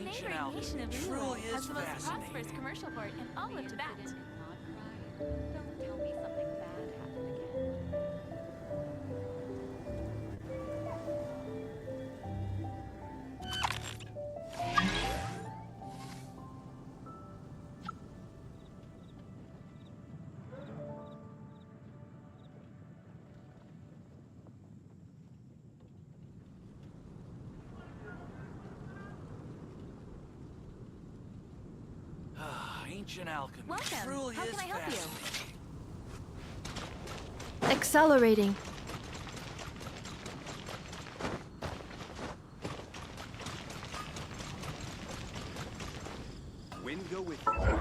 Ancient neighboring Alchemy nation of truly Dulu has is the most fascinating. prosperous commercial port in all of Tibet. Don't tell me something bad happened again. Ancient Alchemy Welcome. truly How is can I help you? fascinating. Accelerating. Wind go with you.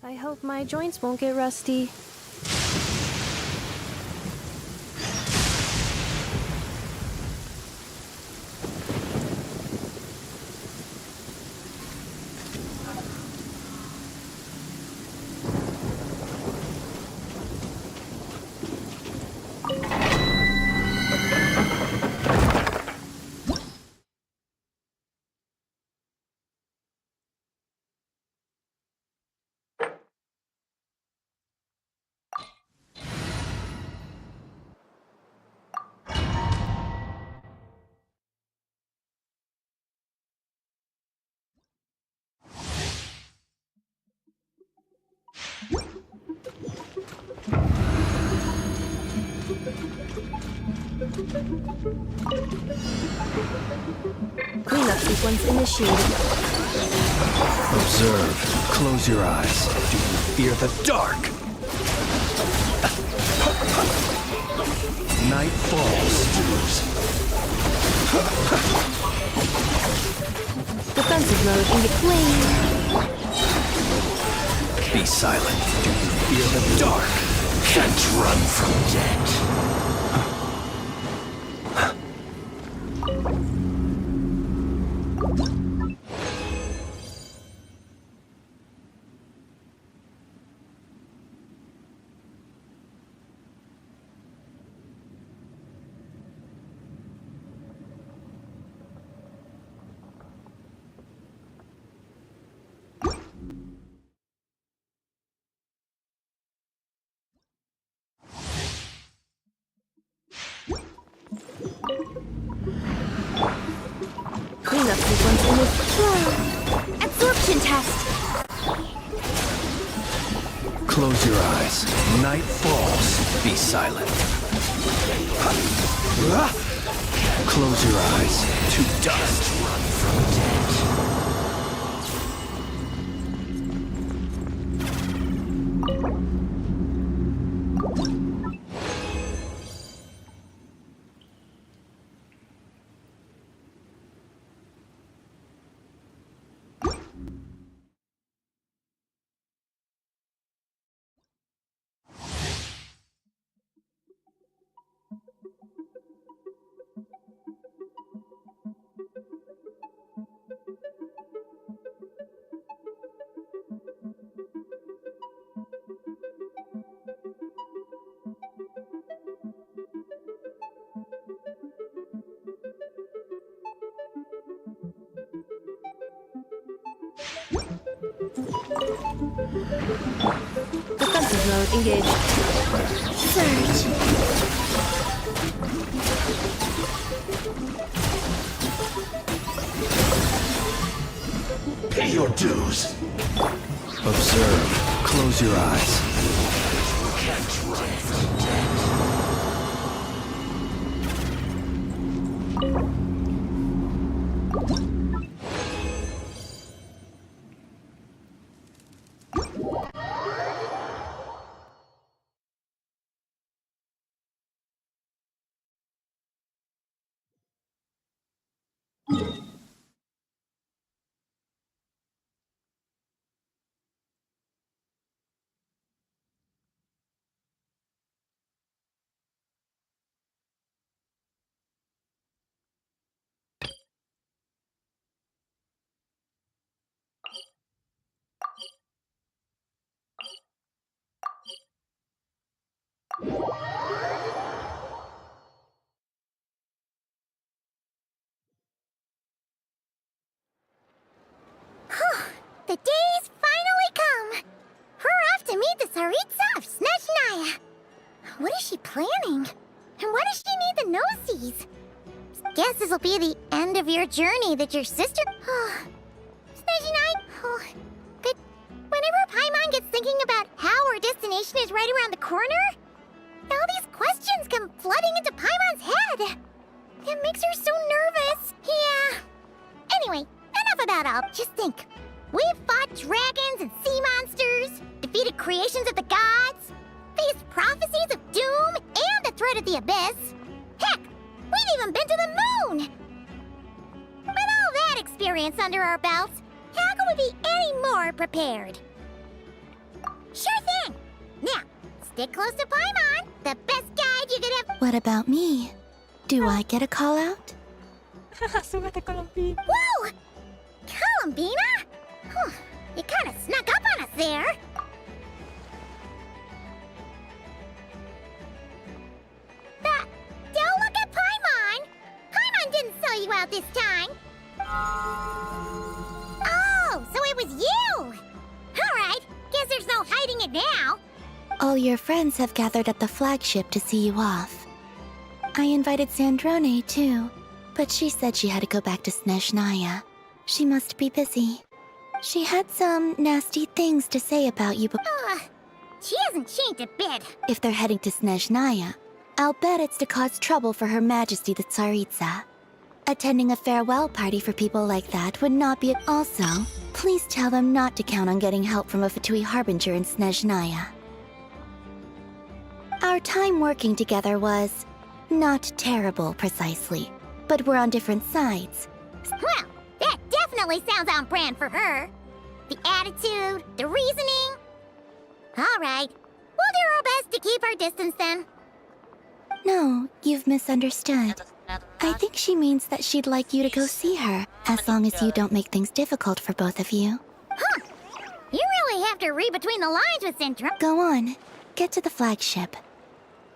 I hope my joints won't get rusty. Cleanup sequence initiated. Observe. Close your eyes. Do you fear the dark? Night falls. Defensive mode engaged. Be silent. Do you fear the dark? Can't run from death. Cleanup sequence initiated. Absorption test. Close your eyes. Night falls. Be silent. Close your eyes. To dust. Run from death. Defensive mode engaged. Surge. Pay your dues. Observe. Close your eyes. Can't run from death. planning? And why does she need the nosies? Guess this will be the end of your journey that your sister... Snezhy night? But whenever Paimon gets thinking about how our destination is right around the corner, all these questions come flooding into Paimon's head. It makes her so nervous. Yeah. Anyway, enough about all. Just think. We've fought dragons and sea monsters, defeated creations of the gods, faced prophecies of doom and the threat of the abyss. Heck, we've even been to the moon! With all that experience under our belts, how can we be any more prepared? Sure thing! Now, stick close to Paimon, the best guide you could have. What about me? Do I get a call out? Sumete Colombina. Whoa! Columbina? You kinda snuck up on us there. Don't look at Paimon! Paimon didn't sell you out this time! Oh, so it was you! Alright, guess there's no hiding it now. All your friends have gathered at the flagship to see you off. I invited Sandrone too, but she said she had to go back to Snezhnaya. She must be busy. She had some nasty things to say about you, but She hasn't changed a bit. if they're heading to Snezhnaya, I'll bet it's to cause trouble for Her Majesty the Tsaritsa. Attending a farewell party for people like that would not be... Also, please tell them not to count on getting help from a Fatui Harbinger in Snezhnaya. Our time working together was... not terrible, precisely, but we're on different sides. Well, that definitely sounds on brand for her. The attitude, the reasoning. Alright, we'll do our best to keep our distance then. No, you've misunderstood. I think she means that she'd like you to go see her, as long as you don't make things difficult for both of you. Huh. You really have to read between the lines with Syndrome. Go on, get to the flagship.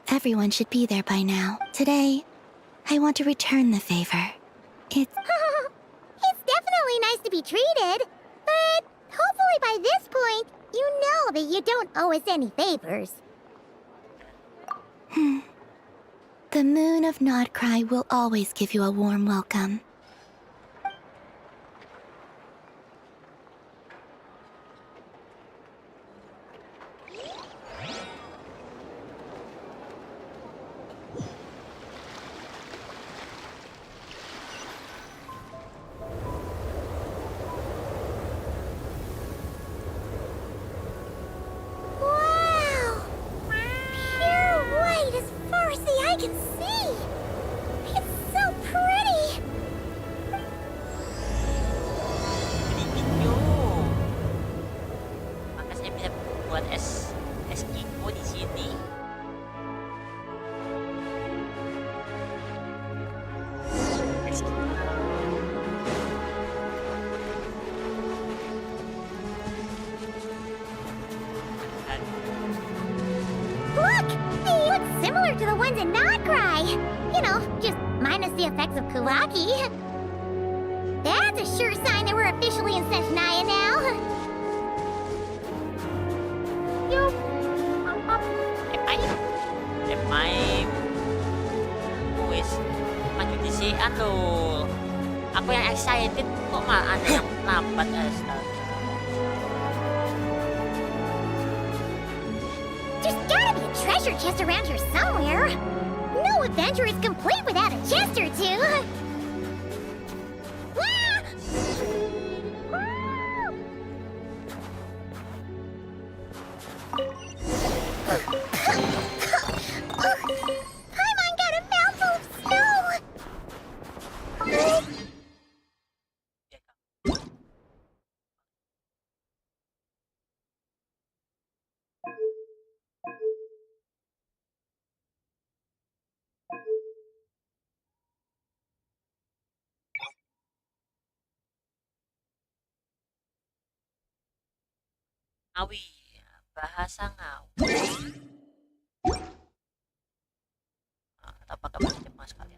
Everyone should be there by now. Today, I want to return the favor. It's definitely nice to be treated, but hopefully by this point, you know that you don't owe us any favors. The moon of Nodcry will always give you a warm welcome. Wow! Pure white as far as the eye can see! It's so pretty! Video. Maka saya bisa buat es info di sini. Look! They look similar to the ones in Nodcry! You know, just minus the effects of Kuwaki. That's a sure sign that we're officially in Snezhnaya now. Lemay wis maju di si anu. Aku yang excited kok malah ada yang lambat astaga. There's gotta be a treasure chest around here somewhere. No adventure is complete without a chest or two. Paimon got a mouthful of snow. Ngawi, bahasa ngawi. Apakah bahasa Jepang sekalian?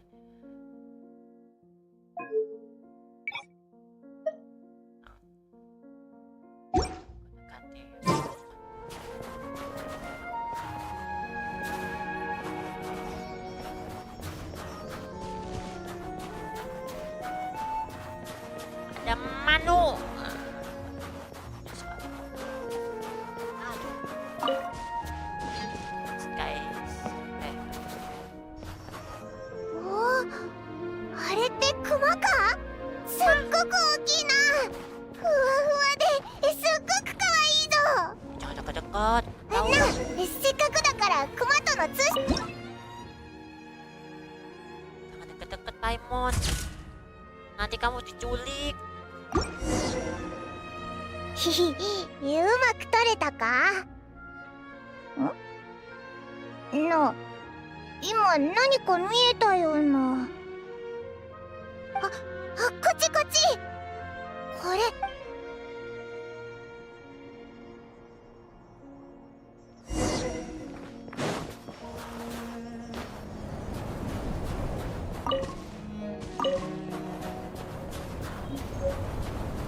Ganti. takut. Tahu. Nah, せっかくだからクマとの通信 Jangan deket-deket, Paimon. Nanti kamu diculik. ひひ、うまく撮れたか？今何か見えたような。こっちこっち。これ。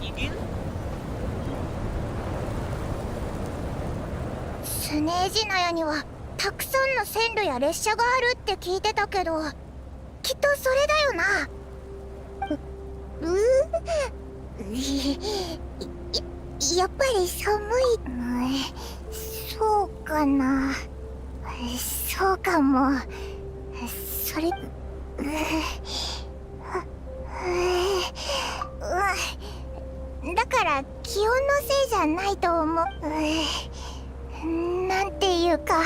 Igil? スネージナヤにはたくさんの線路や列車があるって聞いてたけど、きっとそれだよな。やっぱり寒い。そうかな。そうかも。それだから気温のせいじゃないと思う。なんていうか、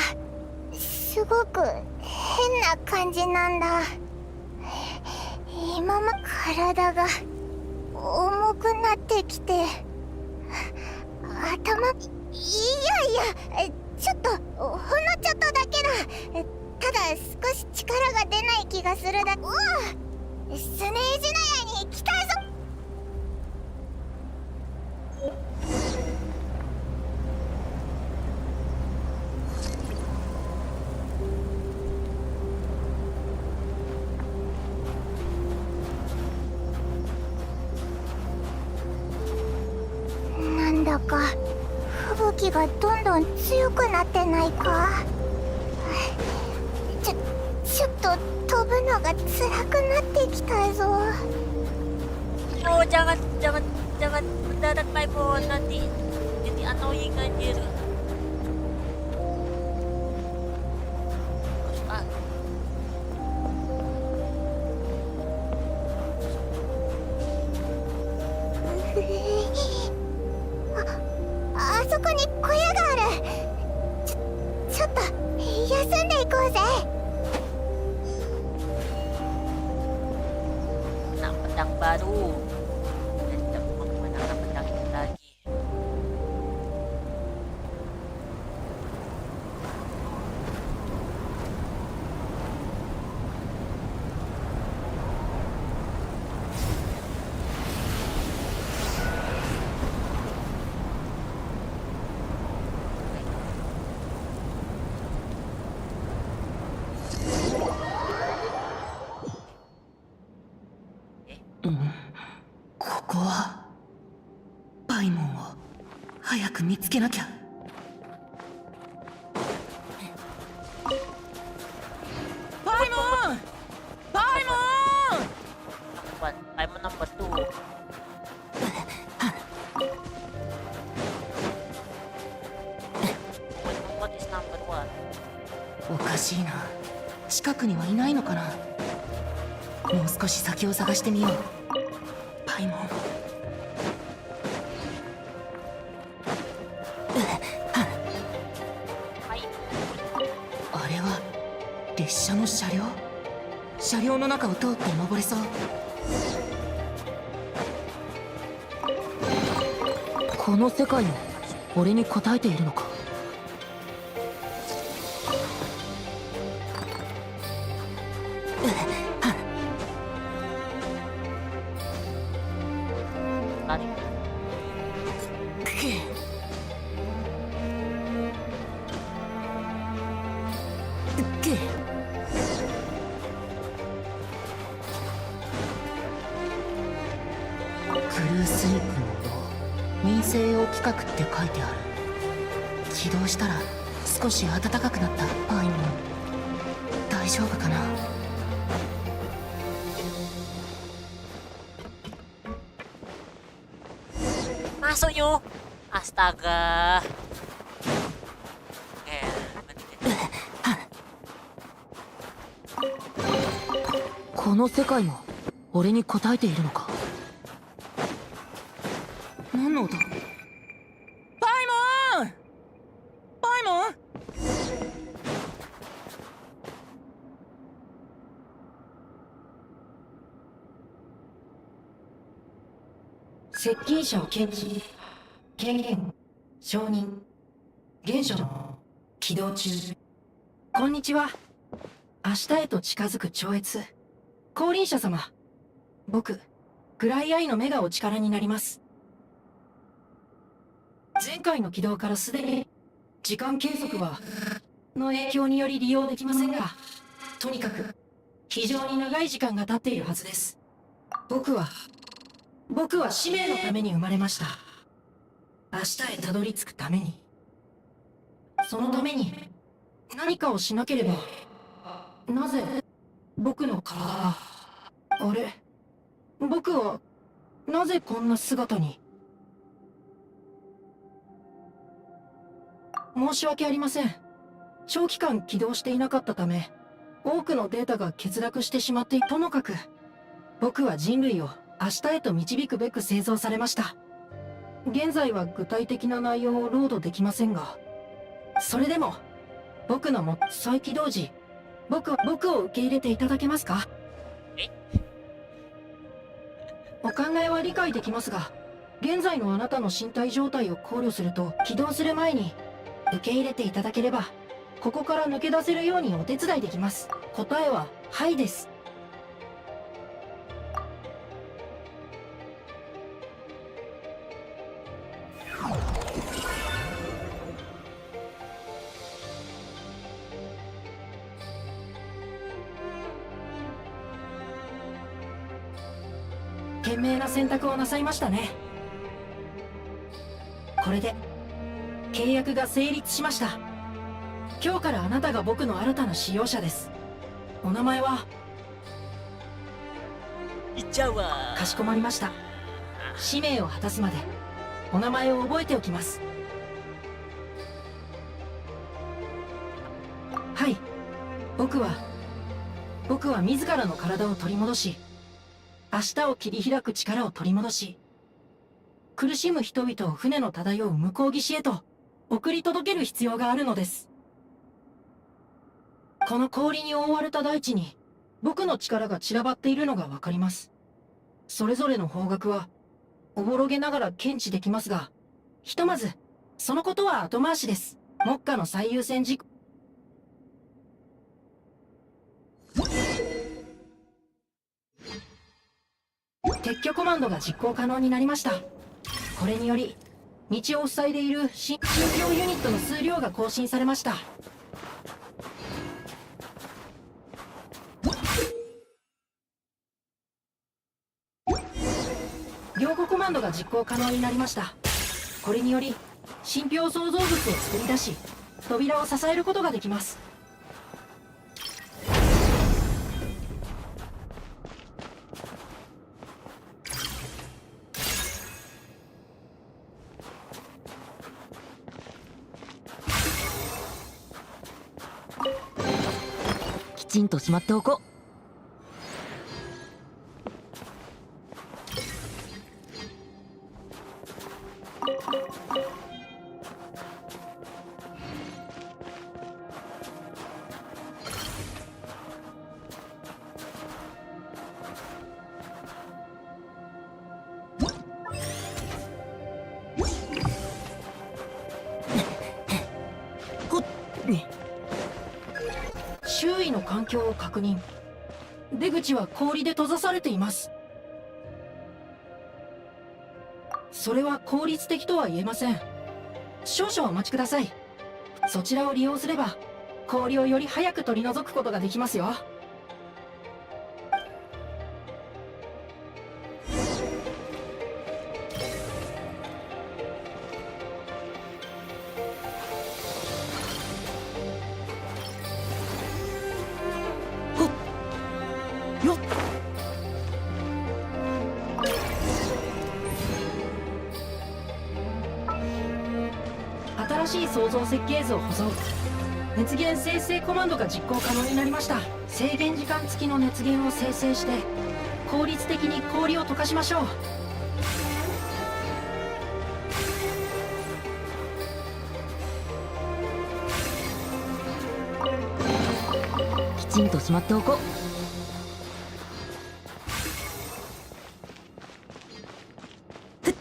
すごく変な感じなんだ。今も体が重くなってきて、頭、ちょっとほんのちょっとだけだ。ただ少し力が出ない気がするだ。スネージナヤに来たぞ。なんだか吹雪がどんどん強くなってないか？ちょっと飛ぶのが辛くなってきたぞ。Oh, jangan mendarat, Paimon. Nanti jadi annoying anjir. Ah. あそこに小屋がある。ちょっと休んでいこうぜ。Nak pedang baru. Dan tidak mau menggunakan pedang itu lagi. Eh, ここはパイモンを早く見つけなきゃ。パイモンbuat Paimon nomor 2. What is number 1? おかしいな。近くにはいないのかな。もう少し先を探してみよう。パイモン。あれは列車の車両？車両の中を通って登れそう。この世界も俺に答えているのか。Tarik.クルースニックの民生用規格って書いてある。起動したら少し暖かくなった。パイモン大丈夫かな。Masuk yuk. Astaga. Berhenti. この世界も俺に答えているのか。何の音？パイモン！接近者を検知。権限承認。現象起動中。こんにちは。明日へと近づく超越降臨者様。僕暗い愛の目がお力になります。前回の起動からすでに時間計測はの影響により利用できませんが、とにかく非常に長い時間が経っているはずです。僕は使命のために生まれました。明日へたどり着くために。そのために何かをしなければ。なぜ僕の体が、あれ、僕はなぜこんな姿に。申し訳ありません。長期間起動していなかったため、多くのデータが欠落してしまってともかく、僕は人類を明日へと導くべく製造されました。現在は具体的な内容をロードできませんが、それでも僕の再起動時、僕を受け入れていただけますか？お考えは理解できますが、現在のあなたの身体状態を考慮すると、起動する前に受け入れていただければ、ここから抜け出せるようにお手伝いできます。答えははいです。賢明な選択をなさいましたね。これで契約が成立しました。今日からあなたが僕の新たな使用者です。お名前は？言っちゃうわ。かしこまりました。使命を果たすまでお名前を覚えておきます。はい、僕は自らの体を取り戻し、明日を切り開く力を取り戻し、苦しむ人々を船の漂う向こう岸へと送り届ける必要があるのです。この氷に覆われた大地に僕の力が散らばっているのがわかります。それぞれの方角はおぼろげながら検知できますが、ひとまずそのことは後回しです。目下の最優先事項。撤去コマンドが実行可能になりました。これにより道を塞いでいる信用ユニットの数量が更新されました。凝固コマンドが実行可能になりました。これにより信憑創造物を作り出し、扉を支えることができます。きちんとしまっておこう。周囲の環境を確認。出口は氷で閉ざされています。それは効率的とは言えません。少々お待ちください。そちらを利用すれば氷をより早く取り除くことができますよ。よっ。新しい創造設計図を保存。熱源生成コマンドが実行可能になりました。制限時間付きの熱源を生成して効率的に氷を溶かしましょう。きちんとしまっておこう。ふっ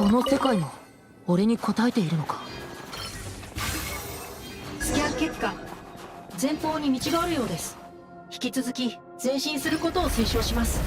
この世界も俺に答えているのか。スキャン結果、前方に道があるようです。引き続き前進することを推奨します。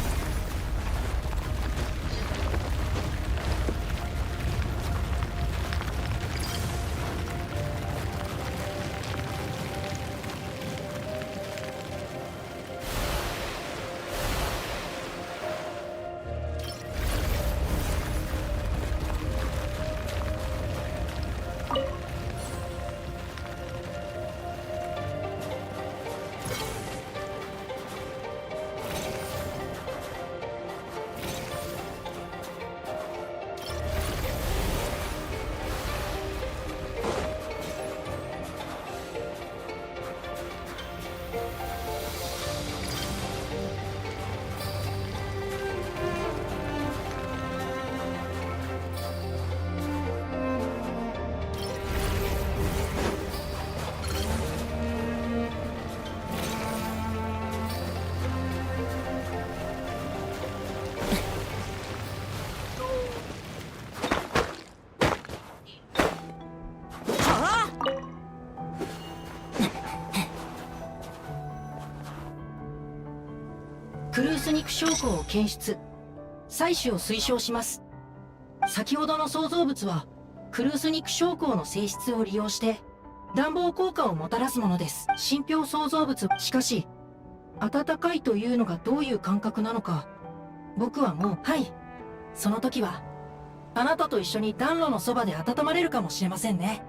クルース肉証拠を検出、採取を推奨します。先ほどの創造物はクルース肉証拠の性質を利用して暖房効果をもたらすものです。信憑創造物。しかし暖かいというのがどういう感覚なのか、僕はもう、はい、その時はあなたと一緒に暖炉のそばで温まれるかもしれませんね。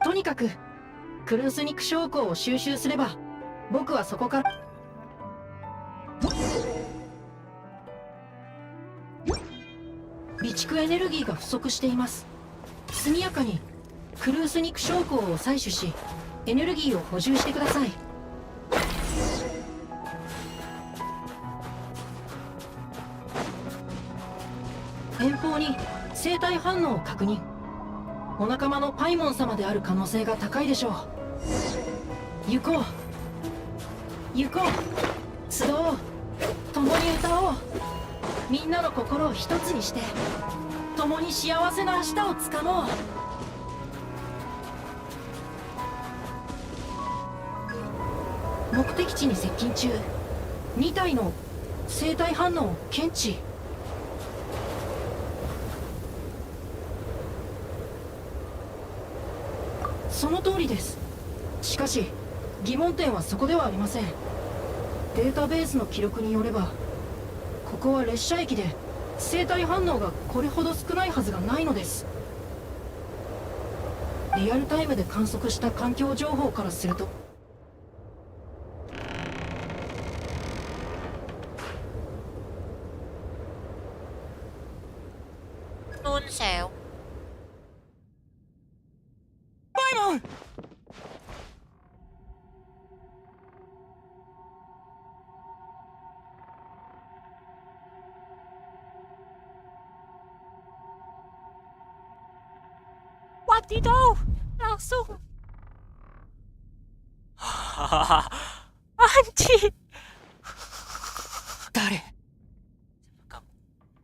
とにかくクルース肉証拠を収集すれば、僕はそこから備蓄エネルギーが不足しています。速やかにクルース肉証拠を採取し、エネルギーを補充してください。遠方に生体反応を確認。お仲間のパイモン様である可能性が高いでしょう。行こう行こう、集おう、共に歌おう。みんなの心を一つにして共に幸せな明日をつかもう。目的地に接近中、2体の生体反応を検知。その通りです。しかし疑問点はそこではありません。データベースの記録によれば、ここは列車駅で生体反応がこれほど少ないはずがないのです。リアルタイムで観測した環境情報からすると、Nun xẻo. ，Wadidaw, langsung. Anjing. 誰？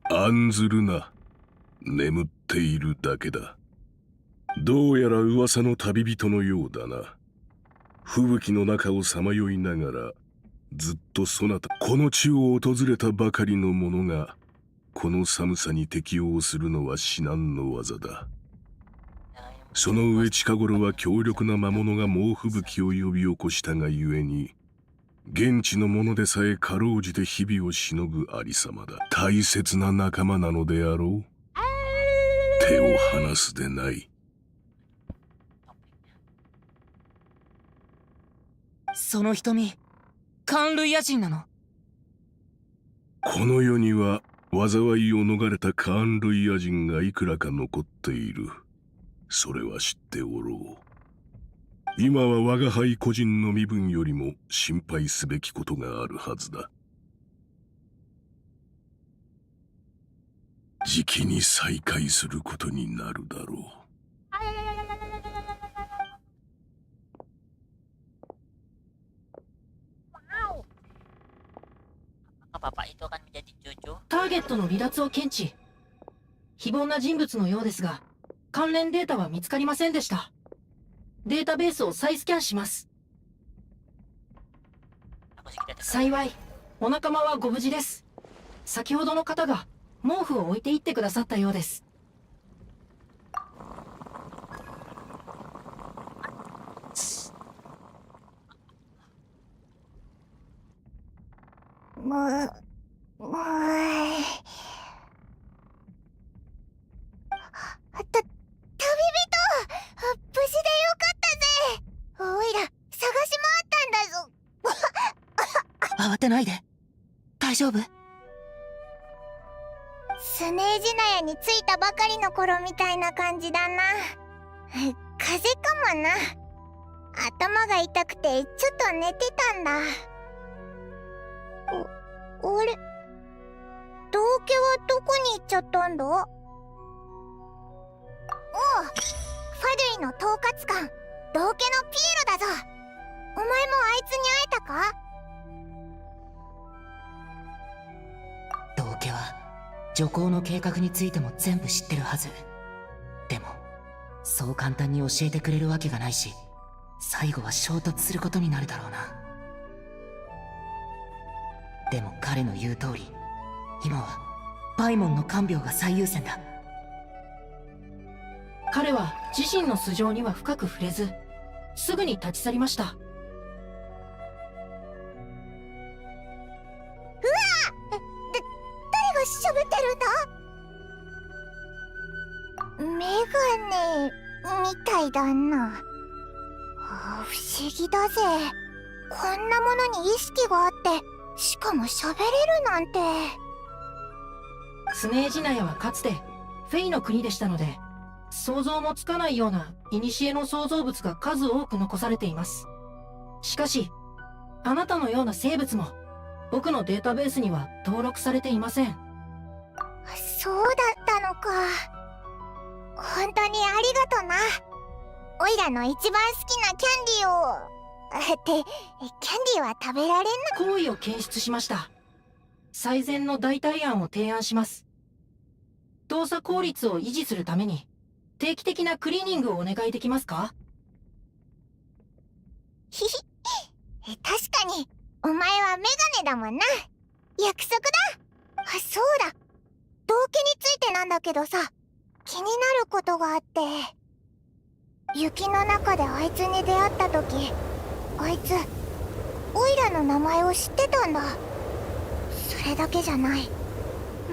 案ずるな。眠っているだけだ。どうやら噂の旅人のようだな。吹雪の中をさまよいながらずっとそなたこの地を訪れたばかりの者がこの寒さに適応するのは至難の業だ。その上近頃は強力な魔物が猛吹雪を呼び起こしたがゆえに、現地の者でさえかろうじて日々をしのぐありさまだ。大切な仲間なのであろう。手を離すでない。その瞳、カンルイア人なの？この世には災いを逃れたカーンルイア人がいくらか残っている。それは知っておろう。今は我が輩個人の身分よりも心配すべきことがあるはずだ。じきに再会することになるだろう。Apa bapak itu akan menjadi cucu. ターゲットの離脱を検知。非凡な人物のようですが、関連データは見つかりませんでした。データベースを再スキャンします。Aku sih kita tetap. 幸い、お仲間はご無事です。先ほどの方が毛布を置いていってくださったようです。旅人、無事でよかったぜ。おいら、探し回ったんだぞ。慌てないで。大丈夫？スネージナヤに着いたばかりの頃みたいな感じだな。風邪かもな。頭が痛くてちょっと寝てたんだ。あれ、道家はどこに行っちゃったんだ？おう、ファドゥイの統括官、道家のピエロだぞ。お前もあいつに会えたか？道家は女皇の計画についても全部知ってるはず。でもそう簡単に教えてくれるわけがないし、最後は衝突することになるだろうな。でも彼の言う通り、今はパイモンの看病が最優先だ。彼は自身の素性には深く触れず、すぐに立ち去りました。誰が喋ってるんだ？メガネみたいだな。不思議だぜ。こんなものに意識があって、しかも喋れるなんて。スネージナヤはかつてフェイの国でしたので、想像もつかないような古の創造物が数多く残されています。しかし、あなたのような生物も僕のデータベースには登録されていません。そうだったのか。本当にありがとな。オイラの一番好きなキャンディーを。って、キャンディーは食べられんな。行為を検出しました。最善の代替案を提案します。動作効率を維持するために定期的なクリーニングをお願いできますか？ひひ、確かに、お前はメガネだもんな。約束だ。そうだ。道家についてなんだけどさ、気になることがあって。雪の中であいつに出会った時、あいつ、オイラの名前を知ってたんだ。それだけじゃない。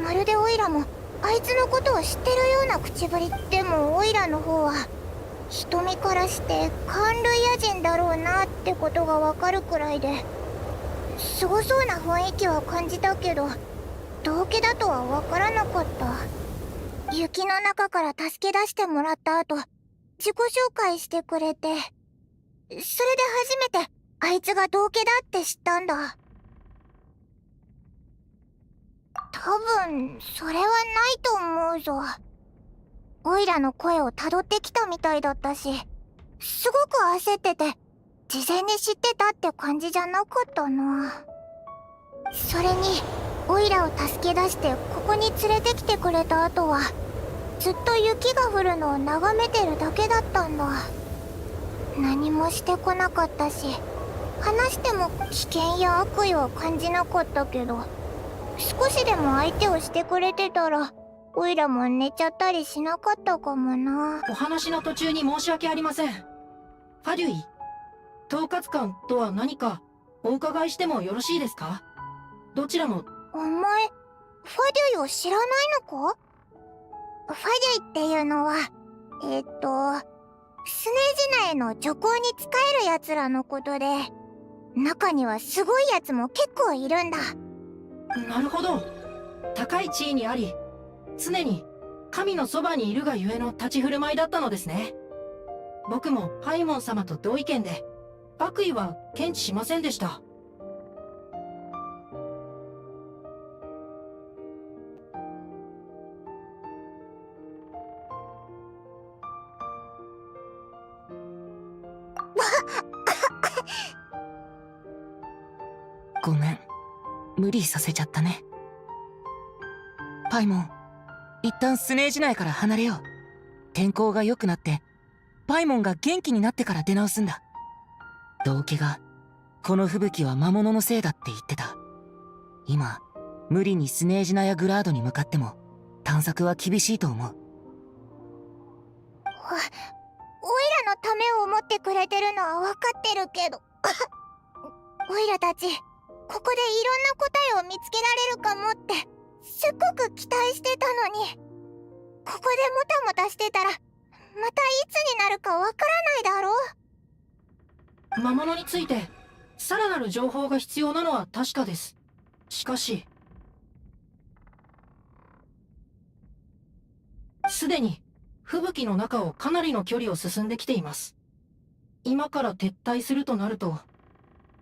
まるでオイラも、あいつのことを知ってるような口ぶり。でもオイラの方は、瞳からして寒類野人だろうなってことがわかるくらいで、すごそうな雰囲気は感じたけど、道家だとはわからなかった。雪の中から助け出してもらった後、自己紹介してくれて、それで初めてあいつが道家だって知ったんだ。多分それはないと思うぞ。オイラの声をたどってきたみたいだったし、すごく焦ってて、事前に知ってたって感じじゃなかったな。それにオイラを助け出してここに連れてきてくれた後は、ずっと雪が降るのを眺めてるだけだったんだ。何もしてこなかったし、話しても危険や悪意は感じなかったけど、少しでも相手をしてくれてたら、オイラも寝ちゃったりしなかったかもな。お話の途中に申し訳ありません。ファデュイ、統括官とは何かお伺いしてもよろしいですか？どちらも。お前、ファデュイを知らないのか？ファデュイっていうのは、スネージナへの女皇に仕える奴らのことで、中にはすごい奴も結構いるんだ。なるほど。高い地位にあり、常に神のそばにいるがゆえの立ち振る舞いだったのですね。僕もパイモン様と同意見で、悪意は検知しませんでした。ごめん。無理させちゃったね。パイモン、一旦スネージ内から離れよう。天候が良くなってパイモンが元気になってから出直すんだ。道家がこの吹雪は魔物のせいだって言ってた。今無理にスネージナやグラードに向かっても探索は厳しいと思う。おいらのためを思ってくれてるのは分かってるけどおいらたちここでいろんな答えを見つけられるかもってすっごく期待してたのに、ここでもたもたしてたらまたいつになるかわからないだろう。魔物についてさらなる情報が必要なのは確かです。しかしすでに吹雪の中をかなりの距離を進んできています。今から撤退するとなると、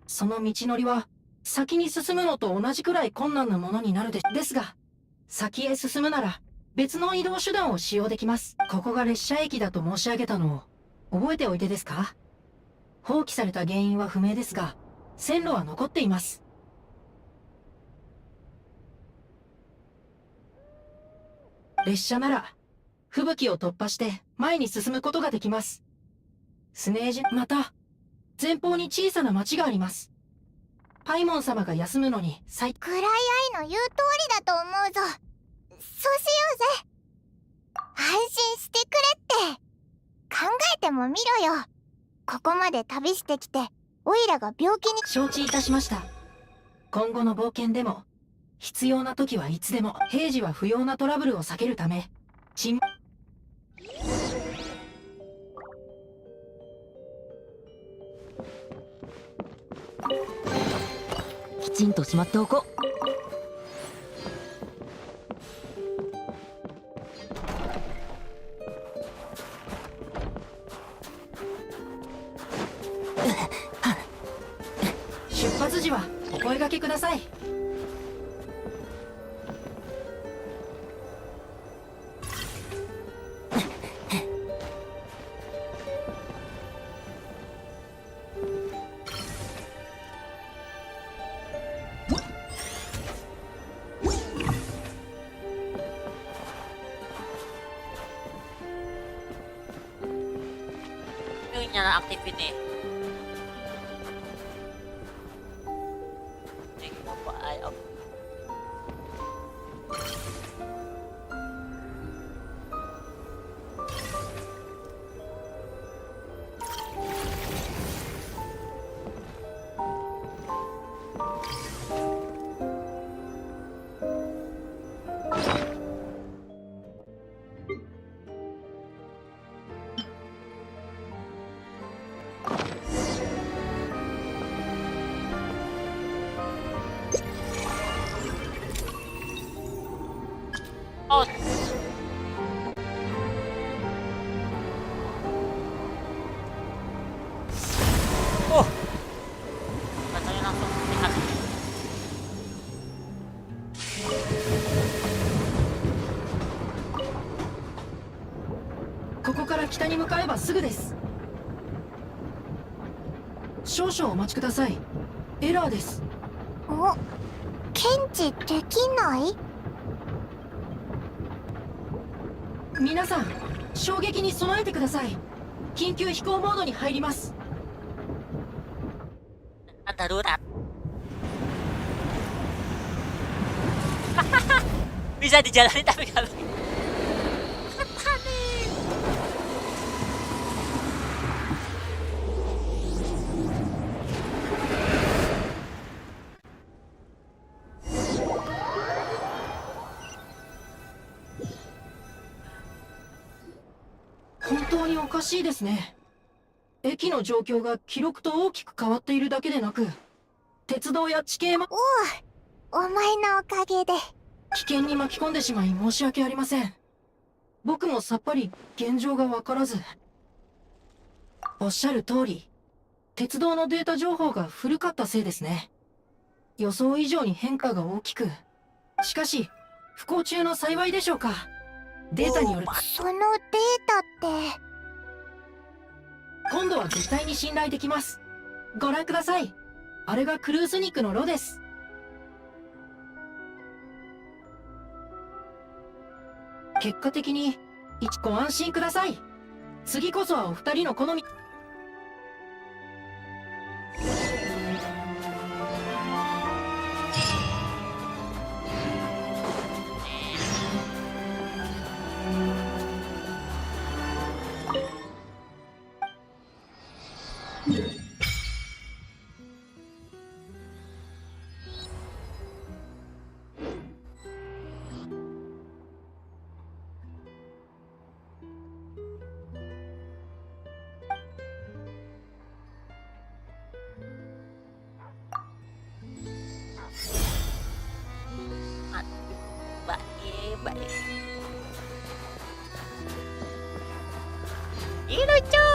その道のりは先に進むのと同じくらい困難なものになるですが、先へ進むなら別の移動手段を使用できます。ここが列車駅だと申し上げたのを覚えておいてですか？放棄された原因は不明ですが、線路は残っています。列車なら吹雪を突破して前に進むことができます。スネージ、また前方に小さな町があります。パイモン様が休むのに暗い愛の言う通りだと思うぞ。そうしようぜ。安心してくれって。考えてもみろよ。ここまで旅してきてオイラが病気に。承知いたしました。今後の冒険でも必要な時はいつでも。平時は不要なトラブルを避けるためきちんとしまっておこう。出発時はお声掛けください。Yung niya na-active yun eh. Sige mo ba ay up. Oh. Oh. Katanya langsung lihat. ここから北に向かえばすぐです。少々お待ちください。エラーです。お、検知できない？皆さん、衝撃に備えてください。緊急飛行モードに入ります。Darurat. Bisa dijalani tapi kalau 本当におかしいですね。駅の状況が記録と大きく変わっているだけでなく、鉄道や地形もお前のおかげで。危険に巻き込んでしまい申し訳ありません。僕もさっぱり現状がわからず。おっしゃる通り、鉄道のデータ情報が古かったせいですね。予想以上に変化が大きく。しかし、不幸中の幸いでしょうか。データによるそのデータって。今度は絶対に信頼できます。ご覧ください。あれがクルースニクのロです。結果的にご安心ください。次こそはお二人の好み。baik.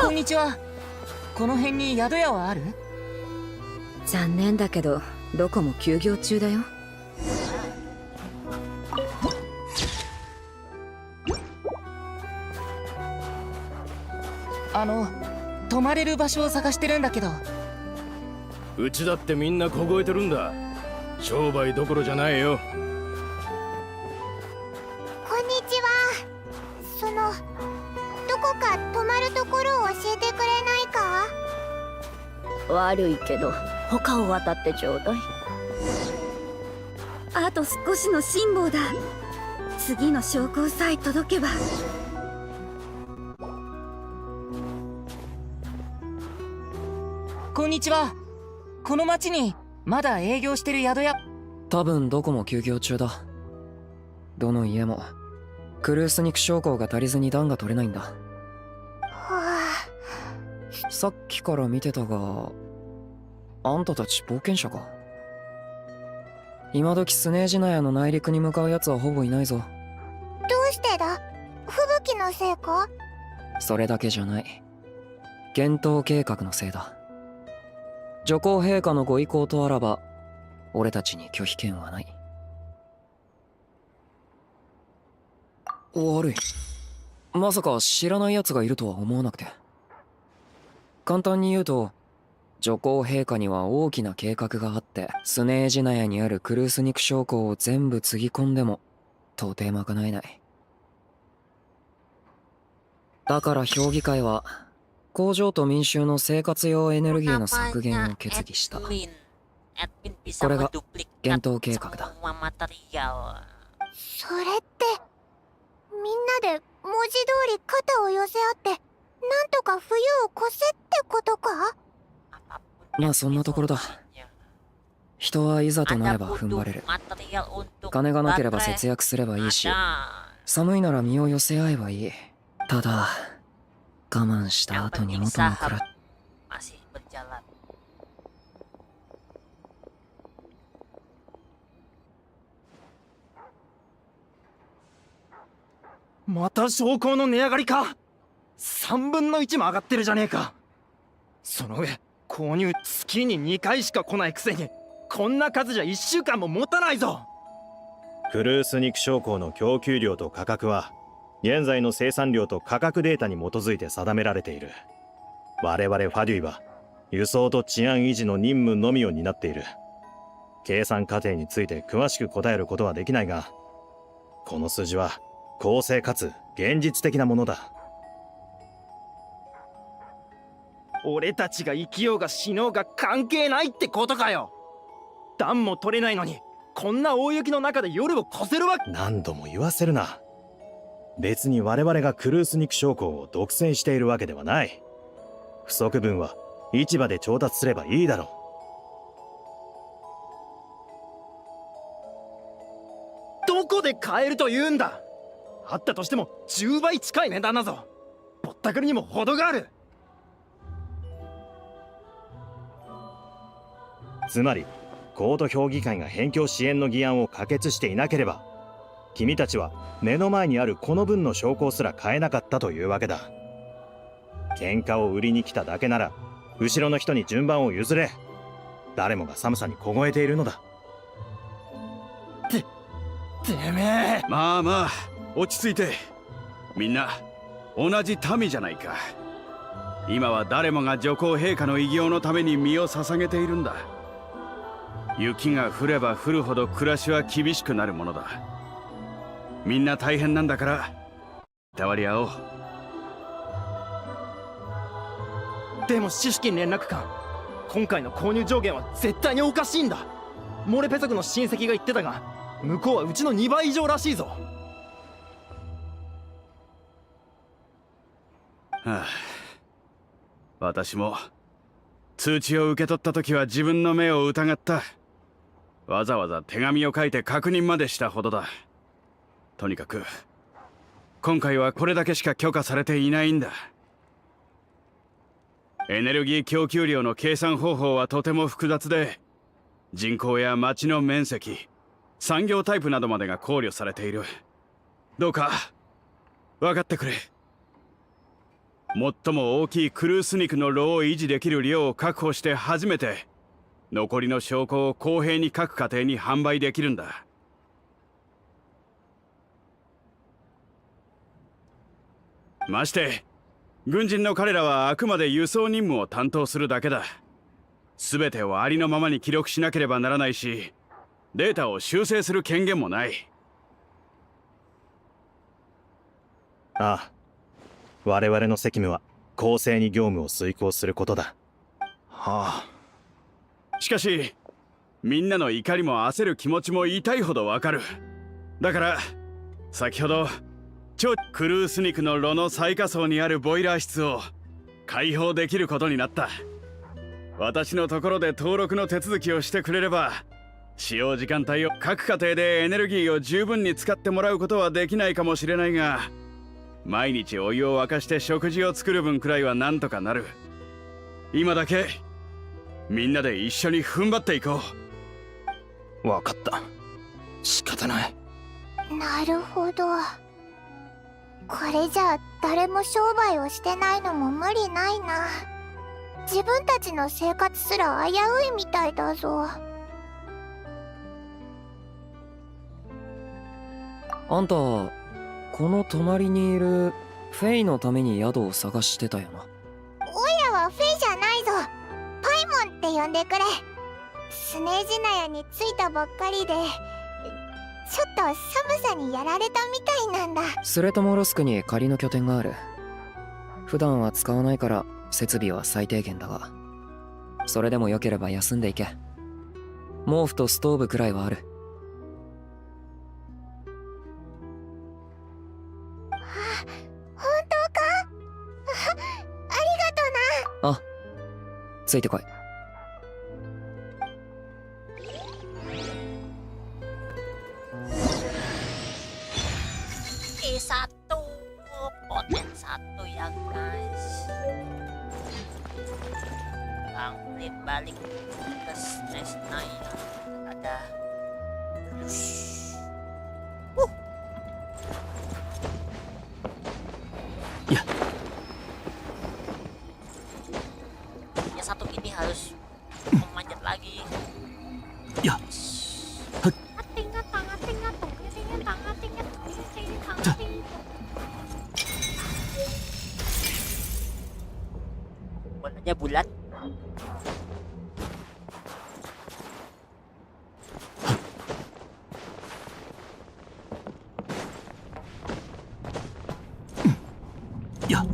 こんにちは。この辺に宿屋はある？残念だけどどこも休業中だよ。泊まれる場所を探してるんだけど。うちだってみんな凍えてるんだ。商売どころじゃないよ。こんにちは。どこか泊まるところを教えてくれないか？悪いけど他を渡ってちょうだい。あと少しの辛抱だ。次の証拠さえ届けば。こんにちは。この町にまだ営業してる宿屋。多分どこも休業中だ。どの家もクルース肉将校が足りずに暖が取れないんだ。さっきから見てたが、あんたたち冒険者か？今時スネージナヤの内陸に向かうやつはほぼいないぞ。どうしてだ？吹雪のせいか？それだけじゃない。幻冬計画のせいだ。女皇陛下のご意向とあらば俺たちに拒否権はない。悪い。まさか知らない奴がいるとは思わなくて。簡単に言うと、女皇陛下には大きな計画があって、スネージナヤにあるクルース肉将校を全部つぎ込んでも到底賄えない。だから評議会は工場と民衆の生活用エネルギーの削減を決議した。これが幻冬計画だ。それってみんなで文字通り肩を寄せ合ってなんとか冬を越せってことか？まあそんなところだ。人はいざとなれば踏ん張れる。金がなければ節約すればいいし、寒いなら身を寄せ合えばいい。ただ我慢した後に元のくらまた証拠の値上がりか。3分の1も上がってるじゃねえか。その上購入月に2回しか来ないくせにこんな数じゃ1週間も持たないぞ。クルース肉将校の供給量と価格は現在の生産量と価格データに基づいて定められている。我々ファデュイは輸送と治安維持の任務のみを担っている。計算過程について詳しく答えることはできないが、この数字は公正かつ現実的なものだ。俺たちが生きようが死のうが関係ないってことかよ。暖も取れないのにこんな大雪の中で夜を越せるわけ。何度も言わせるな。別に我々がクルース肉将校を独占しているわけではない。不足分は市場で調達すればいいだろう。どこで買えると言うんだ。あったとしても10倍近い値段だぞ。ぼったくりにも程がある。つまりコート評議会が辺境支援の議案を可決していなければ、君たちは目の前にあるこの分の証拠すら買えなかったというわけだ。喧嘩を売りに来ただけなら後ろの人に順番を譲れ。誰もが寒さに凍えているのだ。てめえ。まあまあ落ち着いて。みんな同じ民じゃないか。今は誰もが女皇陛下の偉業のために身を捧げているんだ。雪が降れば降るほど暮らしは厳しくなるものだ。みんな大変なんだからたわり合おう。でもシュシュキン連絡官、今回の購入上限は絶対におかしいんだ。モレペ族の親戚が言ってたが、向こうはうちの2倍以上らしいぞ。はあ、私も通知を受け取った時は自分の目を疑った。わざわざ手紙を書いて確認までしたほどだ。とにかく今回はこれだけしか許可されていないんだ。エネルギー供給量の計算方法はとても複雑で、人口や町の面積、産業タイプなどまでが考慮されている。どうか分かってくれ。最も大きいクルース肉の炉を維持できる量を確保して初めて残りの証拠を公平に各家庭に販売できるんだ。まして軍人の彼らはあくまで輸送任務を担当するだけだ。全てをありのままに記録しなければならないし、データを修正する権限もない。ああ、我々の責務は公正に業務を遂行することだ。はあ。しかしみんなの怒りも焦る気持ちも痛いほどわかる。だから先ほどクルース肉の炉の最下層にあるボイラー室を開放できることになった。私のところで登録の手続きをしてくれれば、使用時間帯を各家庭でエネルギーを十分に使ってもらうことはできないかもしれないが、毎日お湯を沸かして食事を作る分くらいはなんとかなる。今だけみんなで一緒に踏ん張っていこう。わかった。仕方ない。なるほど。これじゃあ誰も商売をしてないのも無理ないな。自分たちの生活すら危ういみたいだぞ。あんたこの隣にいるフェイのために宿を探してたよな。おいらはフェイじゃないぞ。パイモンって呼んでくれ。スネージナヤに着いたばっかりでちょっと寒さにやられたみたいなんだ。スレトモロスクに仮の拠点がある。普段は使わないから設備は最低限だが、それでもよければ休んでいけ。毛布とストーブくらいはある。本当か？ありがとな。あ、ついてこい。Satu odet satu ya guys. Langsung balik ke Snezhnaya. Ada ya. Ya satu ini harus memanjat lagi. Ya. Bolanya bulat. Ya.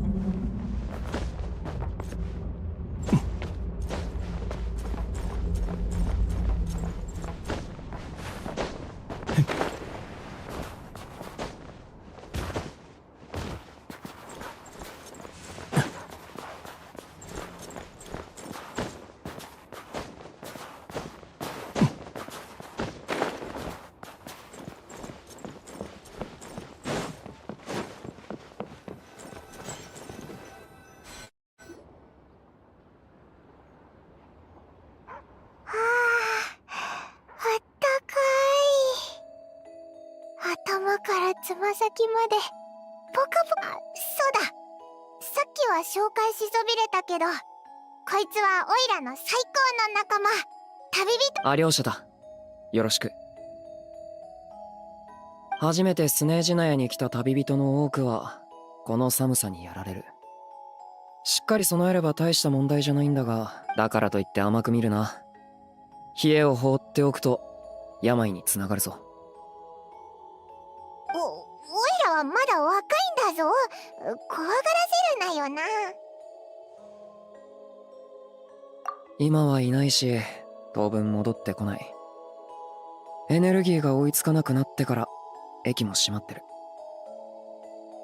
つま先までポカポカ。そうだ、さっきは紹介しそびれたけど、こいつはオイラの最高の仲間、旅人。アリョーシャだ。よろしく。初めてスネージナヤに来た旅人の多くはこの寒さにやられる。しっかり備えれば大した問題じゃないんだが、だからといって甘く見るな。冷えを放っておくと病につながるぞ。オイラはまだ若いんだだぞ。怖がらせるなよな。今はいないし、当分戻ってこない。エネルギーが追いつかなくなってから駅も閉まってる。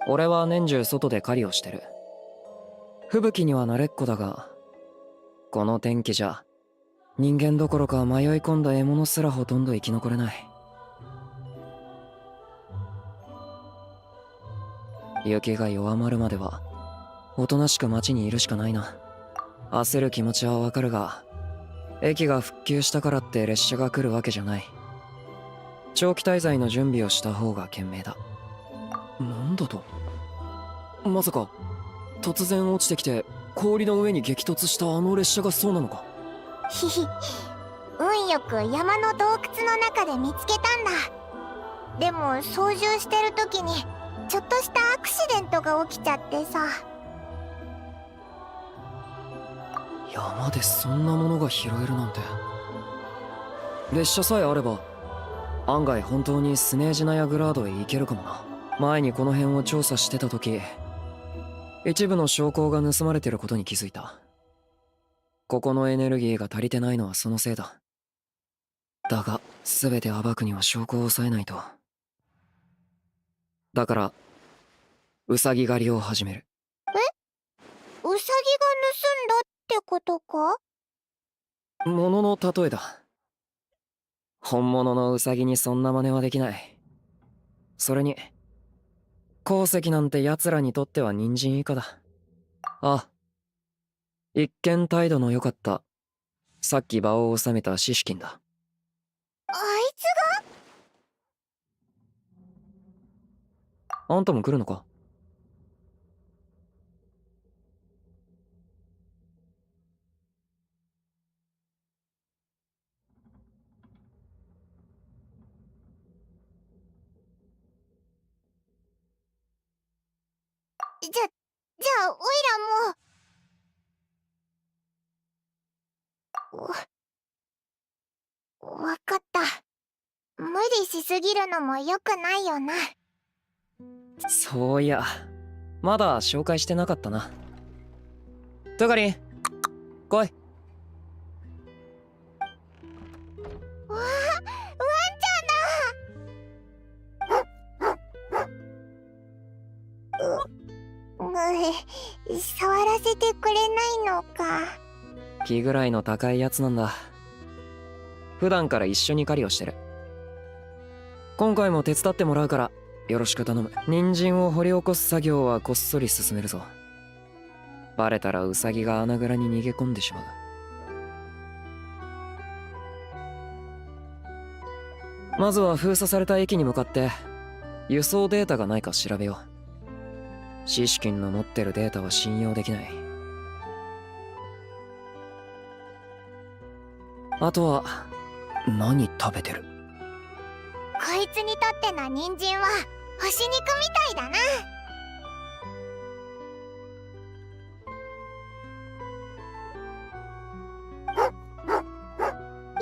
俺は年中外で狩りをしてる。吹雪には慣れっこだが、この天気じゃ人間どころか迷い込んだ獲物すらほとんど生き残れない。雪が弱まるまではおとなしく街にいるしかないな。焦る気持ちはわかるが、駅が復旧したからって列車が来るわけじゃない。長期滞在の準備をした方が賢明だ。なんだと？まさか突然落ちてきて氷の上に激突したあの列車がそうなのか？ひひ、運よく山の洞窟の中で見つけたんだ。でも操縦してる時にちょっとしたアクシデントが起きちゃってさ。山でそんなものが拾えるなんて。列車さえあれば案外本当にスネージナヤグラードへ行けるかもな。前にこの辺を調査してた時、一部の証拠が盗まれてることに気づいた。ここのエネルギーが足りてないのはそのせいだ。だが全て暴くには証拠を抑えないと。だからウサギ狩りを始める。ウサギが盗んだってことか？物の例えだ。本物のウサギにそんな真似はできない。それに鉱石なんて奴らにとっては人参以下だ。あ、一見態度の良かった、さっき場を収めたシシキンだ。あいつが？あんたも来るのか？じゃあオイラも。わかった。無理しすぎるのも良くないよな。そういや、まだ紹介してなかったな。トガリン、来い。わあ、ワンちゃんだ。触らせてくれないのか。気ぐらいの高いやつなんだ。普段から一緒に狩りをしてる。今回も手伝ってもらうからよろしく頼む。人参を掘り起こす作業はこっそり進めるぞ。バレたらウサギが穴蔵に逃げ込んでしまう。まずは封鎖された駅に向かって輸送データがないか調べよう。シシキンの持ってるデータは信用できない。あとは何食べてる？こいつにとっての人参は干し肉みたいだな。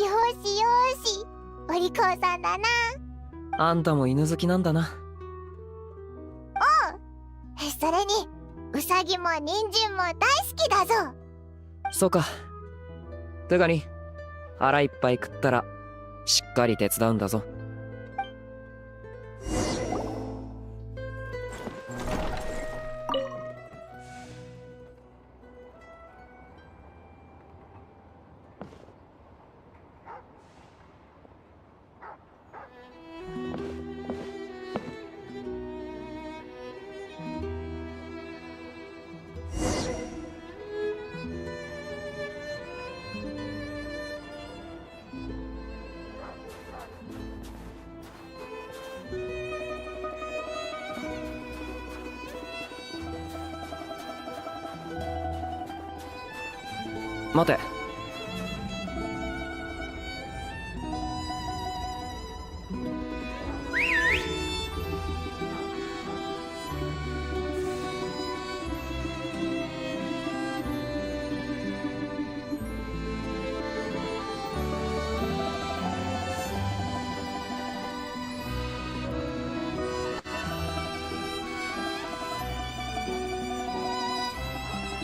よしよし、お利口さんだな。あんたも犬好きなんだな。おう。それにウサギも人参も大好きだぞ。そうか。トゥガリン、腹いっぱい食ったらしっかり手伝うんだぞ。待て。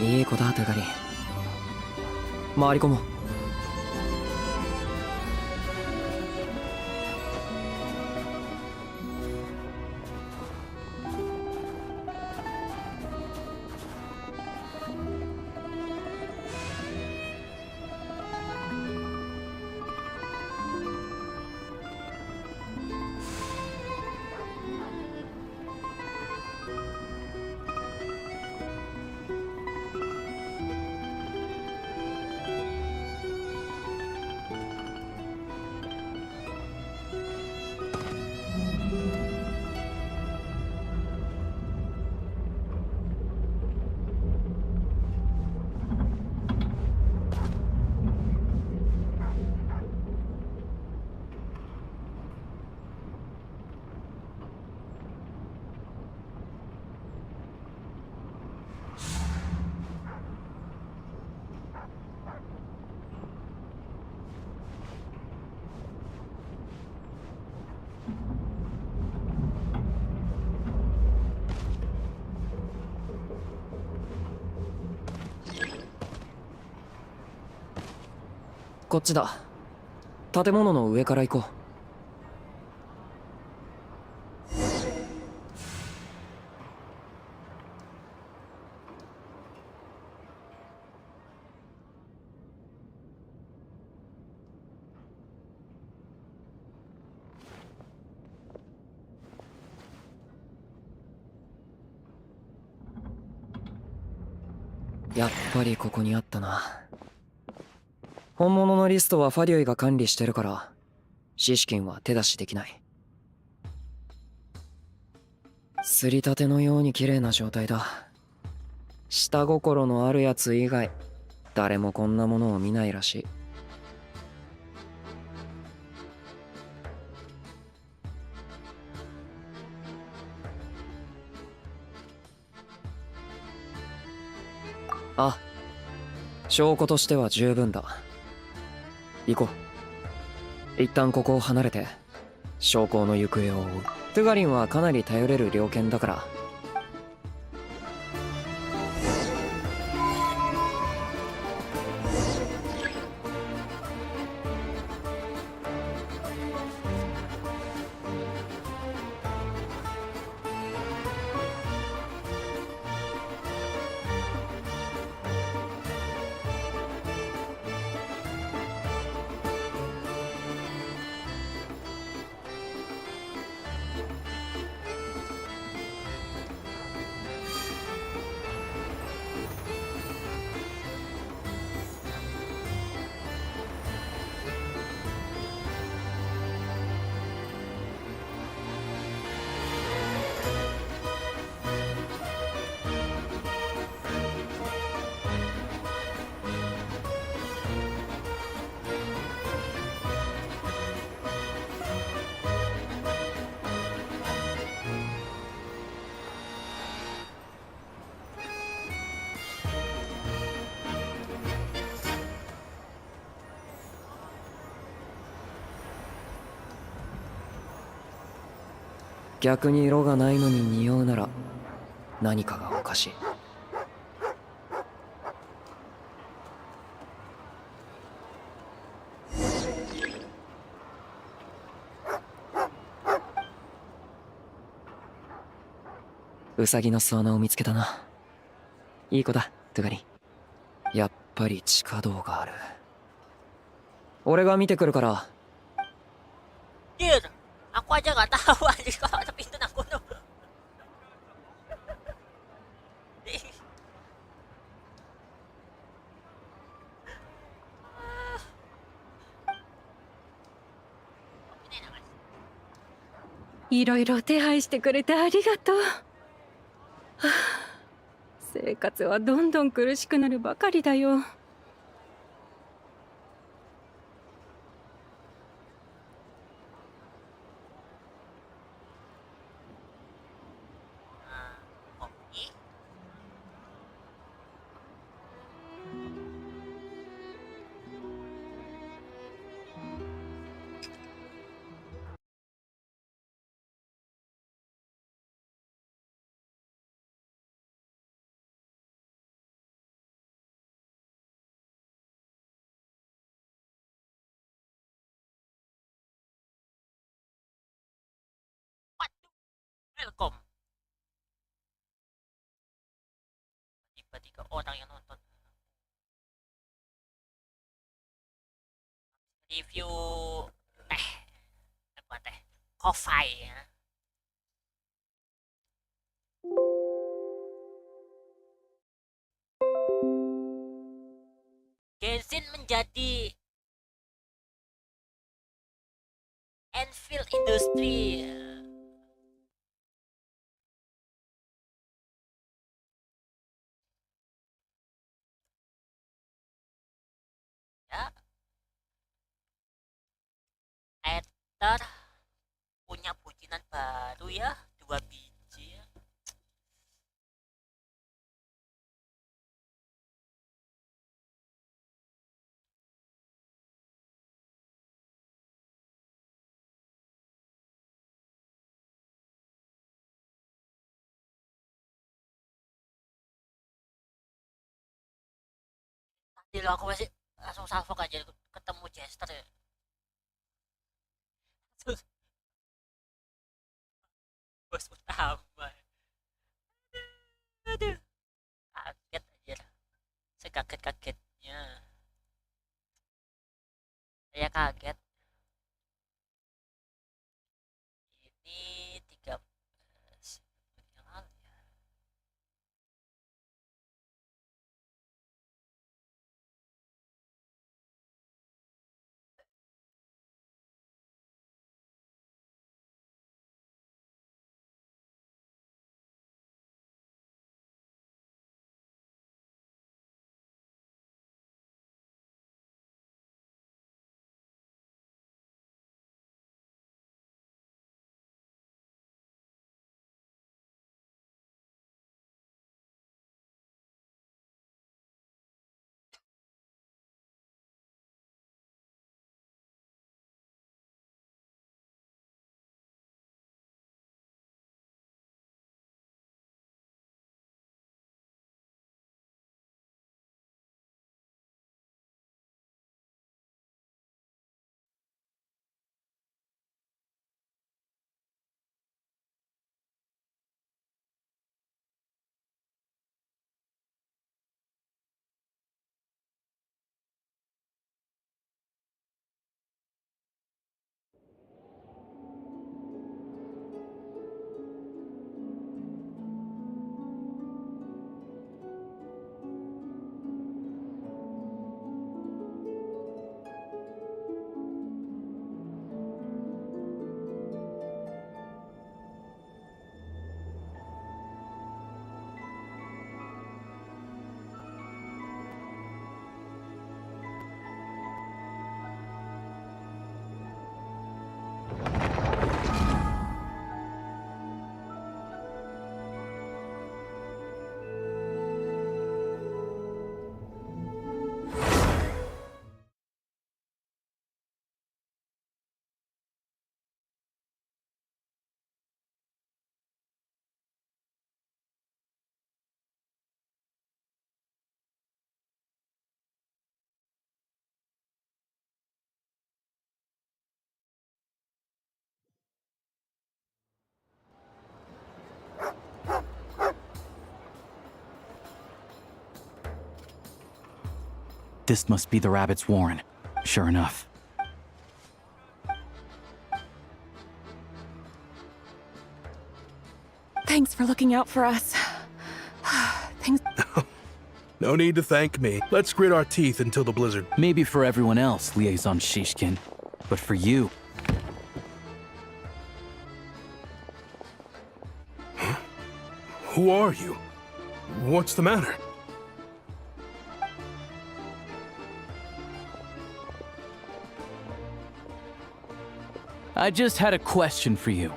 いい子だトゥガリン。回り込もう。こっちだ。建物の上から行こう。やっぱりここにあったな。本物のリストはファデュイが管理してるからシシキンは手出しできない。すりたてのように綺麗な状態だ。下心のあるやつ以外誰もこんなものを見ないらしい。あ、証拠としては十分だ。行こう。一旦ここを離れて証拠の行方を追う。トゥガリンはかなり頼れる猟犬だから。逆に色がないのに匂うなら何かがおかしい。ウサギの巣穴を見つけたな。いい子だトゥガリン。やっぱり地下道がある。俺が見てくるから。 Anjir, aku aja nggak tahu anjir kalau ada pintu nang kuno. Ah. いろいろ手配してくれてありがとう。はあ、生活はどんどん苦しくなるばかりだよ。Welcome. Tiba-tiba orang yang nonton. Review teh. Apa teh? Coffee ya. Genshin menjadi Enfield industri. Ya, Ether punya bucinan baru ya, 2 biji ya. Tadi lo aku masih langsung salvo aja ketemu Chester ya. Terus bos utama. Aduh, kaget aja. Sekaget-kagetnya. Saya kaget. Ini 13 yang lalu ya. This must be the rabbit's warren. Sure enough. Thanks for looking out for us. Things. No need to thank me. Let's grit our teeth until the blizzard. Maybe for everyone else, Liaison Shishkin. But for you... Huh? Who are you? What's the matter? I just had a question for you.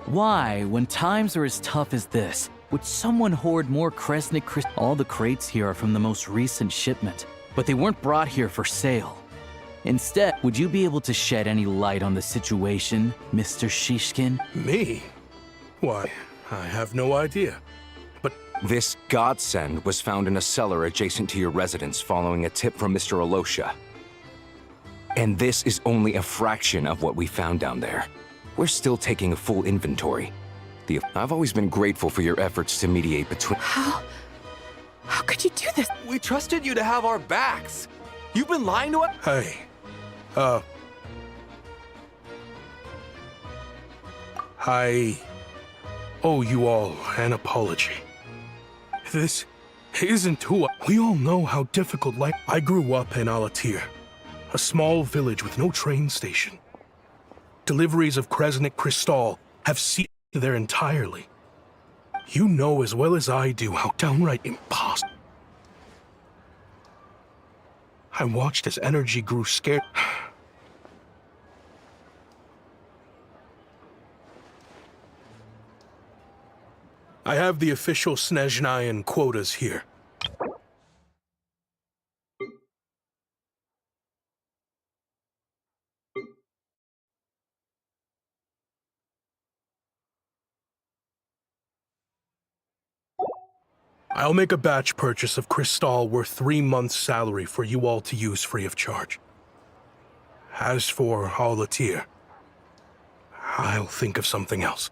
Why, when times are as tough as this, would someone hoard more Kresnik crystals? All the crates here are from the most recent shipment, but they weren't brought here for sale. Instead, would you be able to shed any light on the situation, Mr. Shishkin? Me? Why, I have no idea. But this godsend was found in a cellar adjacent to your residence following a tip from Mr. Alosha. And this is only a fraction of what we found down there. We're still taking a full inventory. I've always been grateful for your efforts to mediate between. How could you do this? We trusted you to have our backs. You've been lying to us? Hey, I owe you all an apology. This isn't who we all know how difficult life. I grew up in Alatir, a small village with no train station. Deliveries of Kresnik Crystal have ceased there entirely. You know as well as I do how downright impossible. I watched as energy grew scarce. I have the official Snezhnayan quotas here. I'll make a batch purchase of Crystal worth 3 months' salary for you all to use free of charge. As for Alatir, I'll think of something else.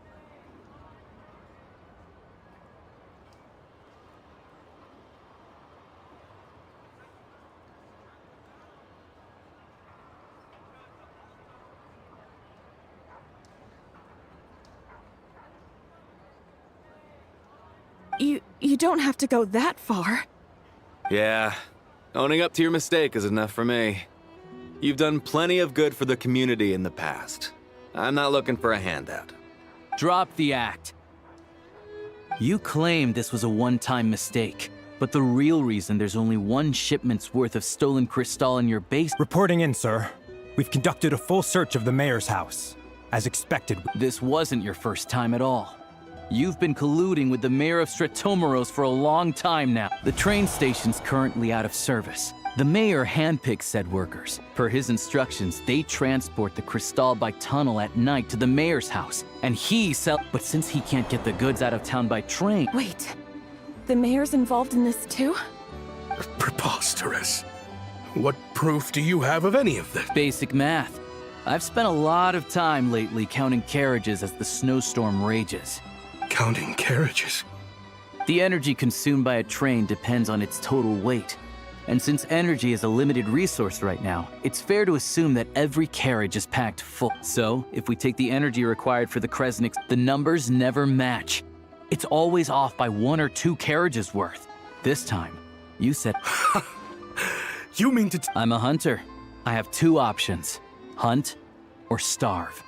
You don't have to go that far. Yeah, owning up to your mistake is enough for me. You've done plenty of good for the community in the past. I'm not looking for a handout. Drop the act. You claim this was a one-time mistake, but the real reason there's only 1 shipment's worth of stolen crystal in your base— Reporting in, sir. We've conducted a full search of the mayor's house. As expected— This wasn't your first time at all. You've been colluding with the mayor of Stratomeros for a long time now. The train station's currently out of service. The mayor handpicks said workers. Per his instructions, they transport the crystal by tunnel at night to the mayor's house, and he sells— But since he can't get the goods out of town by train— Wait, the mayor's involved in this too? Preposterous. What proof do you have of any of this? Basic math. I've spent a lot of time lately counting carriages as the snowstorm rages. Counting carriages? The energy consumed by a train depends on its total weight. And since energy is a limited resource right now, it's fair to assume that every carriage is packed full. So, if we take the energy required for the Kresniks, the numbers never match. It's always off by 1 or 2 carriages worth. This time, you said— You mean to— I'm a hunter. I have 2 options: hunt or starve.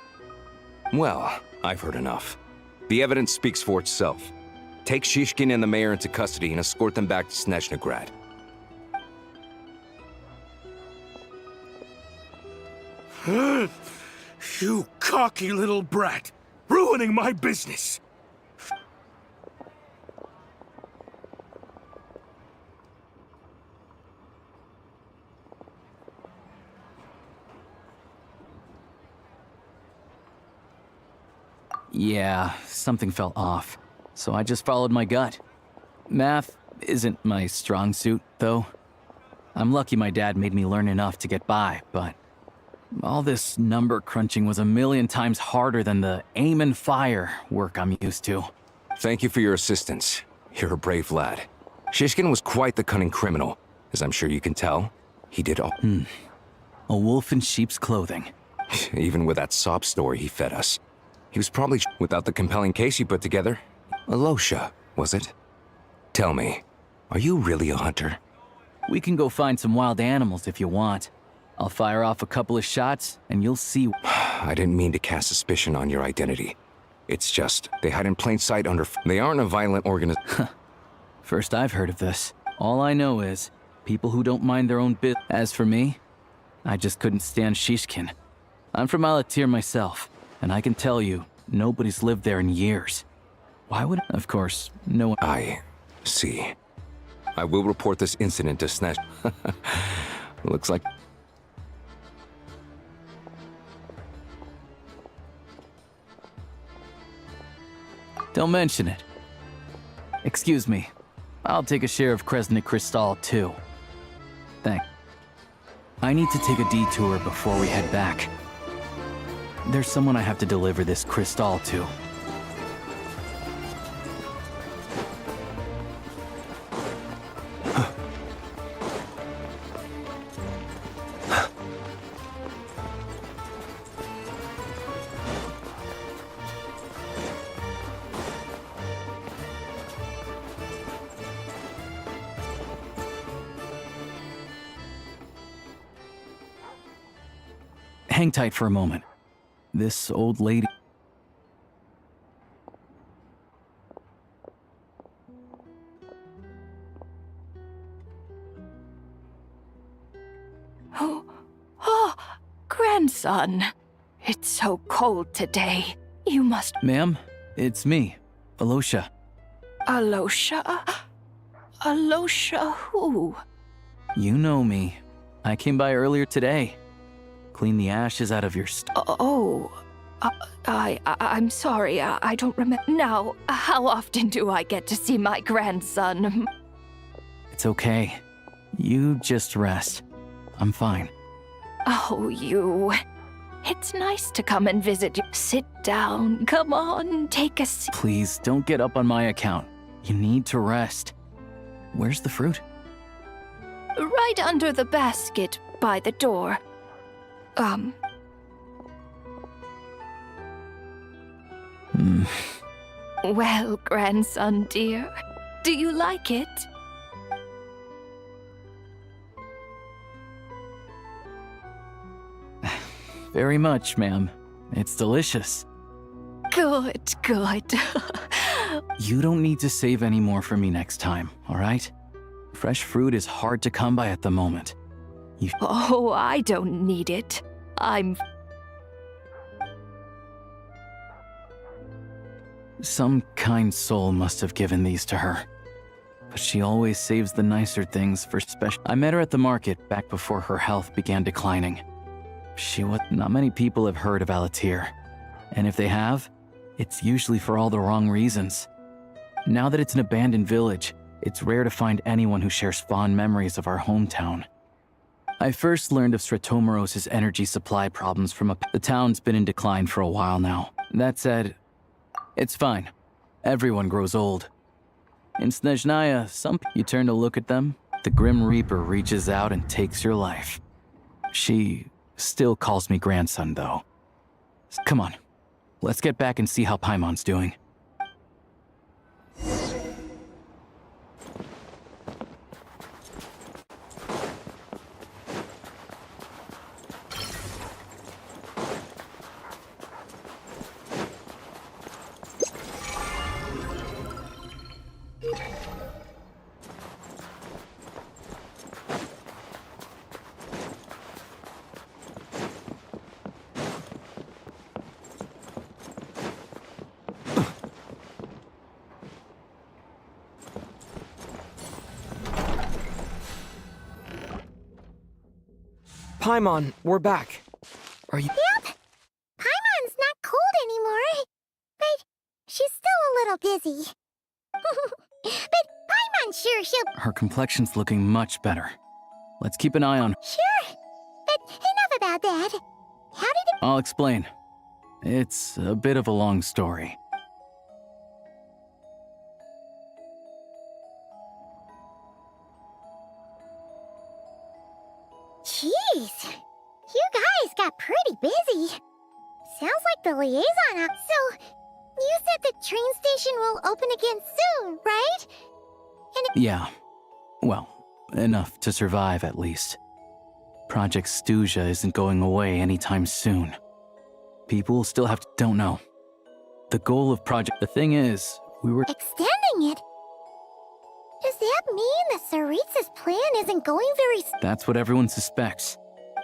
Well, I've heard enough. The evidence speaks for itself. Take Shishkin and the mayor into custody and escort them back to Snezhnograd. You cocky little brat! Ruining my business! Yeah, something felt off, so I just followed my gut. Math isn't my strong suit, though. I'm lucky my dad made me learn enough to get by, but all this number crunching was a million times harder than the aim and fire work I'm used to. Thank you for your assistance. You're a brave lad. Shishkin was quite the cunning criminal, as I'm sure you can tell. He did all— A wolf in sheep's clothing. Even with that sob story he fed us. He was probably— without the compelling case you put together. Alosha, was it? Tell me, are you really a hunter? We can go find some wild animals if you want. I'll fire off a couple of shots, and you'll see— I didn't mean to cast suspicion on your identity. It's just, they hide in plain sight under— They aren't a violent organization. First I've heard of this. All I know is, people who don't mind their own business. As for me, I just couldn't stand Shishkin. I'm from Alatir myself, and I can tell you, nobody's lived there in years. Why would— Of course, no one— I see. I will report this incident to Snesh. Looks like— Don't mention it. Excuse me. I'll take a share of Kresnik Crystal, too. Thanks. I need to take a detour before we head back. There's someone I have to deliver this crystal to. hang tight for a moment. This old lady... Oh, grandson. It's so cold today. You must... Ma'am, it's me, Alosha. Alosha? Alosha who? You know me. I came by earlier today. Clean the ashes out of your I'm sorry. I don't remember. Now, how often do I get to see my grandson? It's okay. You just rest. I'm fine. Oh, you. It's nice to come and visit you. Sit down. Come on, take a seat. Please, don't get up on my account. You need to rest. Where's the fruit? Right under the basket by the door. Well, grandson dear, do you like it? Very much, ma'am. It's delicious. Good, good. You don't need to save any more for me next time, all right? Fresh fruit is hard to come by at the moment. Oh, I don't need it. Some kind soul must have given these to her. But she always saves the nicer things for special... I met her at the market back before her health began declining. Not many people have heard of Alatir. And if they have, it's usually for all the wrong reasons. Now that it's an abandoned village, it's rare to find anyone who shares fond memories of our hometown. I first learned of Stratomoros's energy supply problems from the town's been in decline for a while now. That said, it's fine. Everyone grows old. In Snezhnaya, you turn to look at them, the Grim Reaper reaches out and takes your life. She still calls me grandson, though. Come on, let's get back and see how Paimon's doing. Paimon, we're back. Are you... Yep. Paimon's not cold anymore. But she's still a little busy. But Paimon sure she'll... Her complexion's looking much better. Let's keep an eye on... Sure. But enough about that. How did it... I'll explain. It's a bit of a long story. Jeez. You guys got pretty busy. Sounds like the liaison up. So, you said the train station will open again soon, right? Yeah. Well, enough to survive at least. Project Stuja isn't going away anytime soon. People still have to... Don't know. The goal of Project... The thing is, we were... Extending it? Does that mean the Tsaritsa's plan isn't going very... That's what everyone suspects.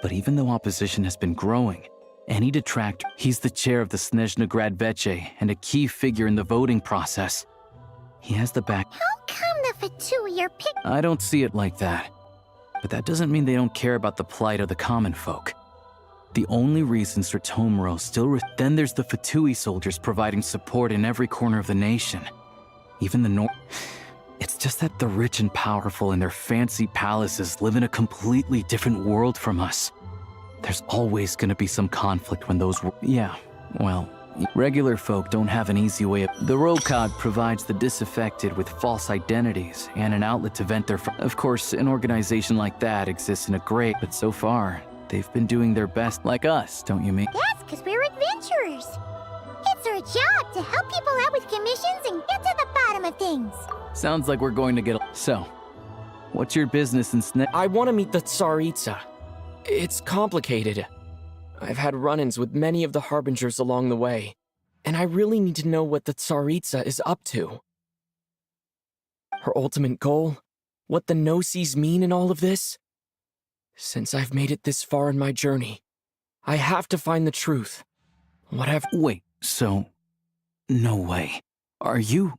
But even though opposition has been growing, any detractor... He's the chair of the Snezhnograd Veche and a key figure in the voting process. He has the back... How come the Fatui are picked... I don't see it like that. But that doesn't mean they don't care about the plight of the common folk. The only reason Stratomoro still... Then there's the Fatui soldiers providing support in every corner of the nation. Even the North... It's just that the rich and powerful in their fancy palaces live in a completely different world from us. There's always gonna be some conflict when those... Yeah, well, regular folk don't have an easy way of... The Rokad provides the disaffected with false identities and an outlet to vent their... Of course, an organization like that exists in a great... But so far, they've been doing their best like us, don't you mean? That's because we're adventurers. It's our job to help people out with commissions and get to the bottom of things. Sounds like we're going to get... So, what's your business in I want to meet the Tsaritsa. It's complicated. I've had run-ins with many of the Harbingers along the way, and I really need to know what the Tsaritsa is up to. Her ultimate goal? What the no-sees mean in all of this? Since I've made it this far in my journey, I have to find the truth. Whatever. Wait, so... No way. Are you...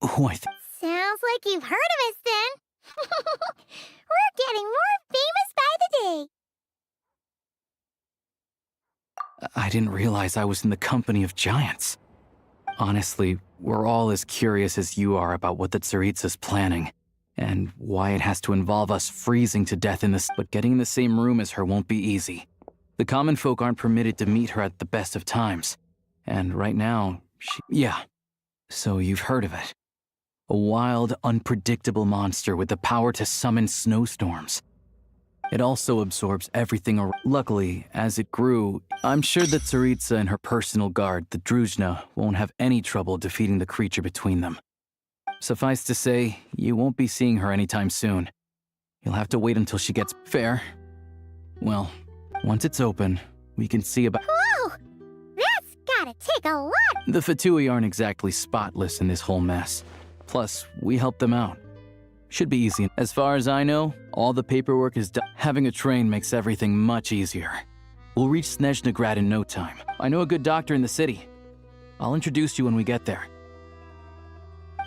who I think... Sounds like you've heard of us then. We're getting more famous by the day. I didn't realize I was in the company of giants. Honestly, we're all as curious as you are about what the Tsaritsa's planning, and why it has to involve us freezing to death in this. But getting in the same room as her won't be easy. The common folk aren't permitted to meet her at the best of times. And right now, yeah. So you've heard of it. A wild, unpredictable monster with the power to summon snowstorms. It also absorbs everything around. Luckily, as it grew, I'm sure that Tsaritsa and her personal guard, the Druzhna, won't have any trouble defeating the creature between them. Suffice to say, you won't be seeing her anytime soon. You'll have to wait until she gets fair. Well, once it's open, we can see about— Whoa! That's gotta take a lot! The Fatui aren't exactly spotless in this whole mess. Plus, we helped them out. Should be easy. As far as I know, all the paperwork is done. Having a train makes everything much easier. We'll reach Snezhnegrad in no time. I know a good doctor in the city. I'll introduce you when we get there.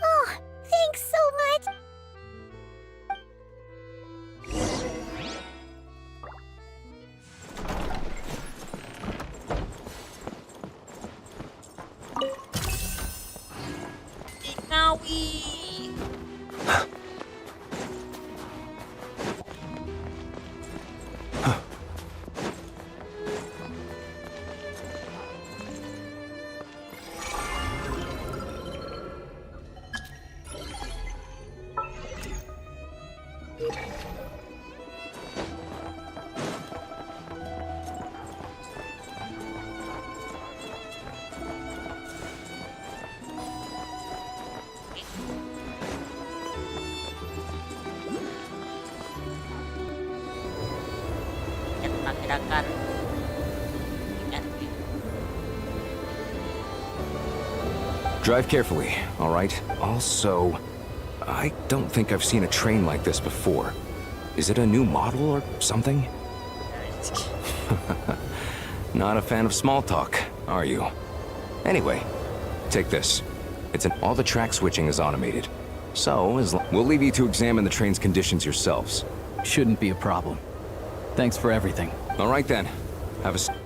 Oh, thanks so much! Gerakan. Drive carefully, all right? Also, I don't think I've seen a train like this before. Is it a new model or something? Not a fan of small talk, are you? Anyway, take this. All the track switching is automated. So, we'll leave you to examine the train's conditions yourselves. Shouldn't be a problem. Thanks for everything. All right then. Have a...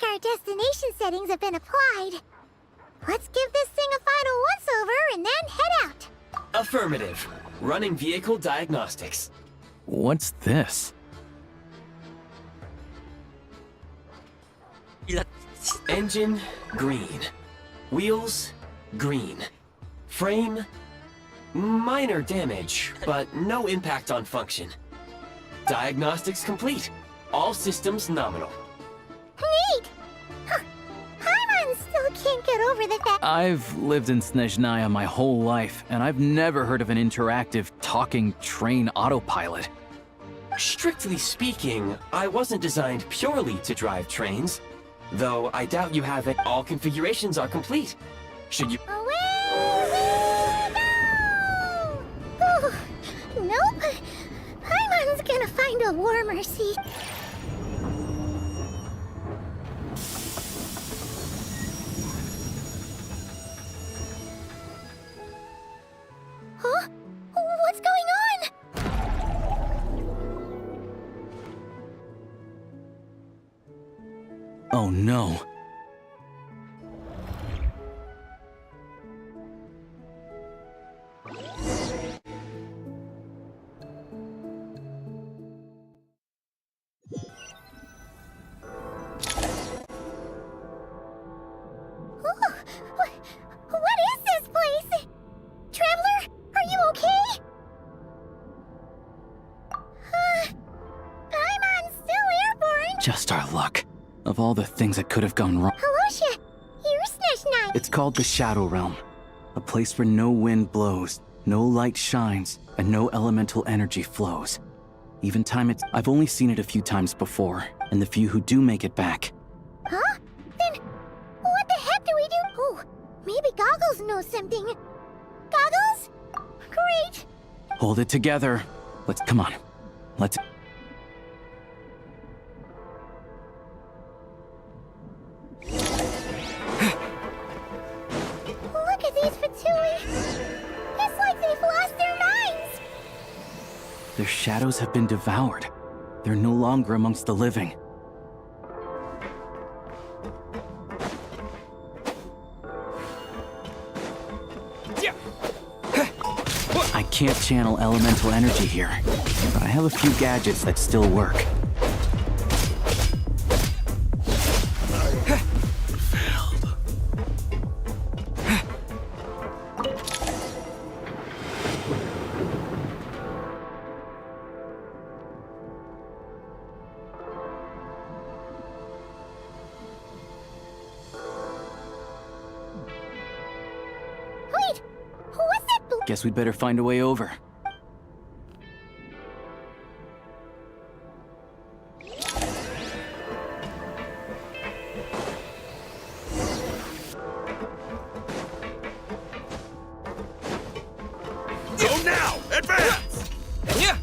Our destination settings have been applied. Let's give this thing a final once-over and then head out. Affirmative. Running vehicle diagnostics. What's this? Engine green. Wheels, green. Frame, minor damage, but no impact on function. Diagnostics complete. All systems nominal. Neat! Huh. Paimon still can't get over the fact. I've lived in Snezhnaya my whole life, and I've never heard of an interactive, talking train autopilot. Strictly speaking, I wasn't designed purely to drive trains, though I doubt you have it. All configurations are complete. Should you... Away we go! Ooh, nope. Paimon's gonna find a warmer seat. Huh? What's going on? Oh no. What is this place? Traveler, are you okay? Paimon's still airborne. Just our luck. Of all the things that could have gone wrong. Halosha, you're Snezhnaya. It's called the Shadow Realm. A place where no wind blows, no light shines, and no elemental energy flows. Even I've only seen it a few times before, and the few who do make it back. Huh? Then, what the heck do we do? Oh, maybe Goggles knows something. Goggles? Great. Hold it together. Come on. Let's... Look at these Fatui. It's like they've lost their minds. Their shadows have been devoured. They're no longer amongst the living. I can't channel elemental energy here, but I have a few gadgets that still work. Wait, what's that? Guess we'd better find a way over. Go now! Advance! Yeah!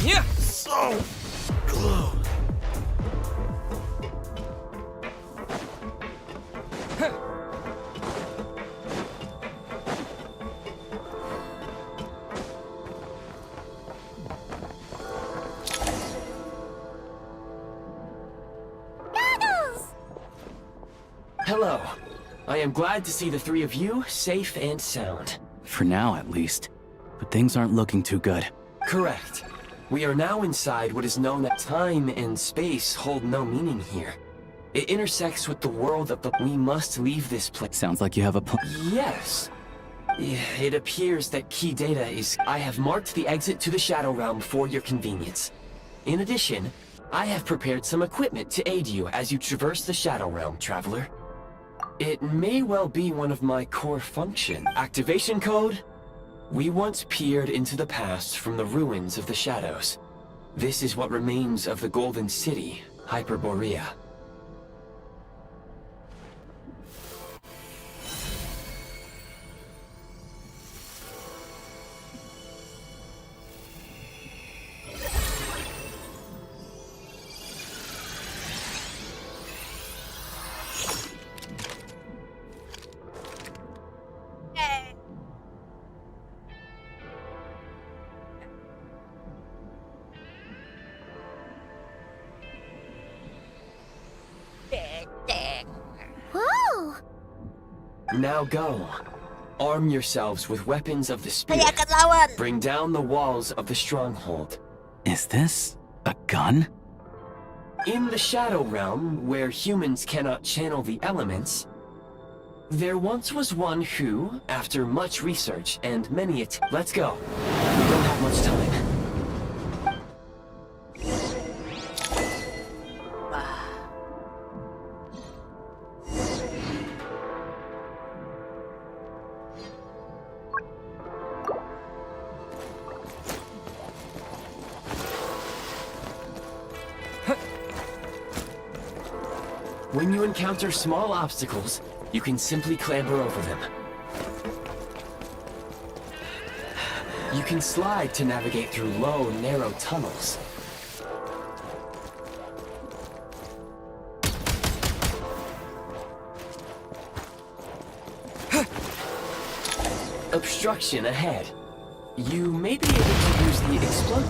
Yeah! So close. Hello. I am glad to see the three of you safe and sound. For now, at least. But things aren't looking too good. Correct. We are now inside what is known as time and space hold no meaning here. It intersects with the world of the... We must leave this place. Sounds like you have a plan. Yes. It appears that key data is... I have marked the exit to the Shadow Realm for your convenience. In addition, I have prepared some equipment to aid you as you traverse the Shadow Realm, Traveler. It may well be one of my core functions. Activation code? We once peered into the past from the ruins of the shadows. This is what remains of the Golden City, Hyperborea. Whoa! Now go. Arm yourselves with weapons of the spirit. Bring down the walls of the stronghold. Is this a gun? In the Shadow Realm, where humans cannot channel the elements, there once was one who, after much research and many let's go. We don't have much time. When you encounter small obstacles, you can simply clamber over them. You can slide to navigate through low, narrow tunnels. Obstruction ahead. You may be able to use the explode.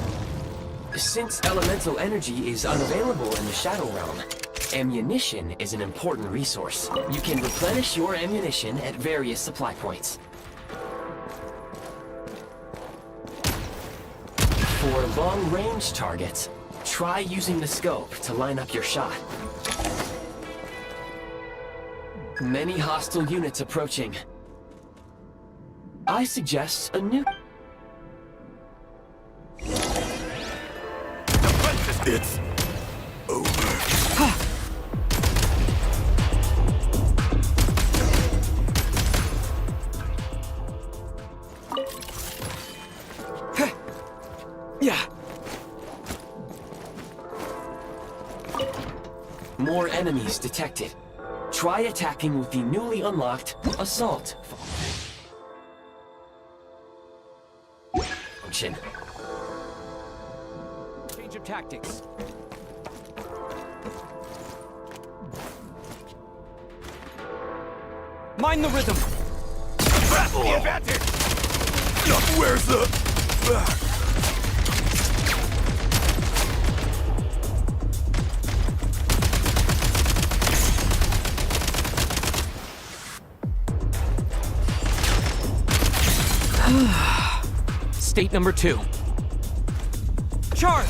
Since elemental energy is unavailable in the Shadow Realm, ammunition is an important resource. You can replenish your ammunition at various supply points. For long-range targets, try using the scope to line up your shot. Many hostile units approaching. I suggest a new... It's over. Yeah. More enemies detected. Try attacking with the newly unlocked Assault function. Change of tactics. Mind the rhythm. The advantage. Where's the back? State number 2. Charge!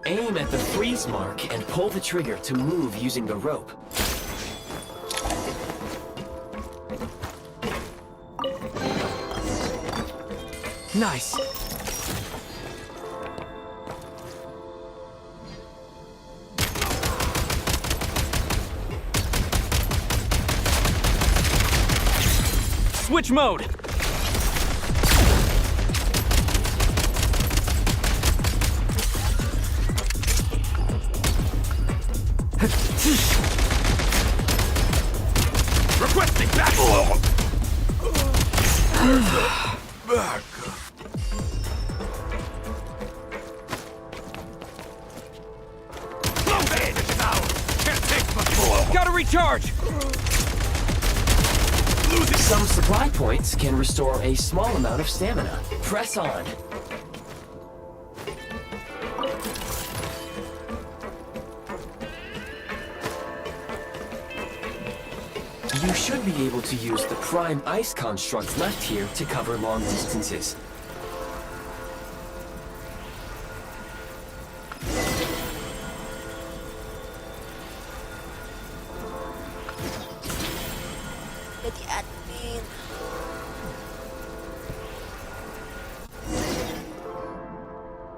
Aim at the freeze mark and pull the trigger to move using the rope. Nice. Switch mode. Requesting back. Back. Gotta recharge! Some supply points can restore a small amount of stamina. Press on. You should be able to use the prime ice construct left here to cover long distances. Jadi admin.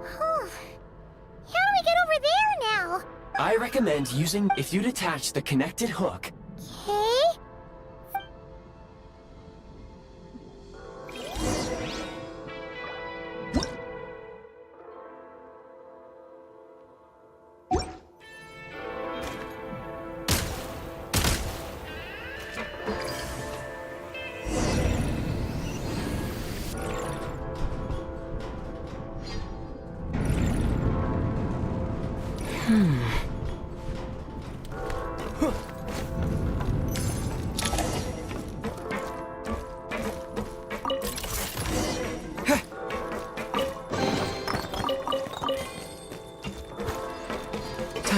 How do we get over there now? I recommend using if you detach the connected hook. Okay.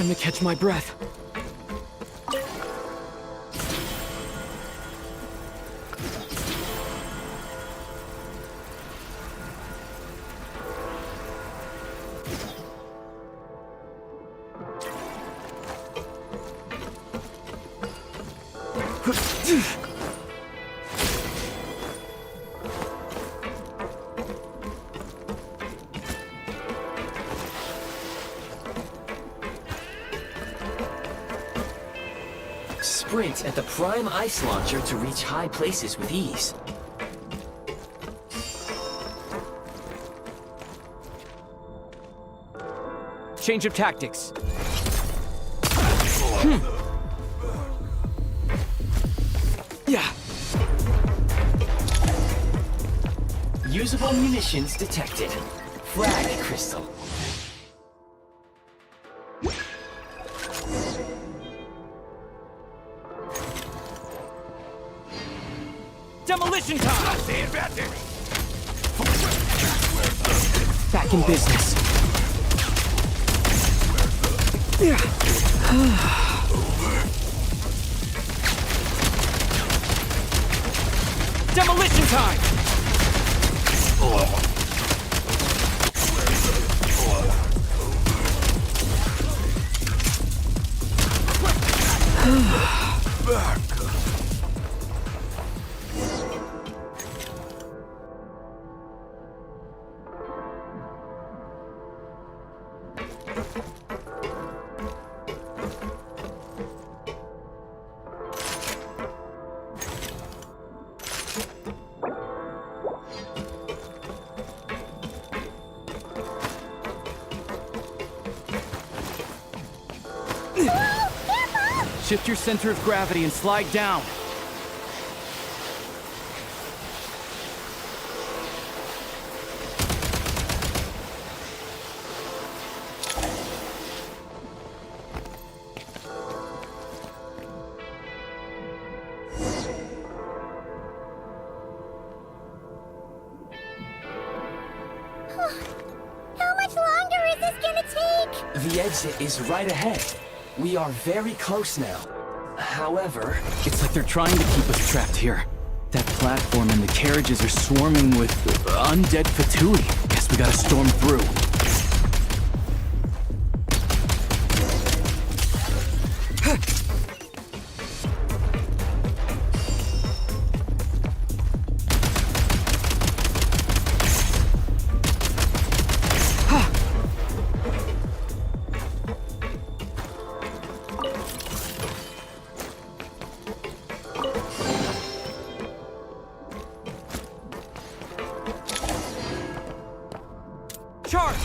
Time to catch my breath. Sprint at the prime ice launcher to reach high places with ease. Change of tactics. Yeah. Usable munitions detected. Frag crystal. Demolition time! Back in business. Demolition time! Shift your center of gravity and slide down. How much longer is this gonna take? The exit is right ahead. We are very close now. However... It's like they're trying to keep us trapped here. That platform and the carriages are swarming with undead fatui. Guess we gotta storm through. Charge!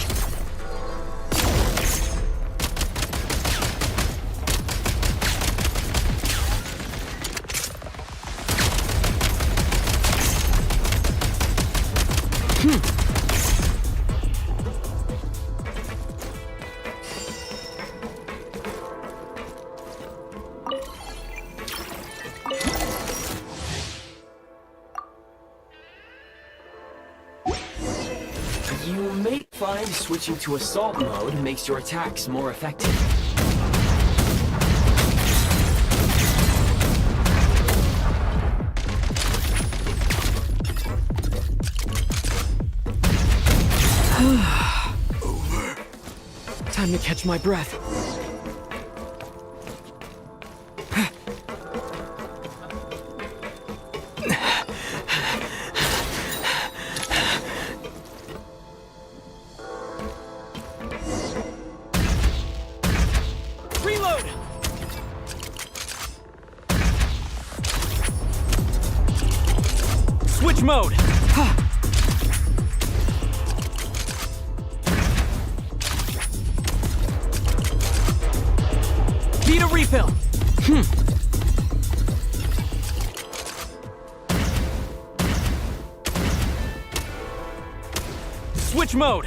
You may find switching to assault mode makes your attacks more effective. Time to catch my breath. Reload! Switch mode! Need a refill! Switch mode!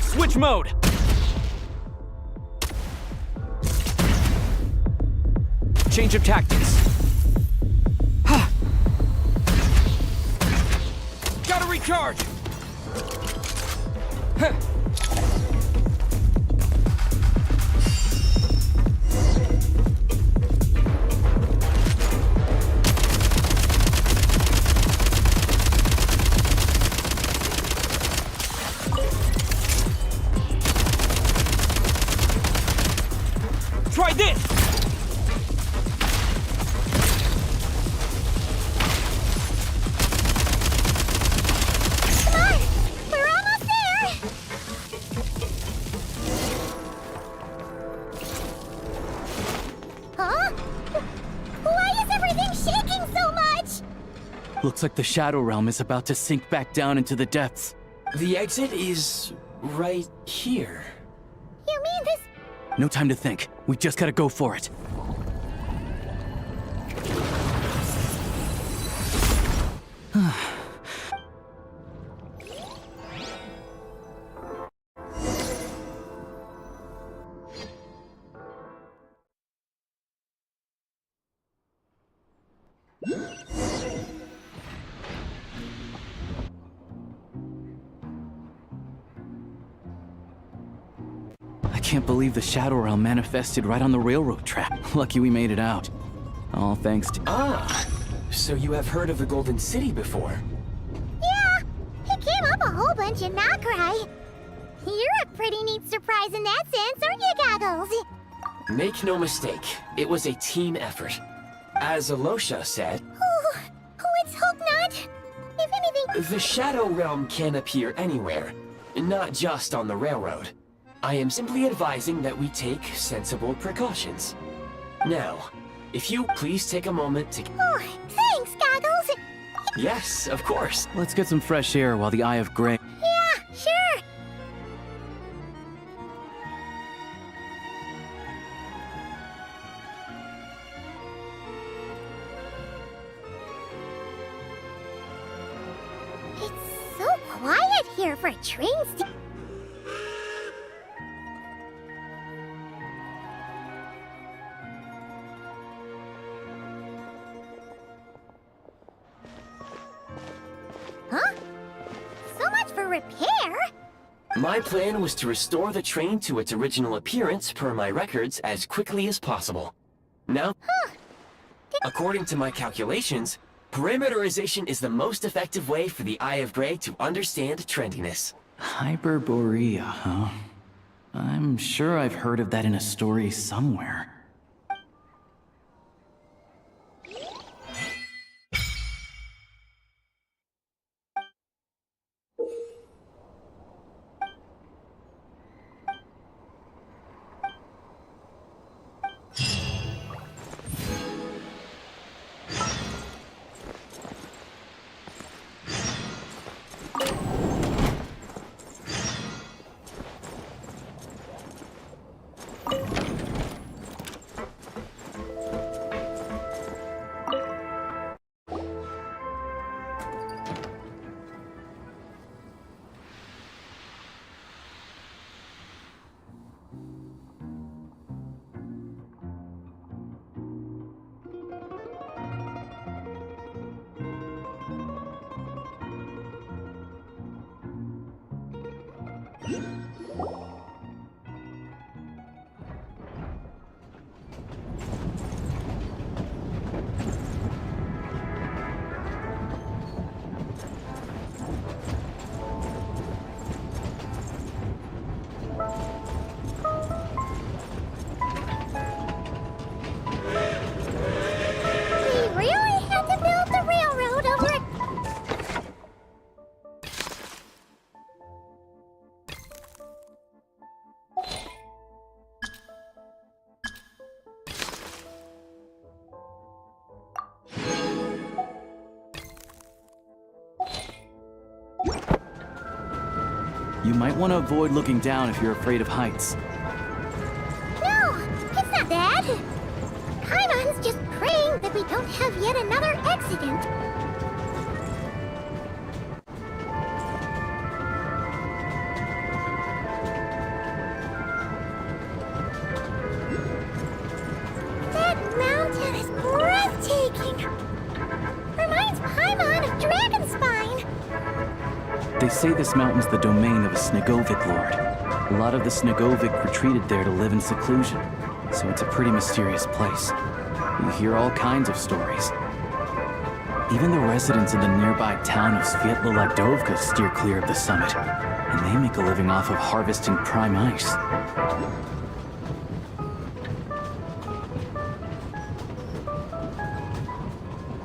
Switch mode! Change of tactics. Gotta recharge! Try this! Come on! We're almost there! Huh? Why is everything shaking so much? Looks like the Shadow Realm is about to sink back down into the depths. The exit is right here. You mean this? No time to think. We just gotta go for it. I can't believe the Shadow Realm manifested right on the railroad track. Lucky we made it out. All thanks to... Ah, so you have heard of the Golden City before? Yeah, it came up a whole bunch in Nakrai. You're a pretty neat surprise in that sense, aren't you, Goggles? Make no mistake, it was a team effort. As Alosha said, Oh, let's hope not. If anything... the Shadow Realm can appear anywhere, not just on the railroad. I am simply advising that we take sensible precautions. Now, if you please take a moment to... Oh, thanks, Goggles. Yes, of course. Let's get some fresh air while the Eye of Grey... Yeah, sure. It's so quiet here for a train station. Huh? So much for repair? My plan was to restore the train to its original appearance per my records as quickly as possible. Now, according to my calculations, parameterization is the most effective way for the Eye of Grey to understand trendiness. Hyperborea, huh? I'm sure I've heard of that in a story somewhere. We really had to build the railroad over it. You might want to avoid looking down if you're afraid of heights. No, it's not that. Paimon's just praying that we don't have yet another accident. That mountain... say this mountain's the domain of a Snegovik lord. A lot of the Snegovik retreated there to live in seclusion, so it's a pretty mysterious place. You hear all kinds of stories. Even the residents in the nearby town of Svietloladovka steer clear of the summit, and they make a living off of harvesting prime ice.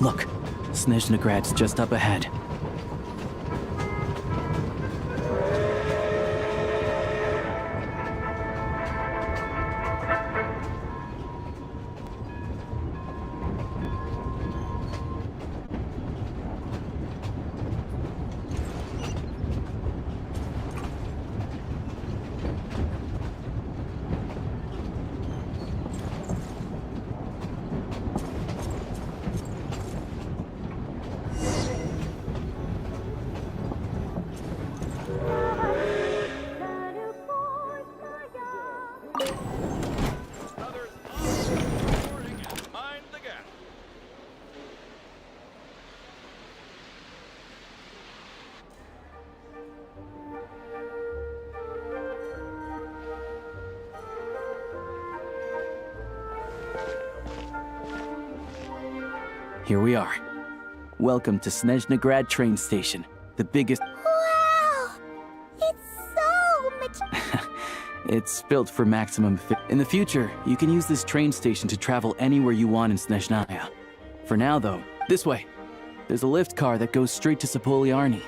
Look, Snezhnograd's just up ahead. Here we are. Welcome to Snezhnograd train station, the biggest... Wow! It's so much... It's built for maximum In the future, you can use this train station to travel anywhere you want in Snezhnaya. For now, though, this way. There's a lift car that goes straight to Zapolyarny.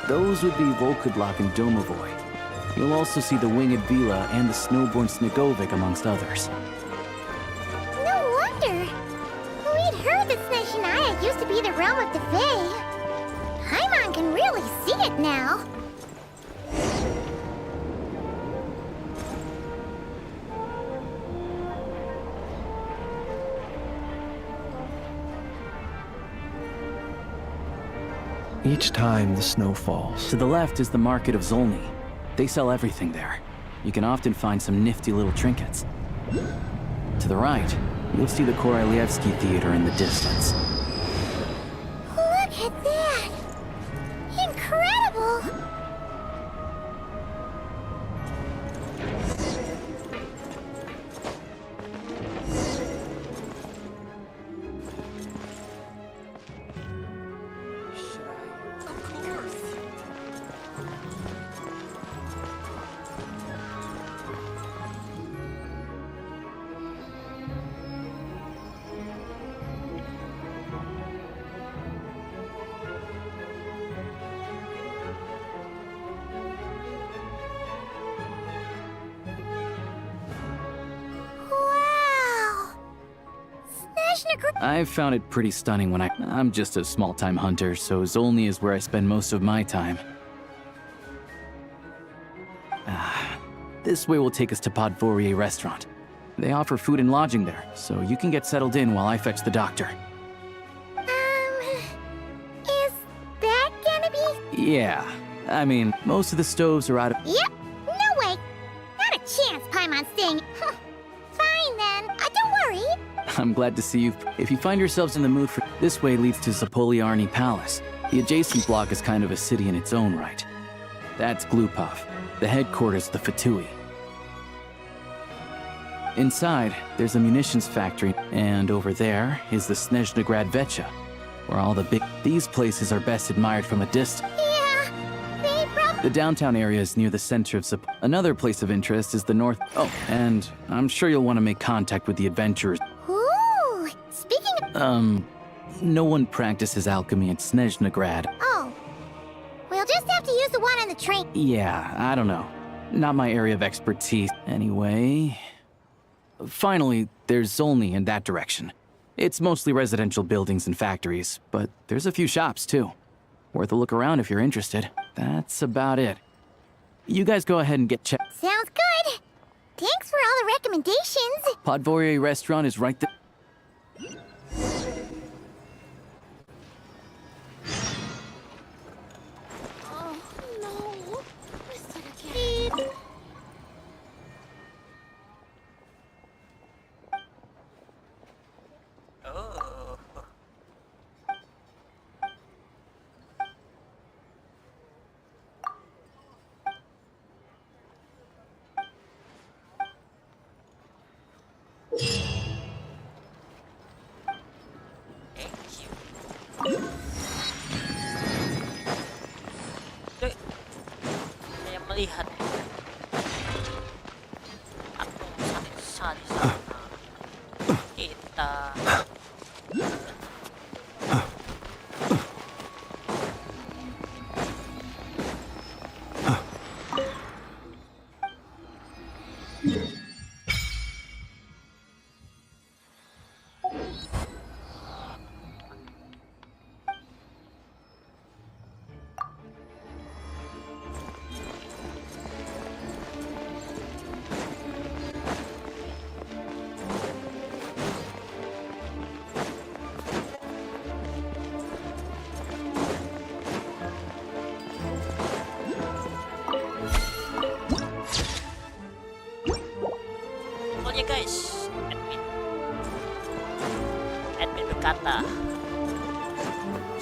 Those would be Volkudlak and Domovoy. You'll also see the winged Vila and the snowborn Snegovik, amongst others. No wonder! We'd heard that Snezhnaya used to be the realm of the Fae. Paimon can really see it now. Each time the snow falls. To the left is the market of Zolny. They sell everything there. You can often find some nifty little trinkets. To the right, you'll see the Korolyevsky Theater in the distance. Look at that! Incredible! I've found it pretty stunning when I'm just a small-time hunter, so Zolny is where I spend most of my time. This way will take us to Podvorier restaurant. They offer food and lodging there, so you can get settled in while I fetch the doctor. Is that gonna be? Yeah, I mean, most of the stoves are out of... Yep, no way! Not a chance Paimon's staying... Fine then, don't worry. I'm glad to see you. If you find yourselves in the mood for... This way leads to Zapolyarny Palace. The adjacent block is kind of a city in its own right. That's Glupov, the headquarters of the Fatui. Inside, there's a munitions factory, and over there is the Snezhnograd Vecha, where all the big... These places are best admired from a distance. Yeah, they probably... The downtown area is near the center of Another place of interest is the north... Oh, and I'm sure you'll want to make contact with the adventurers. Ooh, speaking of... No one practices alchemy in Snezhnograd. Oh, we'll just have to use the one on the train. Yeah, I don't know. Not my area of expertise. Anyway... Finally, there's only in that direction. It's mostly residential buildings and factories, but there's a few shops too. Worth a look around if you're interested. That's about it. You guys go ahead and get checked. Sounds good. Thanks for all the recommendations. Podvorie restaurant is right there. Oh, no. Mr. Kid. Oh. Saya melihat patung Sansa di sana. Kita pokoknya guys, admin berkata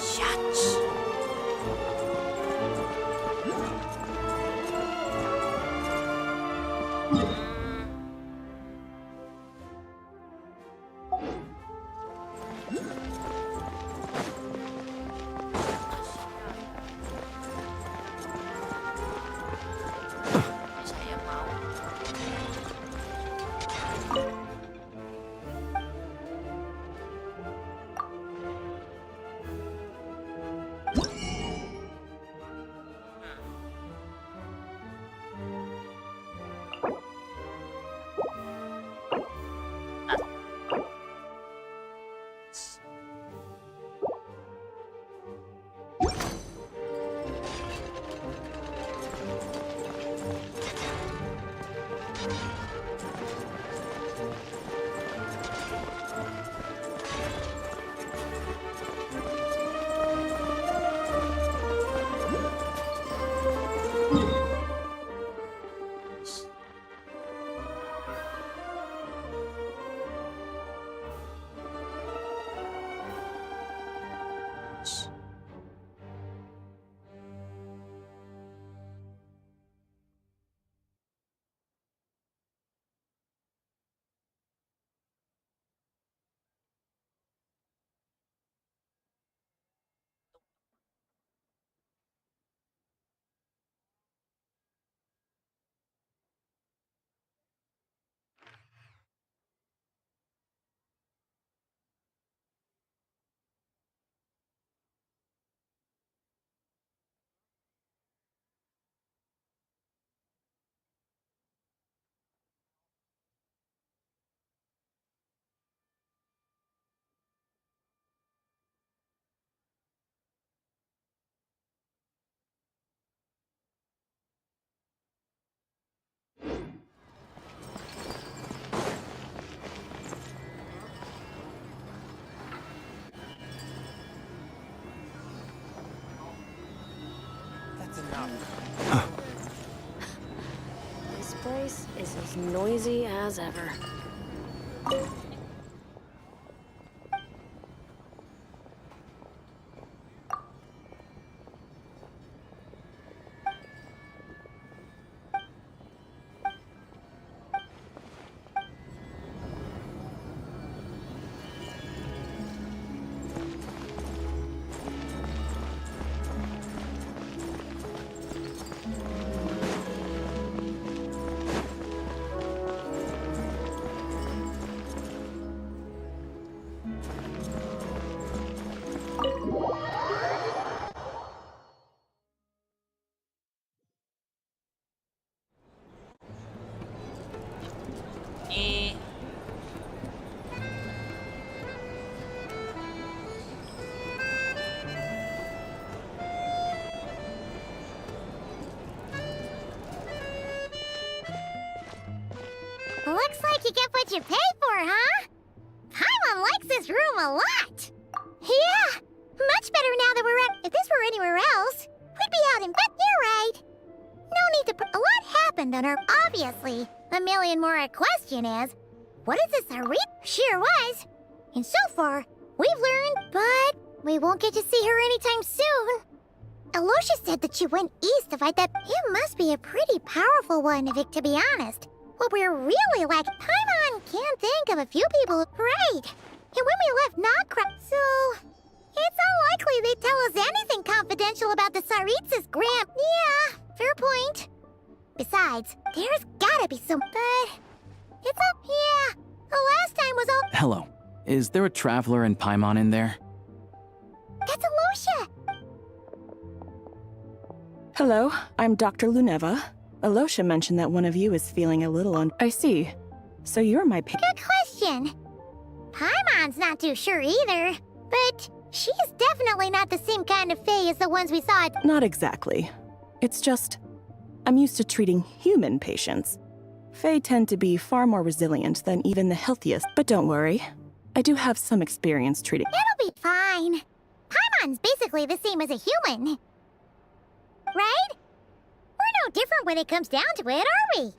Shats. Saya mau This place is as noisy as ever. what you pay for, huh? Paimon likes this room a lot. Yeah, much better now that we're at... If this were anywhere else, we'd be out in... But you're right. No need to... A lot happened on her... Obviously, a million more question is... What is this, Sarit? Sure was. And so far, we've learned, but we won't get to see her anytime soon. Alosha said that she went east to fight that... It must be a pretty powerful one, Vic, to be honest. What we're really like... Paimon can't think of a few people... Right. And when we left Nagcra... So... It's unlikely they'd tell us anything confidential about the Tsaritsas' grand... Yeah, fair point. Besides, there's gotta be some... But... It's up... Yeah. The last time was all... Hello. Is there a traveler in Paimon in there? That's Alosha! Hello, I'm Dr. Luneva. Alosha mentioned that one of you is feeling a little I see. So you're my Good question. Paimon's not too sure either, but she's definitely not the same kind of fae as the ones we saw at... Not exactly. It's just... I'm used to treating human patients. Fae tend to be far more resilient than even the healthiest, but don't worry. I do have some experience treating... It'll be fine. Paimon's basically the same as a human. Right? We're no different when it comes down to it, are we?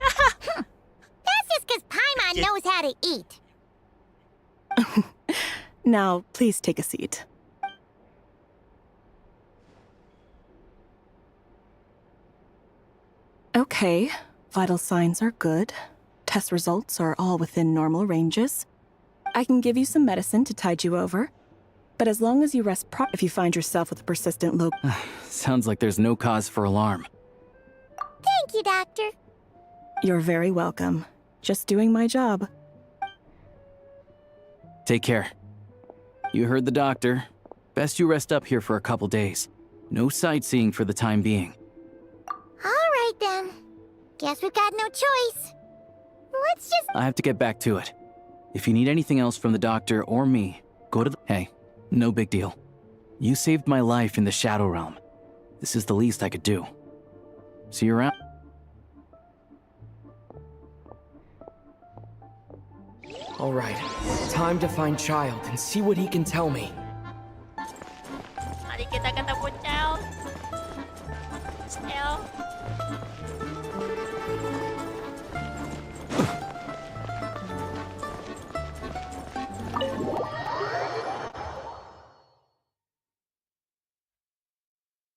That's just because Paimon knows how to eat. Now, please take a seat. Okay, vital signs are good. Test results are all within normal ranges. I can give you some medicine to tide you over. But as long as you rest if you find yourself with a persistent low... Sounds like there's no cause for alarm. Thank you, Doctor. You're very welcome. Just doing my job. Take care. You heard the doctor. Best you rest up here for a couple days. No sightseeing for the time being. All right, then. Guess we've got no choice. Let's just... I have to get back to it. If you need anything else from the doctor or me, go to the... Hey, no big deal. You saved my life in the Shadow Realm. This is the least I could do. See you around. Alright, time to find Child and see what he can tell me. Mari kita ketemu Cel. Cel.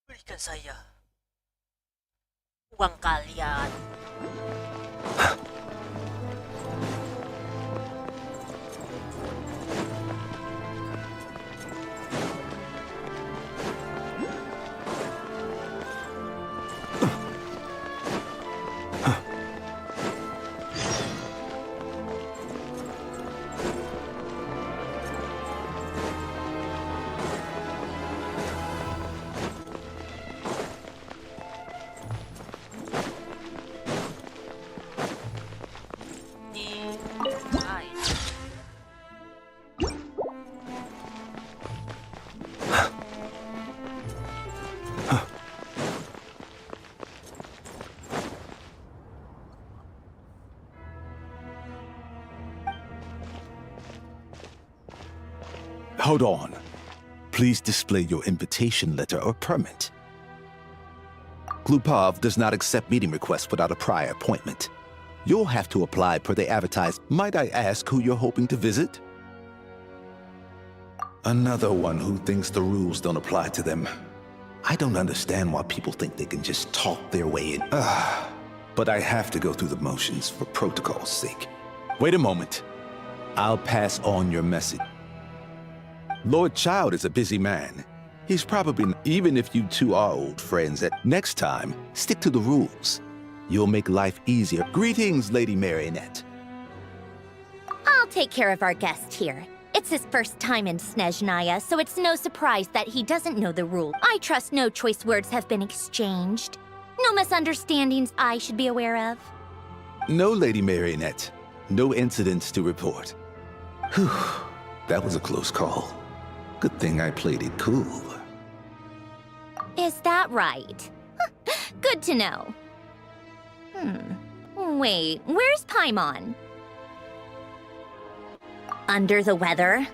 Berikan saya uang kalian. Hold on. Please display your invitation letter or permit. Glupov does not accept meeting requests without a prior appointment. You'll have to apply per they advertise. Might I ask who you're hoping to visit? Another one who thinks the rules don't apply to them. I don't understand why people think they can just talk their way in. But I have to go through the motions for protocol's sake. Wait a moment. I'll pass on your message. Lord Child is a busy man. He's probably, even if you two are old friends, next time, stick to the rules. You'll make life easier. Greetings, Lady Marionette. I'll take care of our guest here. It's his first time in Snezhnaya, so it's no surprise that he doesn't know the rule. I trust no choice words have been exchanged. No misunderstandings I should be aware of. No, Lady Marionette. No incidents to report. Whew, that was a close call. Good thing I played it cool. Is that right? Good to know. Wait, where's Paimon? Under the weather?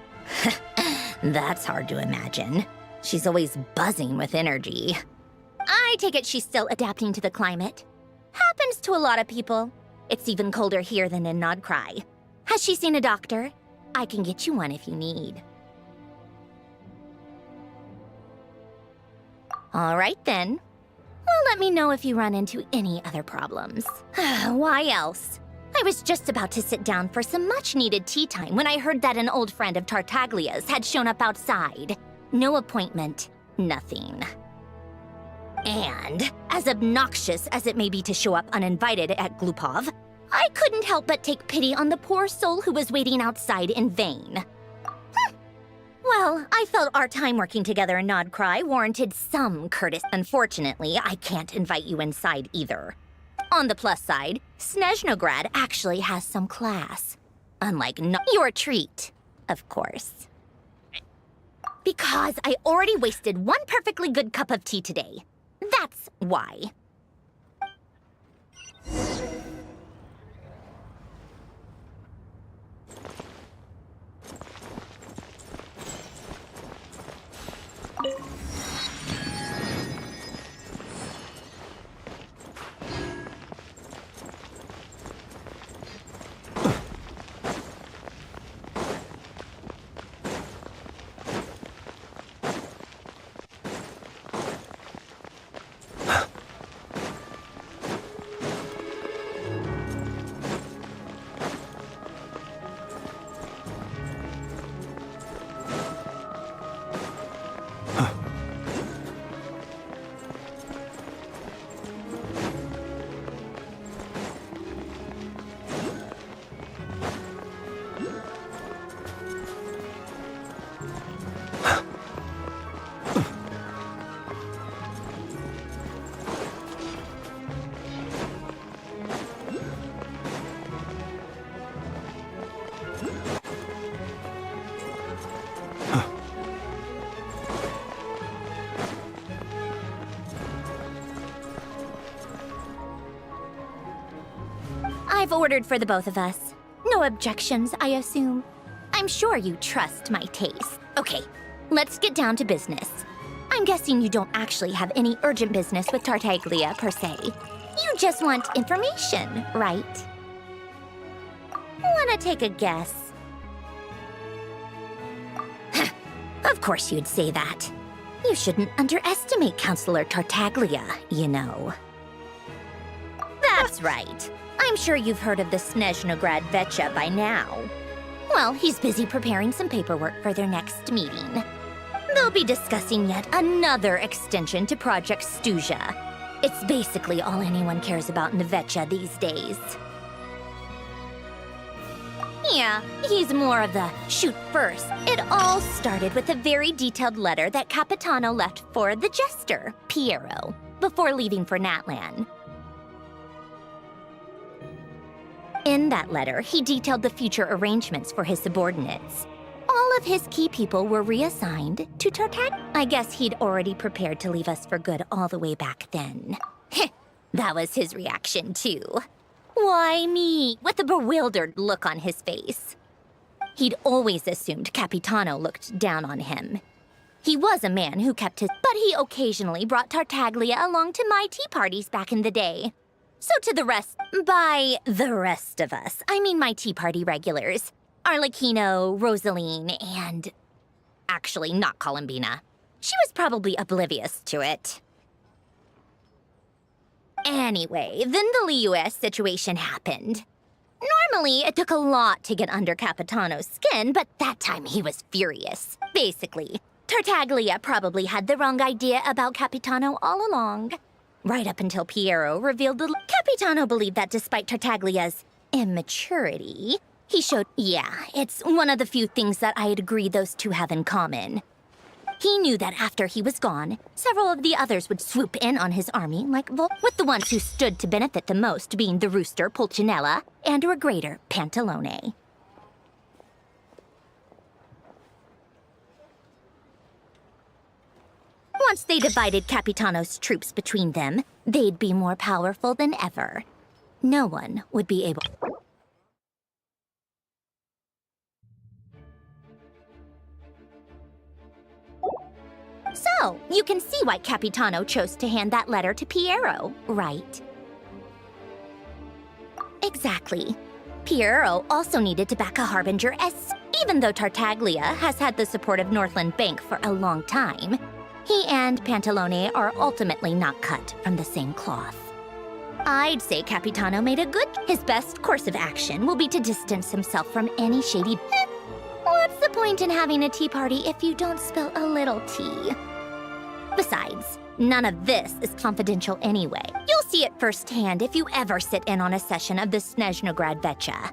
That's hard to imagine. She's always buzzing with energy. I take it she's still adapting to the climate. Happens to a lot of people. It's even colder here than in Nodcry. Has she seen a doctor? I can get you one if you need. All right then. Well, let me know if you run into any other problems. Why else? I was just about to sit down for some much-needed tea time when I heard that an old friend of Tartaglia's had shown up outside. No appointment, nothing. And, as obnoxious as it may be to show up uninvited at Glupov, I couldn't help but take pity on the poor soul who was waiting outside in vain. Well, I felt our time working together in Nodcry warranted some courtesy. Unfortunately, I can't invite you inside either. On the plus side, Snezhnograd actually has some class. Unlike your treat, of course. Because I already wasted one perfectly good cup of tea today. That's why. I've ordered for the both of us. No objections, I assume. I'm sure you trust my taste. Okay, let's get down to business. I'm guessing you don't actually have any urgent business with Tartaglia, per se. You just want information, right? Wanna take a guess? Of course you'd say that. You shouldn't underestimate Counselor Tartaglia, you know. That's right. I'm sure you've heard of the Snezhnograd Vecha by now. Well, he's busy preparing some paperwork for their next meeting. They'll be discussing yet another extension to Project Stuja. It's basically all anyone cares about in the Vecha these days. Yeah, he's more of the shoot first. It all started with a very detailed letter that Capitano left for the jester, Piero, before leaving for Natlan. In that letter, he detailed the future arrangements for his subordinates. All of his key people were reassigned to Tartag. I guess he'd already prepared to leave us for good all the way back then. That was his reaction, too. Why me? With a bewildered look on his face. He'd always assumed Capitano looked down on him. He was a man who kept his... But he occasionally brought Tartaglia along to my tea parties back in the day. So to the rest... By the rest of us, I mean my tea party regulars. Arlecchino, Rosaline, and... Actually, not Columbina. She was probably oblivious to it. Anyway, then the Liu-S situation happened. Normally, it took a lot to get under Capitano's skin, but that time he was furious. Basically, Tartaglia probably had the wrong idea about Capitano all along. Right up until Piero revealed the... Capitano believed that despite Tartaglia's immaturity, he showed... Yeah, it's one of the few things that I'd agree those two have in common. He knew that after he was gone, several of the others would swoop in on his army like with the ones who stood to benefit the most being the rooster Pulcinella and Regrator Pantalone. Once they divided Capitano's troops between them, they'd be more powerful than ever. no one would be able. So, you can see why Capitano chose to hand that letter to Piero, right? Exactly. Piero also needed to back a harbinger even though Tartaglia has had the support of Northland Bank for a long time, he and Pantalone are ultimately not cut from the same cloth. I'd say Capitano made a good. His best course of action will be to distance himself from any shady. What's the point in having a tea party if you don't spill a little tea? Besides, none of this is confidential anyway. You'll see it firsthand if you ever sit in on a session of the Snezhnograd Vecha.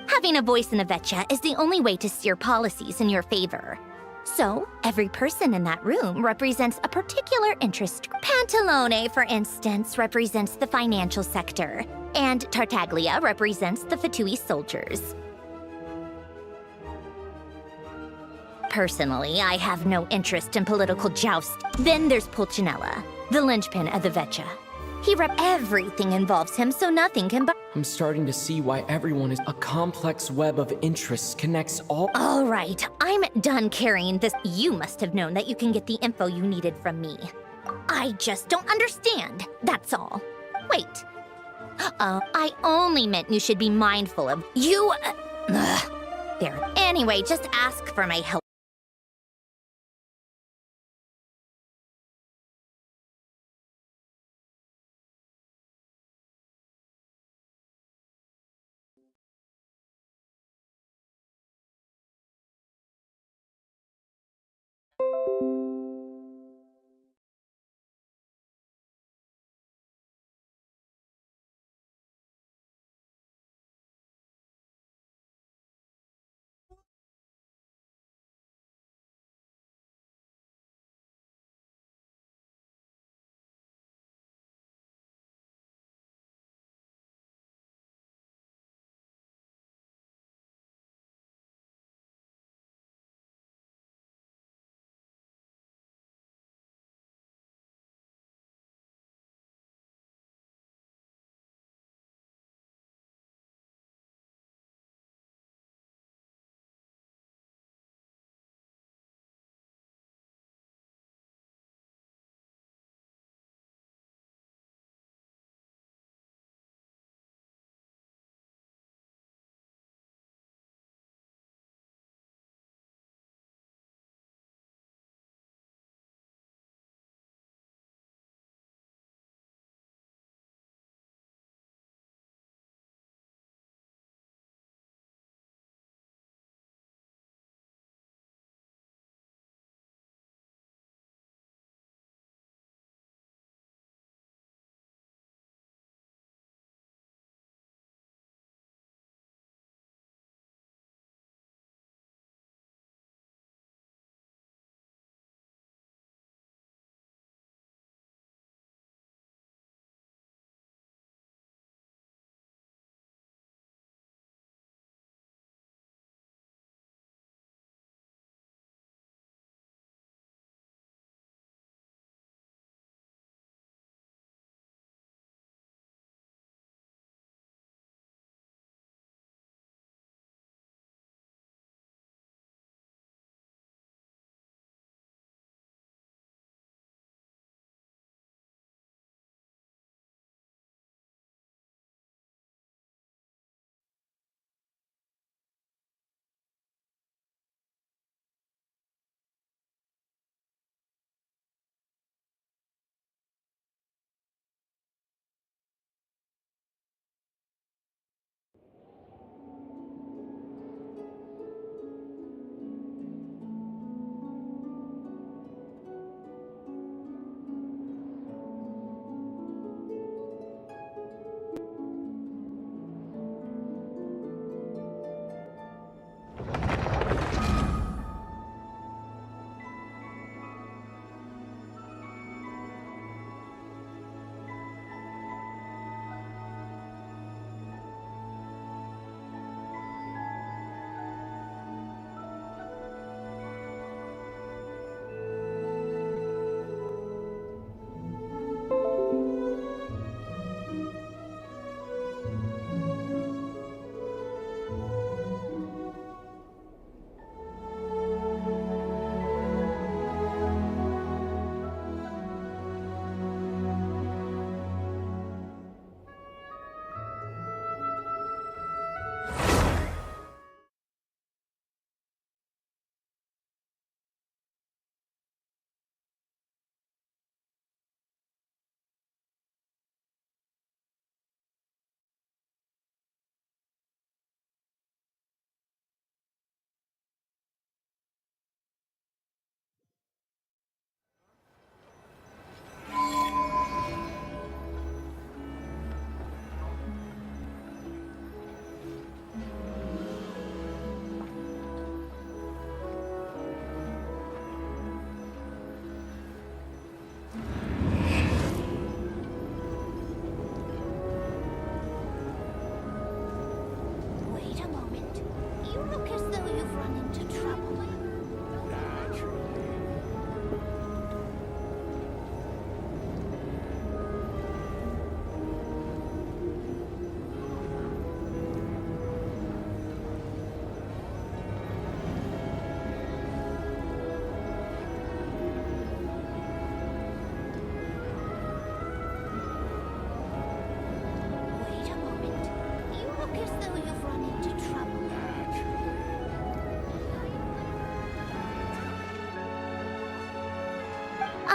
Having a voice in the Vecha is the only way to steer policies in your favor. So, every person in that room represents a particular interest. Pantalone, for instance, represents the financial sector, and Tartaglia represents the Fatui soldiers. Personally, I have no interest in political joust. Then there's Pulcinella, the linchpin of the Vecha. Everything involves him, so nothing can I'm starting to see why everyone is a complex web of interests connects all. All right, I'm done carrying this. You must have known that you can get the info you needed from me. I just don't understand, that's all. Wait. I only meant you should be mindful of you. There. Anyway, just ask for my help.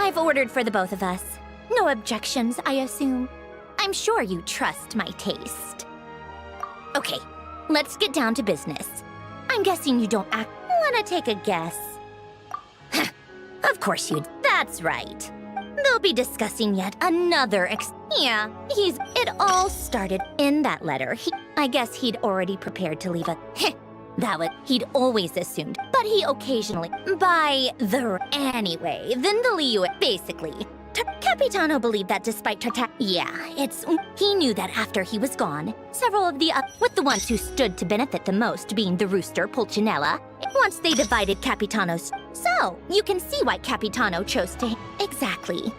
I've ordered for the both of us. No objections, I assume. I'm sure you trust my taste. Okay, let's get down to business. I'm guessing you don't wanna take a guess? Of course you. That's right. They'll be discussing yet another Yeah, it all started in that letter. I guess he'd already prepared to leave a... he'd always assumed, but he occasionally... Anyway, then the Liu... Basically, Capitano believed that despite he knew that after he was gone, several of the... with the ones who stood to benefit the most being the Rooster, Pulcinella, once they divided Capitano's... So, you can see why Capitano chose to... Exactly.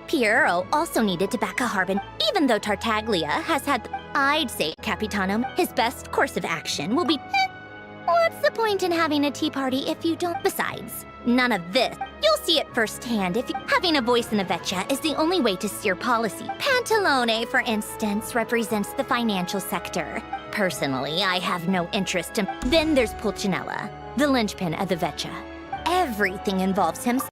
Piero also needed to back a Harbin, even though Tartaglia has had... I'd say, Capitano, his best course of action will be... What's the point in having a tea party if you don't... Besides, none of this. You'll see it firsthand if having a voice in the Vecchia is the only way to steer policy. Pantalone, for instance, represents the financial sector. Personally, I have no interest in... Then there's Pulcinella, the linchpin of the Vecchia. Everything involves him.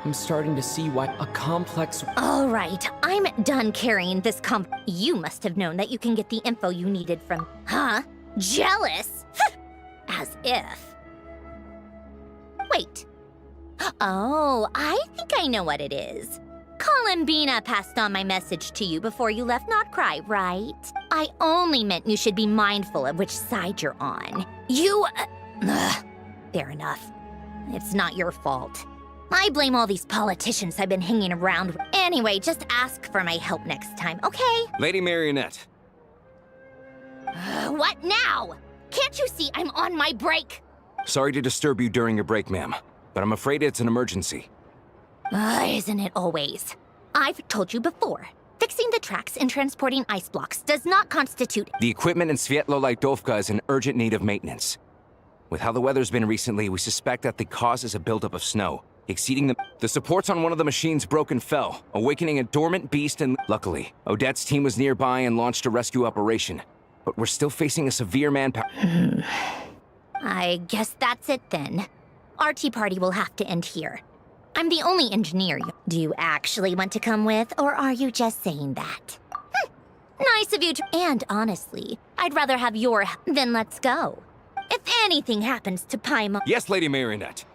I'm starting to see why a complex... All right, I'm done carrying this You must have known that you can get the info you needed from... Huh? Jealous? As if. Wait. Oh, I think I know what it is. Columbina passed on my message to you before you left Not Cry, right? I only meant you should be mindful of which side you're on. Fair enough. It's not your fault. I blame all these politicians I've been hanging around with. Anyway, just ask for my help next time, okay? Lady Marionette. What now? Can't you see I'm on my break? Sorry to disturb you during your break, ma'am, but I'm afraid it's an emergency. Isn't it always? I've told you before. Fixing the tracks and transporting ice blocks does not constitute... The equipment in Svietlo-Laitovka is in urgent need of maintenance. With how the weather's been recently, we suspect that the cause is a buildup of snow, exceeding the supports on one of the machines broke and fell, awakening a dormant beast and... Luckily, Odette's team was nearby and launched a rescue operation. But we're still facing a severe manpower... I guess that's it then. Our tea party will have to end here. I'm the only engineer. Do you actually want to come with, or are you just saying that? Nice of you to... And honestly, I'd rather have your... Then let's go. If anything happens to Paimon... Yes, Lady Marionette.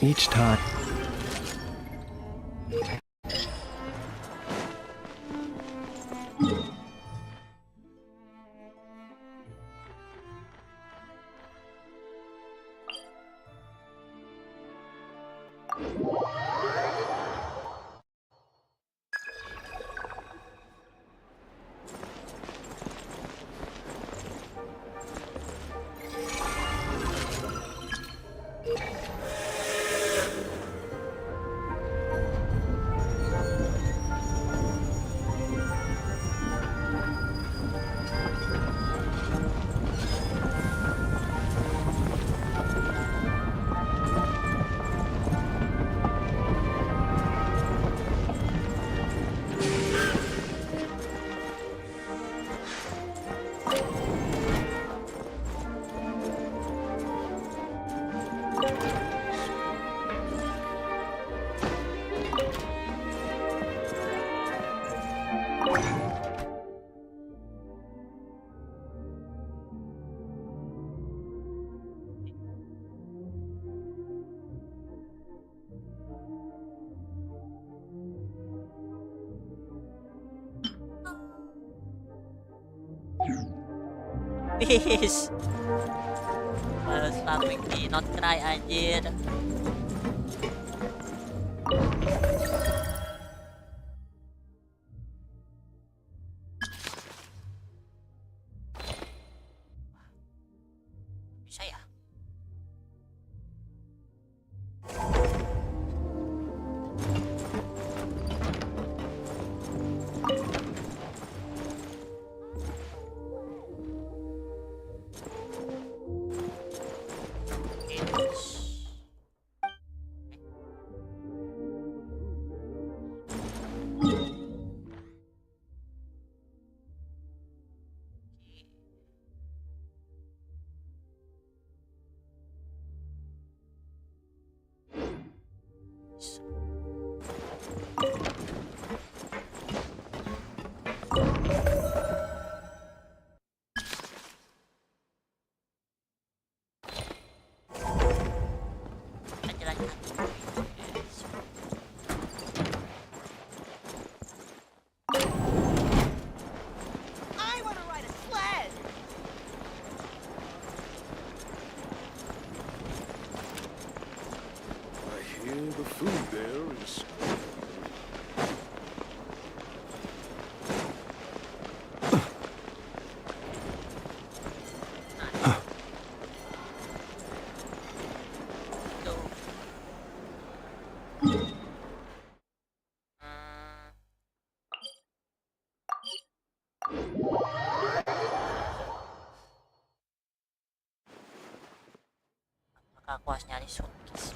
Each time. Please. Stop make me not cry anjir. Bisa ya? The food there is... Apakah aku harus nyari suitcase?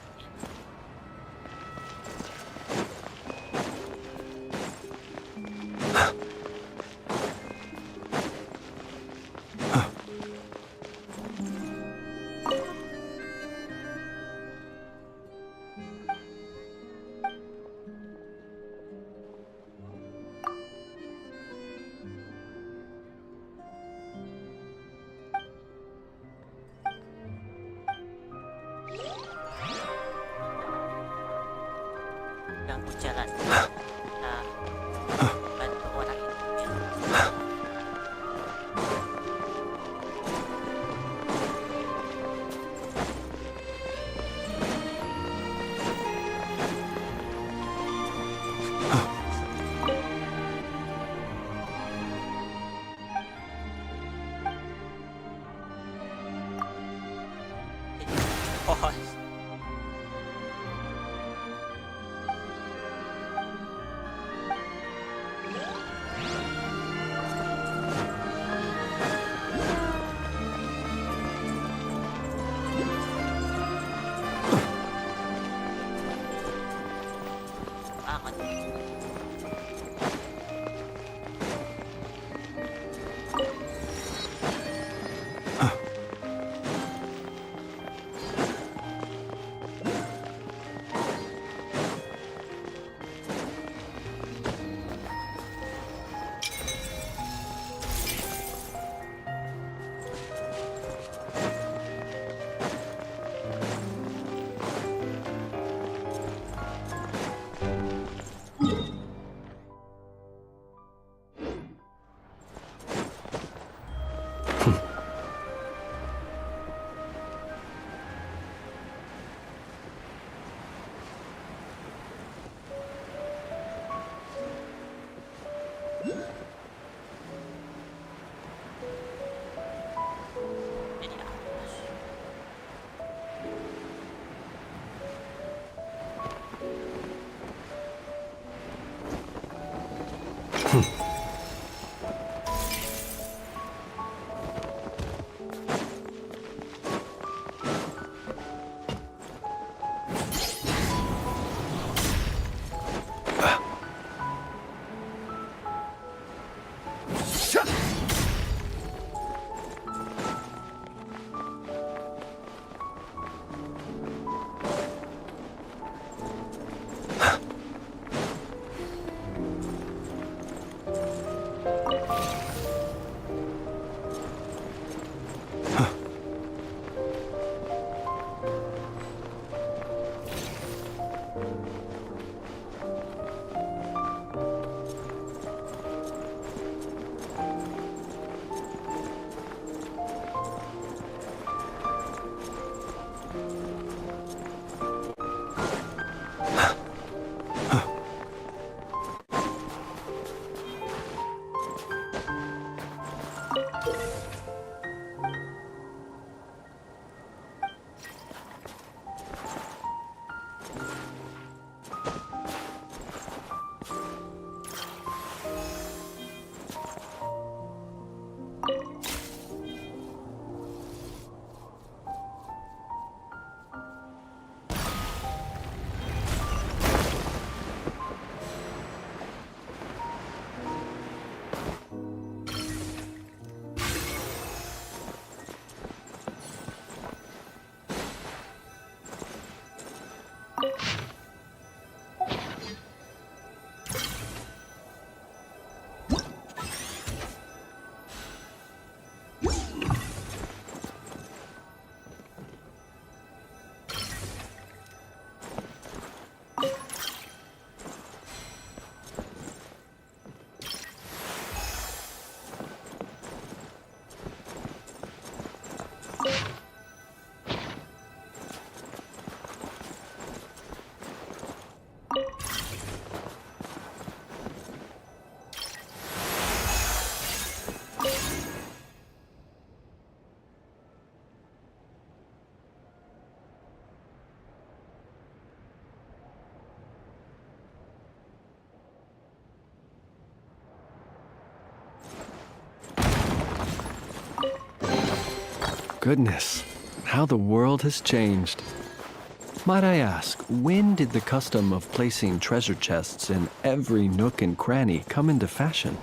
Ganggu jalan. Nah, bantu orang itu. Oh. goodness, how the world has changed. Might I ask, when did the custom of placing treasure chests in every nook and cranny come into fashion?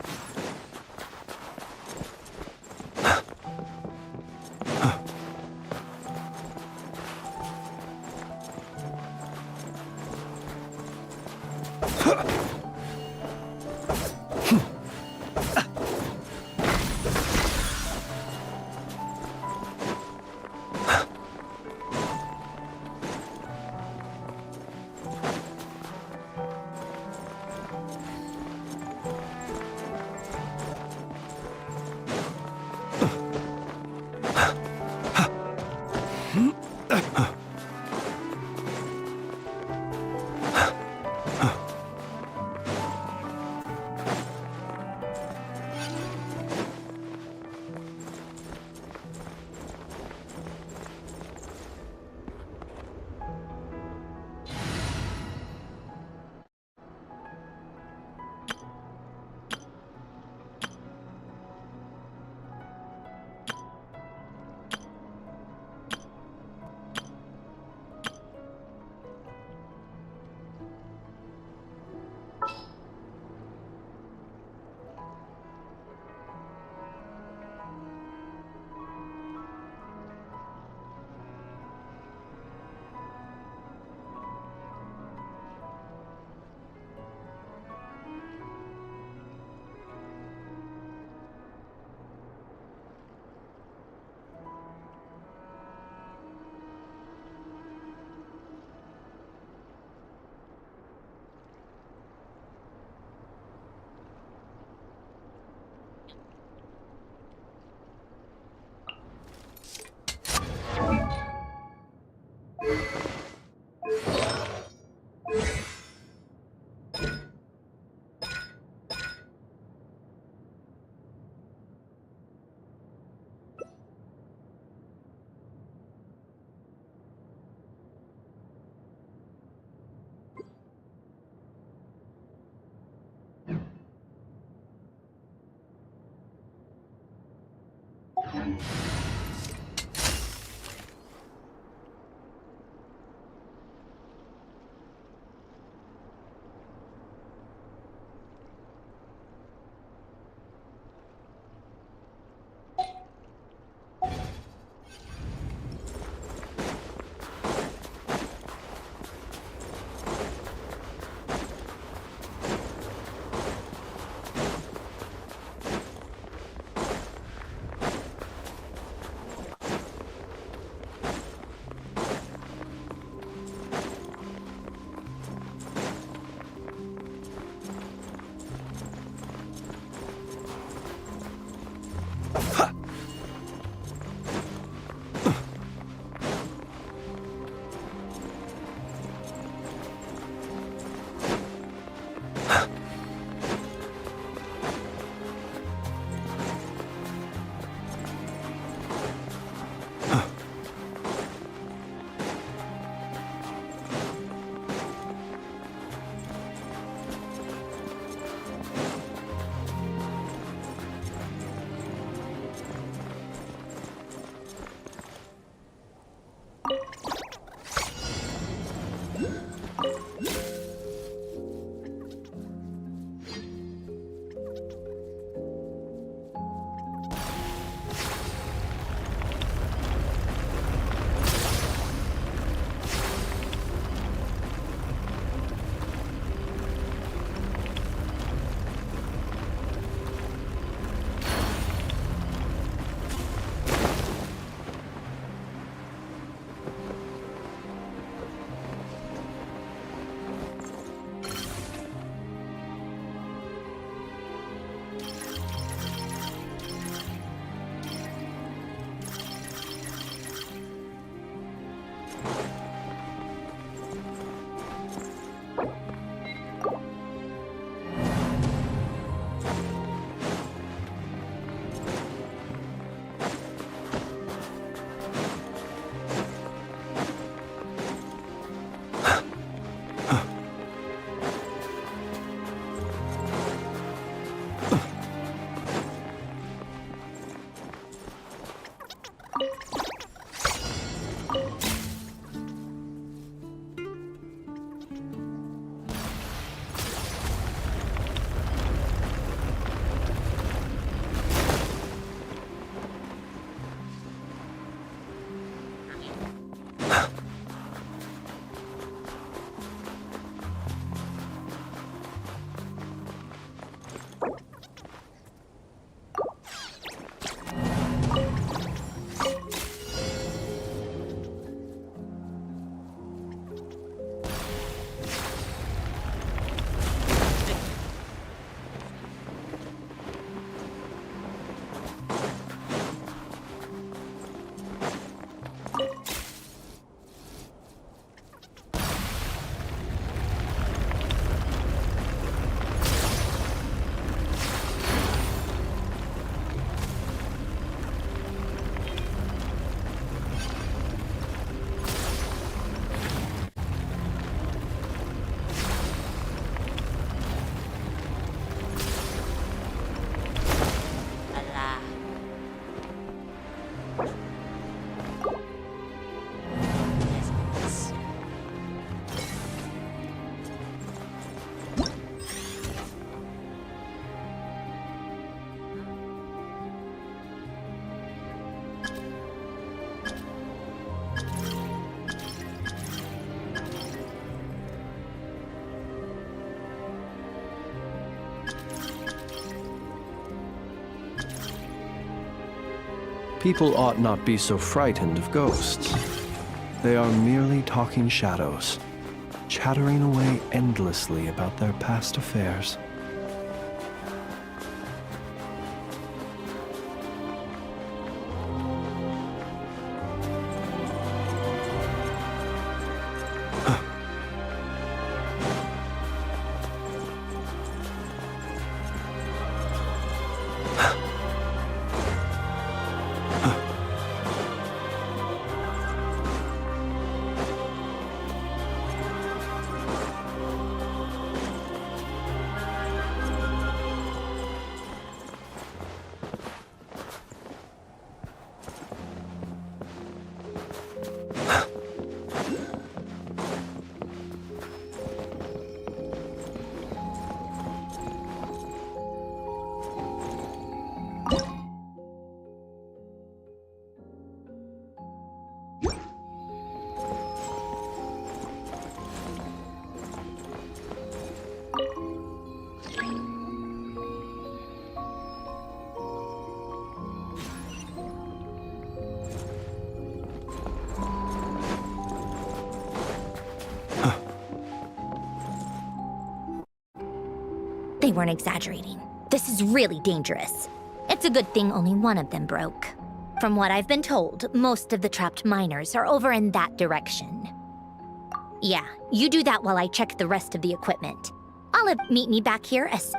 People ought not be so frightened of ghosts. They are merely talking shadows, chattering away endlessly about their past affairs. They weren't exaggerating. This is really dangerous. It's a good thing only one of them broke. From what I've been told, most of the trapped miners are over in that direction. Yeah, you do that while I check the rest of the equipment. Olive, meet me back here as...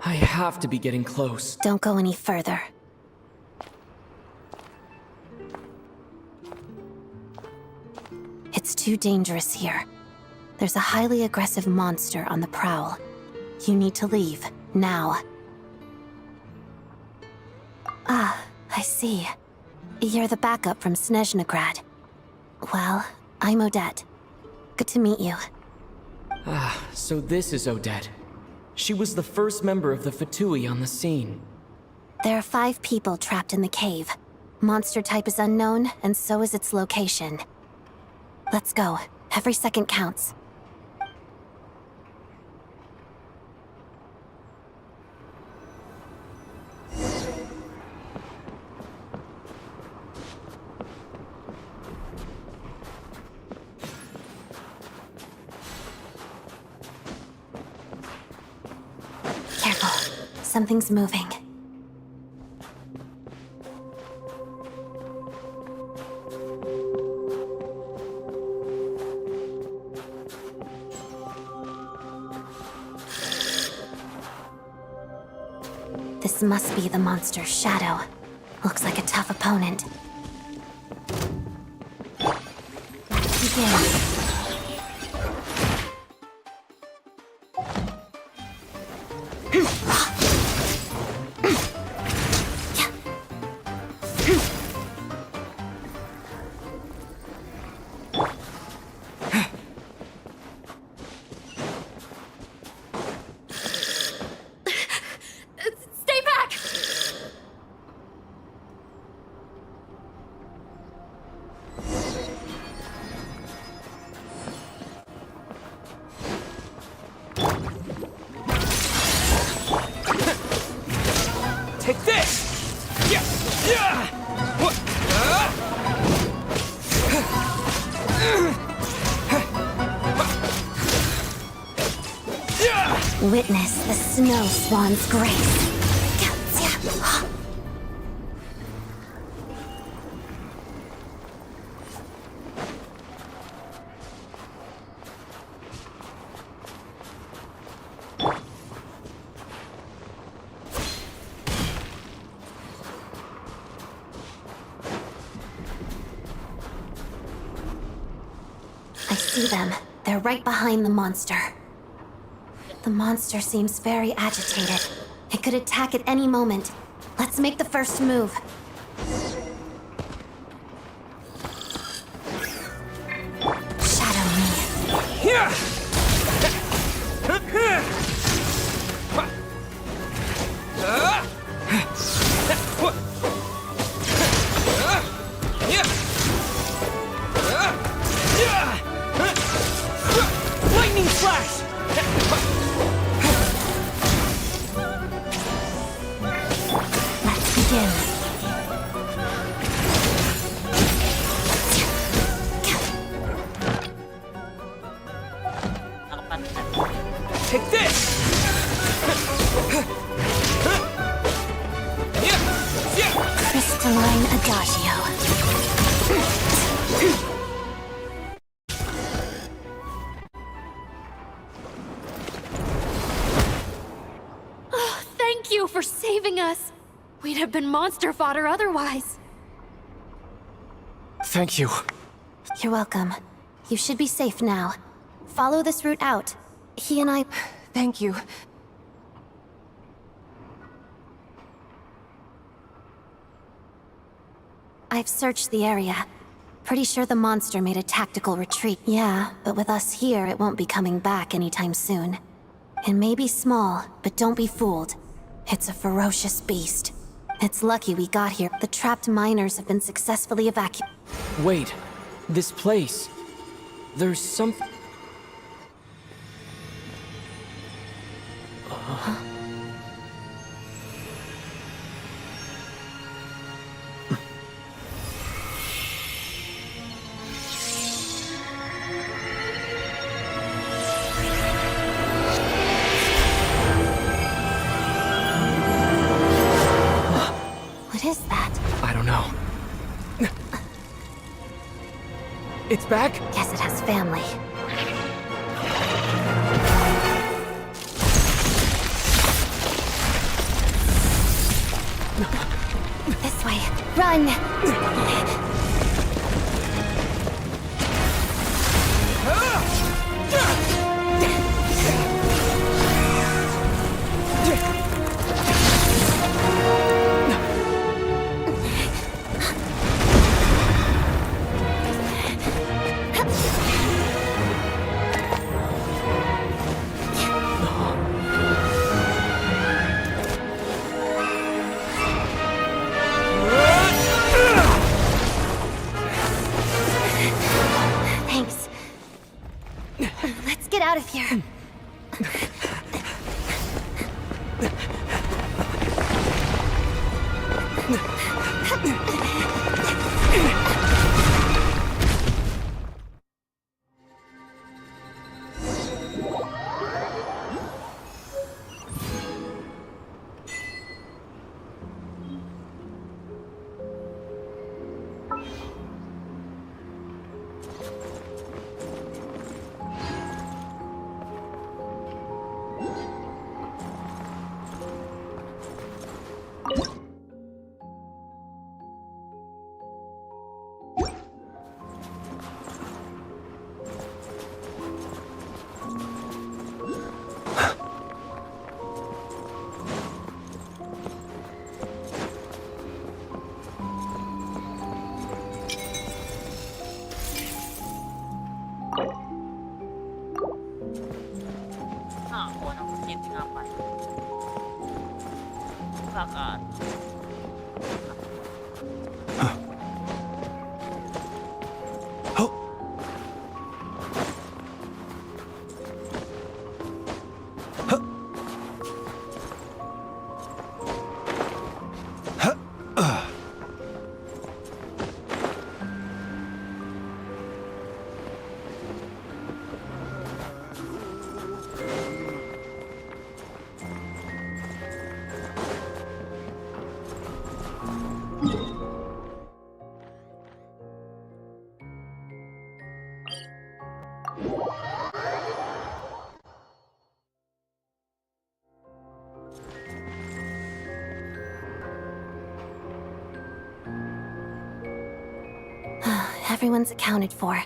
I have to be getting close. Don't go any further. It's too dangerous here. There's a highly aggressive monster on the prowl. You need to leave, now. Ah, I see. You're the backup from Snezhnegrad. Well, I'm Odet. Good to meet you. Ah, so this is Odet. She was the first member of the Fatui on the scene. There are 5 people trapped in the cave. Monster type is unknown, and so is its location. Let's go. Every second counts. Careful. Something's moving. This must be the monster's shadow. Looks like a tough opponent. Begin. Stay back! Take this! Yeah! Yeah! What? Witness the snow swan's grace. I see them. They're right behind the monster. The monster seems very agitated. It could attack at any moment. Let's make the first move. Shadow me. Here! Lightning flash! Let's begin. Take this! Crystalline Adagio. Oh, thank you for saving us. We'd have been monster fodder otherwise. Thank you. You're welcome. You should be safe now. Follow this route out. He and I... Thank you. I've searched the area. Pretty sure the monster made a tactical retreat. Yeah, but with us here, it won't be coming back anytime soon. It may be small, but don't be fooled. It's a ferocious beast. It's lucky we got here. The trapped miners have been successfully evacuated. Wait, this place. There's something. What is that? I don't know. It's back? Guess it has family. Run! Thanks. Let's get out of here. Everyone's accounted for.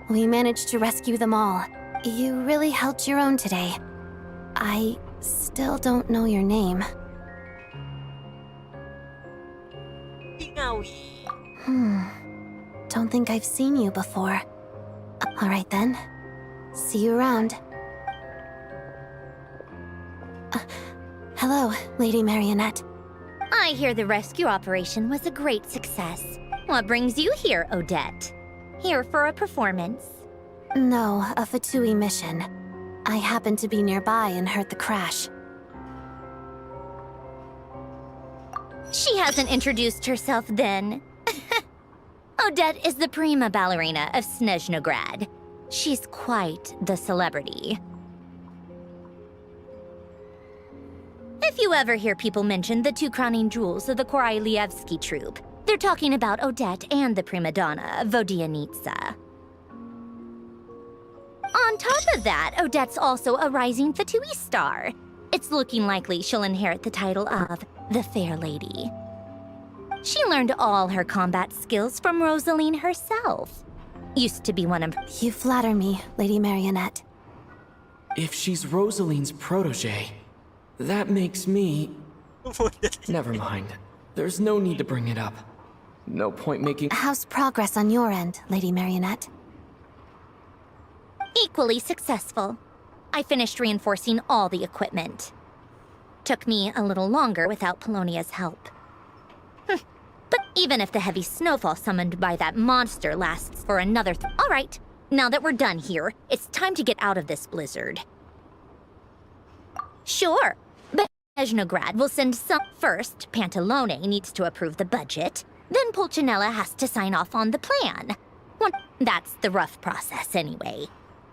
We managed to rescue them all. You really held your own today. I still don't know your name. Don't think I've seen you before. All right then. See you around. Hello, Lady Marionette. I hear the rescue operation was a great success. What brings you here, Odette? Here for a performance? No, a Fatui mission. I happened to be nearby and heard the crash. She hasn't introduced herself then. Odette is the prima ballerina of Snezhnograd. She's quite the celebrity. If you ever hear people mention the two crowning jewels of the Korailievsky troupe, they're talking about Odette and the prima donna, Vodianitsa. On top of that, Odette's also a rising Fatui star. It's looking likely she'll inherit the title of the Fair Lady. She learned all her combat skills from Rosaline herself. Used to be one of... You flatter me, Lady Marionette. If she's Rosaline's protege, that makes me... Never mind. There's no need to bring it up. No point making... How's progress on your end, Lady Marionette? Equally successful. I finished reinforcing all the equipment. Took me a little longer without Polonia's help. But even if the heavy snowfall summoned by that monster lasts for another... All right, now that we're done here, it's time to get out of this blizzard. Sure, but Snezhnograd will send some... First, Pantalone needs to approve the budget. Then Pulcinella has to sign off on the plan. Well, that's the rough process anyway.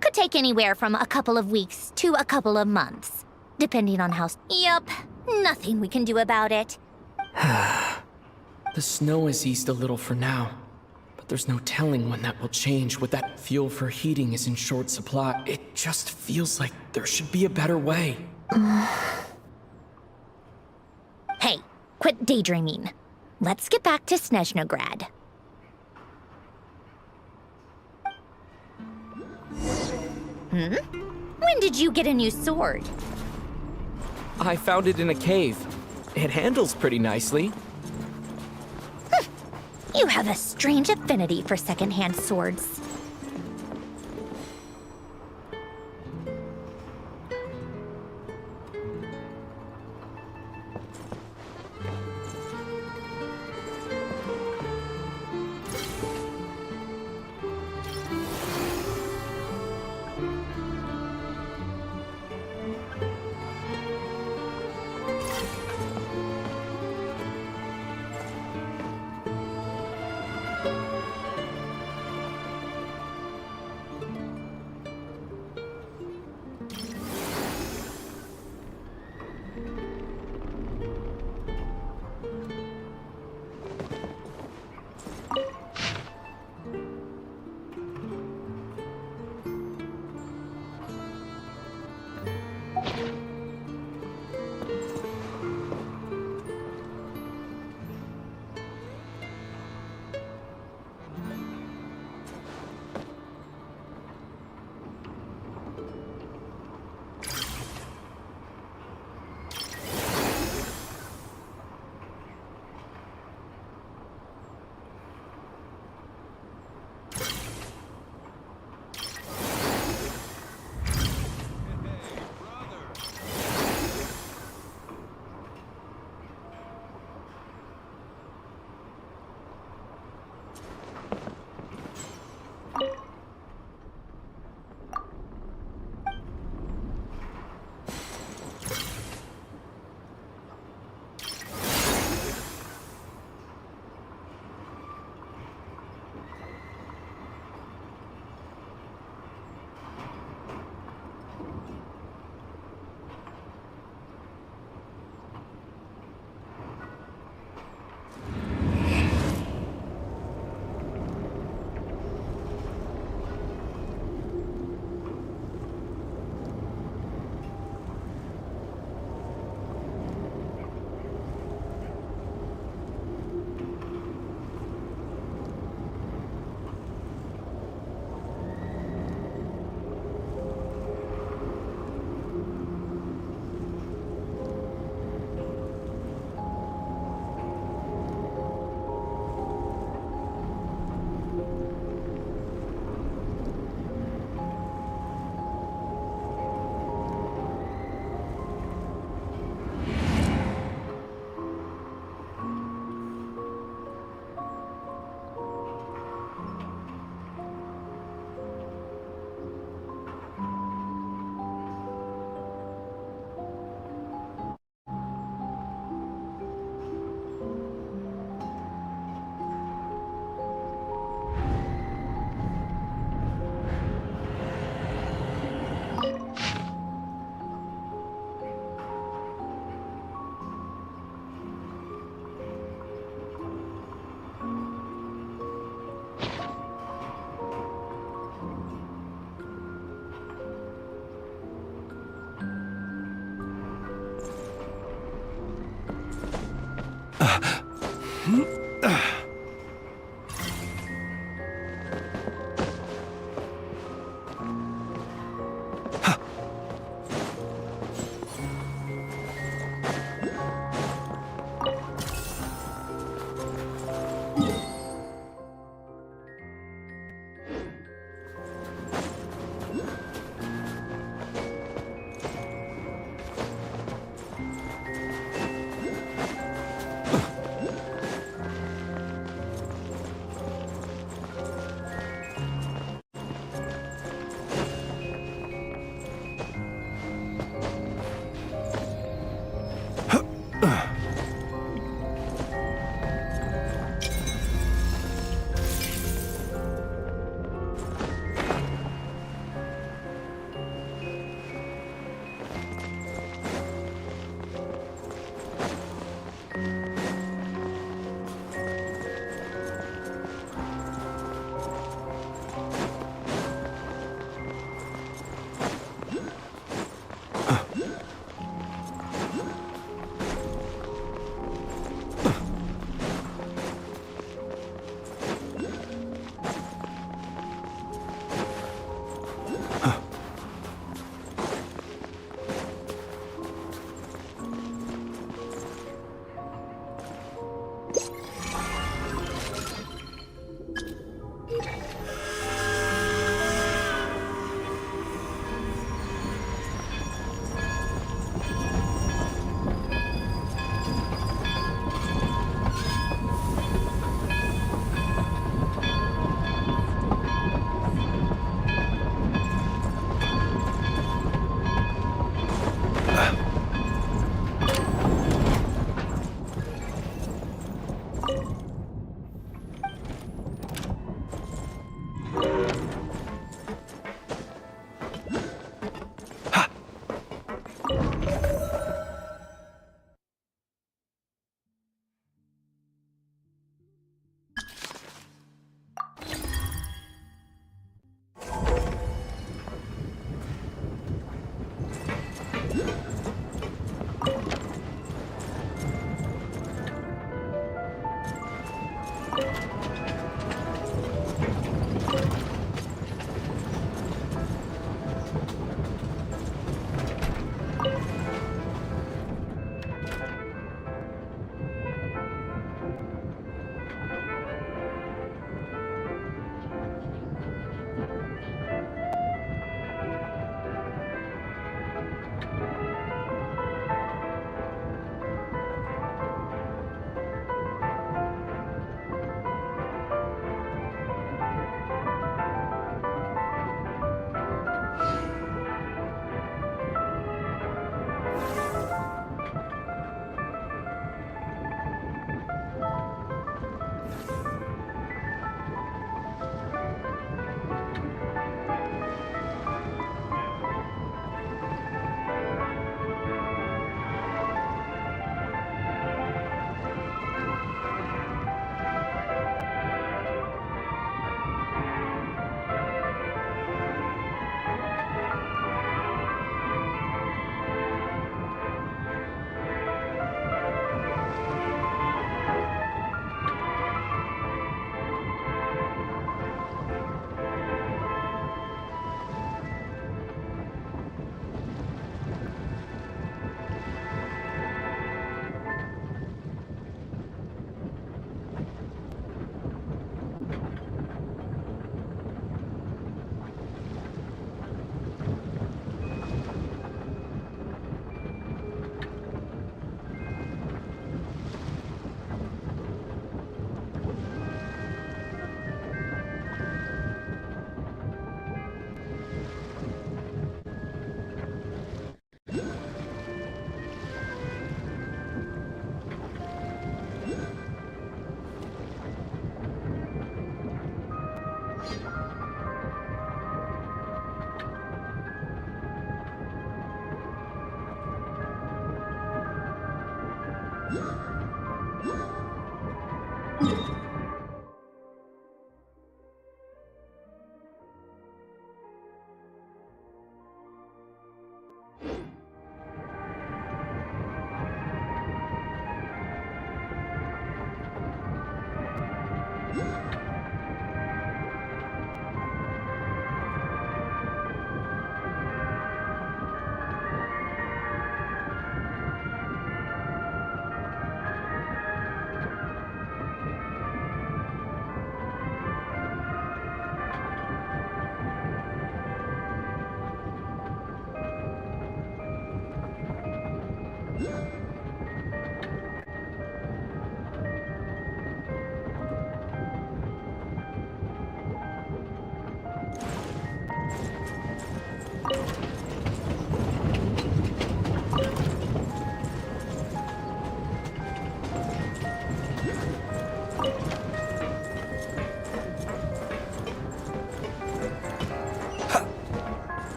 Could take anywhere from a couple of weeks to a couple of months, depending on how... Yup, nothing we can do about it. The snow has eased a little for now, but there's no telling when that will change with that fuel for heating is in short supply. It just feels like there should be a better way. Hey, quit daydreaming. Let's get back to Snezhnograd. When did you get a new sword? I found it in a cave. It handles pretty nicely. You have a strange affinity for secondhand swords.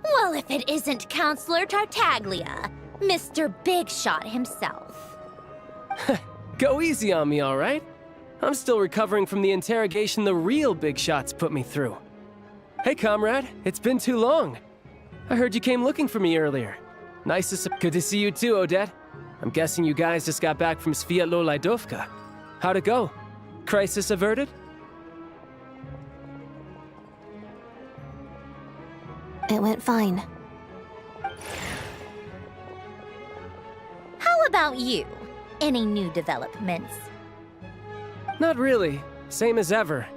Well, if it isn't Counselor Tartaglia, Mr. Big Shot himself. Go easy on me, all right? I'm still recovering from the interrogation the real Big Shots put me through. Hey, comrade, it's been too long. I heard you came looking for me earlier. Good to see you too, Odet. I'm guessing you guys just got back from Sviatlo Lajdovka. How'd it go? Crisis averted? It went fine. How about you? Any new developments? Not really. Same as ever.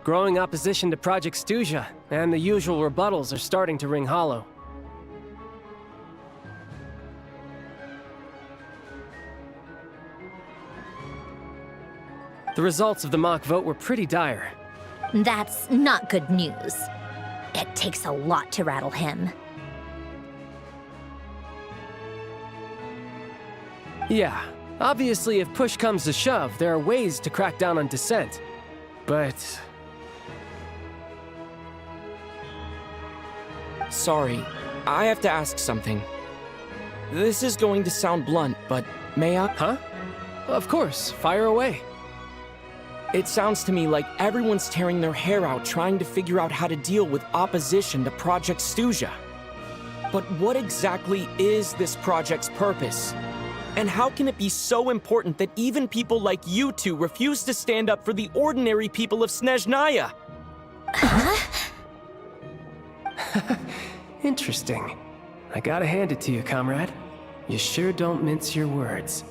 Growing opposition to Project Stuja, and the usual rebuttals are starting to ring hollow. The results of the mock vote were pretty dire. That's not good news. It takes a lot to rattle him. Yeah, obviously if push comes to shove, there are ways to crack down on dissent. But... Sorry, I have to ask something. This is going to sound blunt, but may I? Huh? Of course, fire away. It sounds to me like everyone's tearing their hair out trying to figure out how to deal with opposition to Project Stuja. But what exactly is this project's purpose? And how can it be so important that even people like you two refuse to stand up for the ordinary people of Snezhnaya? Interesting. I gotta hand it to you, comrade. You sure don't mince your words.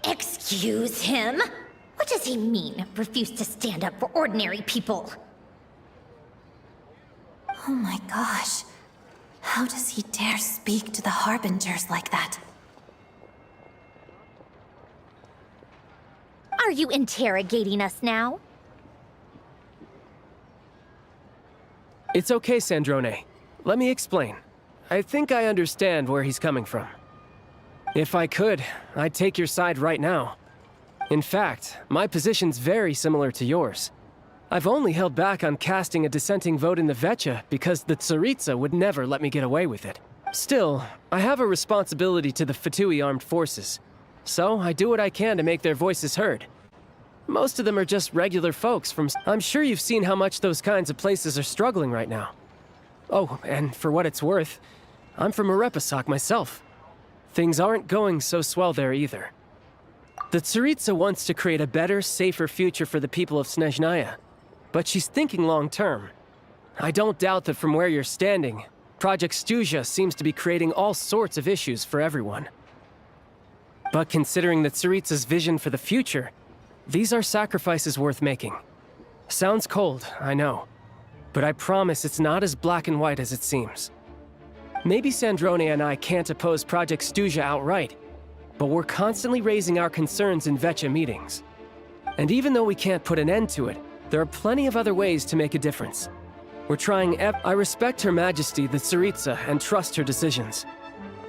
Excuse him? What does he mean, refuse to stand up for ordinary people? Oh my gosh. How does he dare speak to the Harbingers like that? Are you interrogating us now? It's okay, Sandrone. Let me explain. I think I understand where he's coming from. If I could, I'd take your side right now. In fact, my position's very similar to yours. I've only held back on casting a dissenting vote in the Vecha because the Tsaritsa would never let me get away with it. Still, I have a responsibility to the Fatui armed forces, so I do what I can to make their voices heard. Most of them are just regular folks from... I'm sure you've seen how much those kinds of places are struggling right now. Oh, and for what it's worth, I'm from Arepasak myself. Things aren't going so swell there either. The Tsaritsa wants to create a better, safer future for the people of Snezhnaya, but she's thinking long-term. I don't doubt that from where you're standing, Project Stuja seems to be creating all sorts of issues for everyone. But considering the Tsaritsa's vision for the future, these are sacrifices worth making. Sounds cold, I know, but I promise it's not as black and white as it seems. Maybe Sandrone and I can't oppose Project Stuja outright, but we're constantly raising our concerns in Vecha meetings. And even though we can't put an end to it, there are plenty of other ways to make a difference. We're trying I respect Her Majesty, the Tsaritsa, and trust her decisions.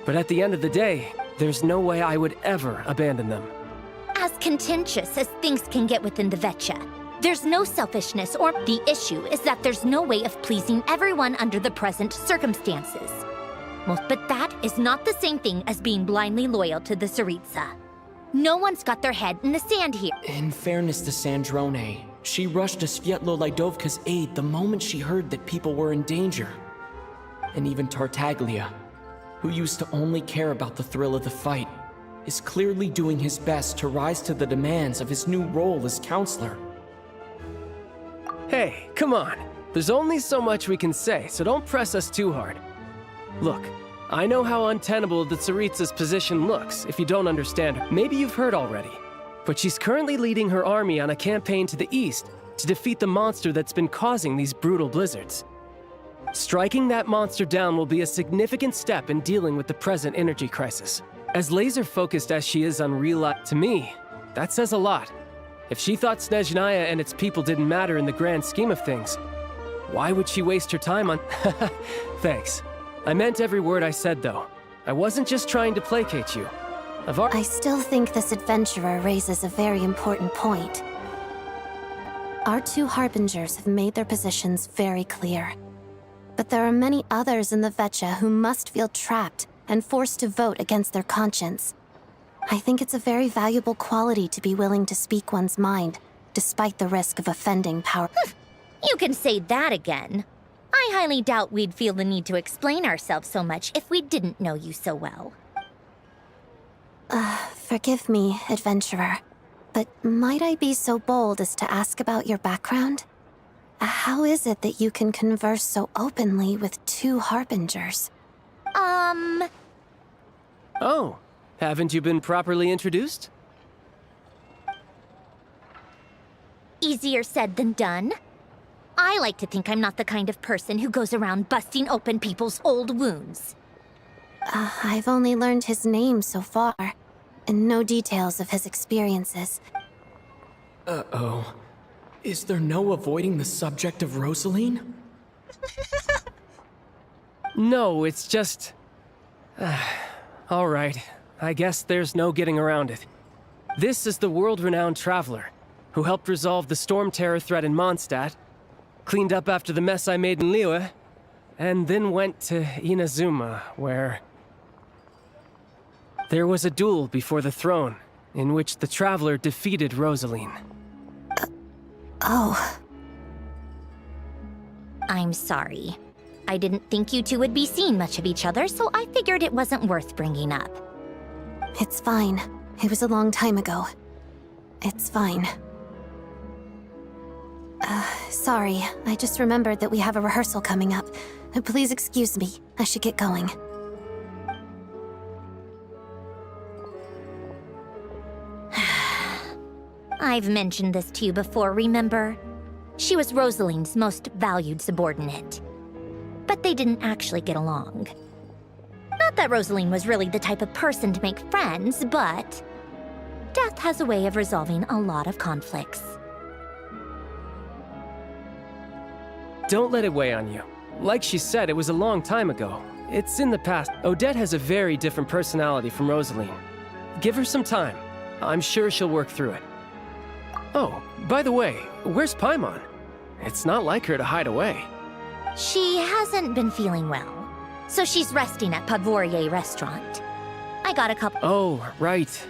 But at the end of the day, there's no way I would ever abandon them. As contentious as things can get within the Vecha, there's no selfishness or the issue is that there's no way of pleasing everyone under the present circumstances. But that is not the same thing as being blindly loyal to the Tsaritsa. No one's got their head in the sand here. In fairness to Sandrone, she rushed to Svietlo Lidovka's aid the moment she heard that people were in danger. And even Tartaglia, who used to only care about the thrill of the fight, is clearly doing his best to rise to the demands of his new role as counselor. Hey, come on. There's only so much we can say, so don't press us too hard. Look, I know how untenable the Tsaritsa's position looks if you don't understand her. Maybe you've heard already, but she's currently leading her army on a campaign to the east to defeat the monster that's been causing these brutal blizzards. Striking that monster down will be a significant step in dealing with the present energy crisis. As laser-focused as she is on real life, to me, that says a lot. If she thought Snezhnaya and its people didn't matter in the grand scheme of things, why would she waste her time on... Thanks. I meant every word I said, though. I wasn't just trying to placate you. I still think this adventurer raises a very important point. Our two Harbingers have made their positions very clear. But there are many others in the Vecha who must feel trapped and forced to vote against their conscience. I think it's a very valuable quality to be willing to speak one's mind, despite the risk of offending power. You can say that again. I highly doubt we'd feel the need to explain ourselves so much if we didn't know you so well. Forgive me, adventurer, but might I be so bold as to ask about your background? How is it that you can converse so openly with two Harbingers? Oh, haven't you been properly introduced? Easier said than done. I like to think I'm not the kind of person who goes around busting open people's old wounds. I've only learned his name so far, and no details of his experiences. Uh-oh. Is there no avoiding the subject of Rosaline? No, it's just... All right, I guess there's no getting around it. This is the world-renowned traveler, who helped resolve the storm terror threat in Mondstadt, cleaned up after the mess I made in Liyue, and then went to Inazuma, where there was a duel before the throne, in which the Traveler defeated Rosaline. Oh. I'm sorry. I didn't think you two would be seeing much of each other, so I figured it wasn't worth bringing up. It's fine. It was a long time ago. It's fine. Sorry, I just remembered that we have a rehearsal coming up. Please excuse me. I should get going. I've mentioned this to you before, remember? She was Rosaline's most valued subordinate. But they didn't actually get along. Not that Rosaline was really the type of person to make friends, but death has a way of resolving a lot of conflicts. Don't let it weigh on you. Like she said, it was a long time ago. It's in the past. Odette has a very different personality from Rosaline. Give her some time. I'm sure she'll work through it. Oh, by the way, where's Paimon? It's not like her to hide away. She hasn't been feeling well, so she's resting at Padvorier restaurant. I got a couple— Oh, right.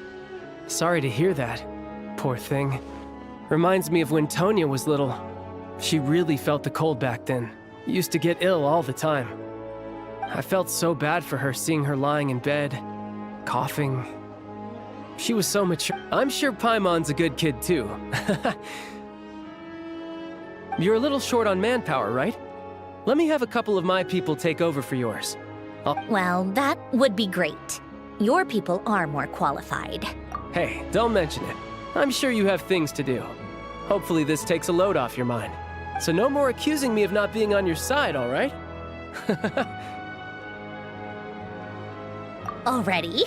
Sorry to hear that. Poor thing. Reminds me of when Tonya was little. She really felt the cold back then. Used to get ill all the time. I felt so bad for her seeing her lying in bed, coughing. She was so mature. I'm sure Paimon's a good kid too. You're a little short on manpower, right? Let me have a couple of my people take over for yours. Well, that would be great. Your people are more qualified. Hey, don't mention it. I'm sure you have things to do. Hopefully this takes a load off your mind. So no more accusing me of not being on your side, all right? Already?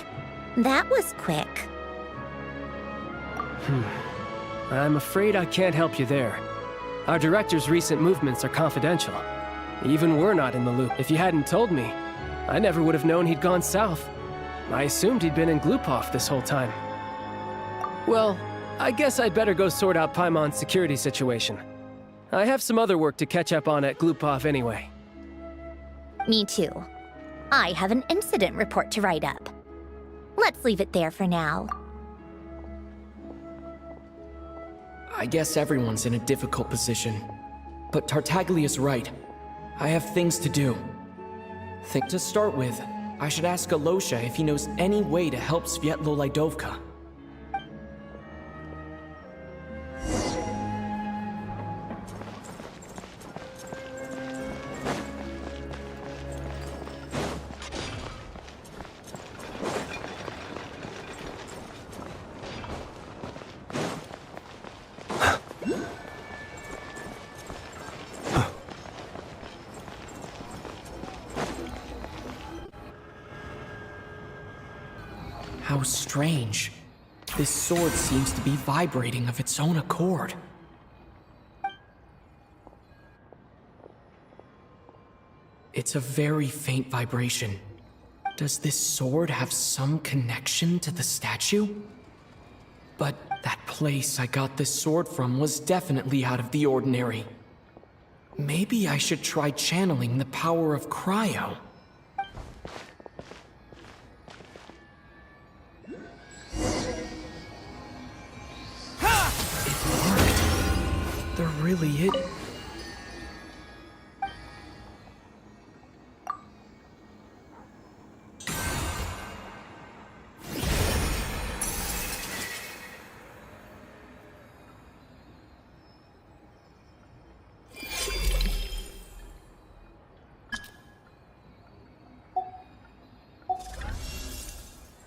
That was quick. I'm afraid I can't help you there. Our director's recent movements are confidential. Even we're not in the loop. If you hadn't told me, I never would have known he'd gone south. I assumed he'd been in Glupov this whole time. Well, I guess I'd better go sort out Paimon's security situation. I have some other work to catch up on at Glupov anyway. Me too. I have an incident report to write up. Let's leave it there for now. I guess everyone's in a difficult position. But Tartaglia's right. I have things to do. To start with, I should ask Alosha if he knows any way to help Svietlo Lydovka. How strange. This sword seems to be vibrating of its own accord. It's a very faint vibration. Does this sword have some connection to the statue? But that place I got this sword from was definitely out of the ordinary. Maybe I should try channeling the power of cryo. There really is.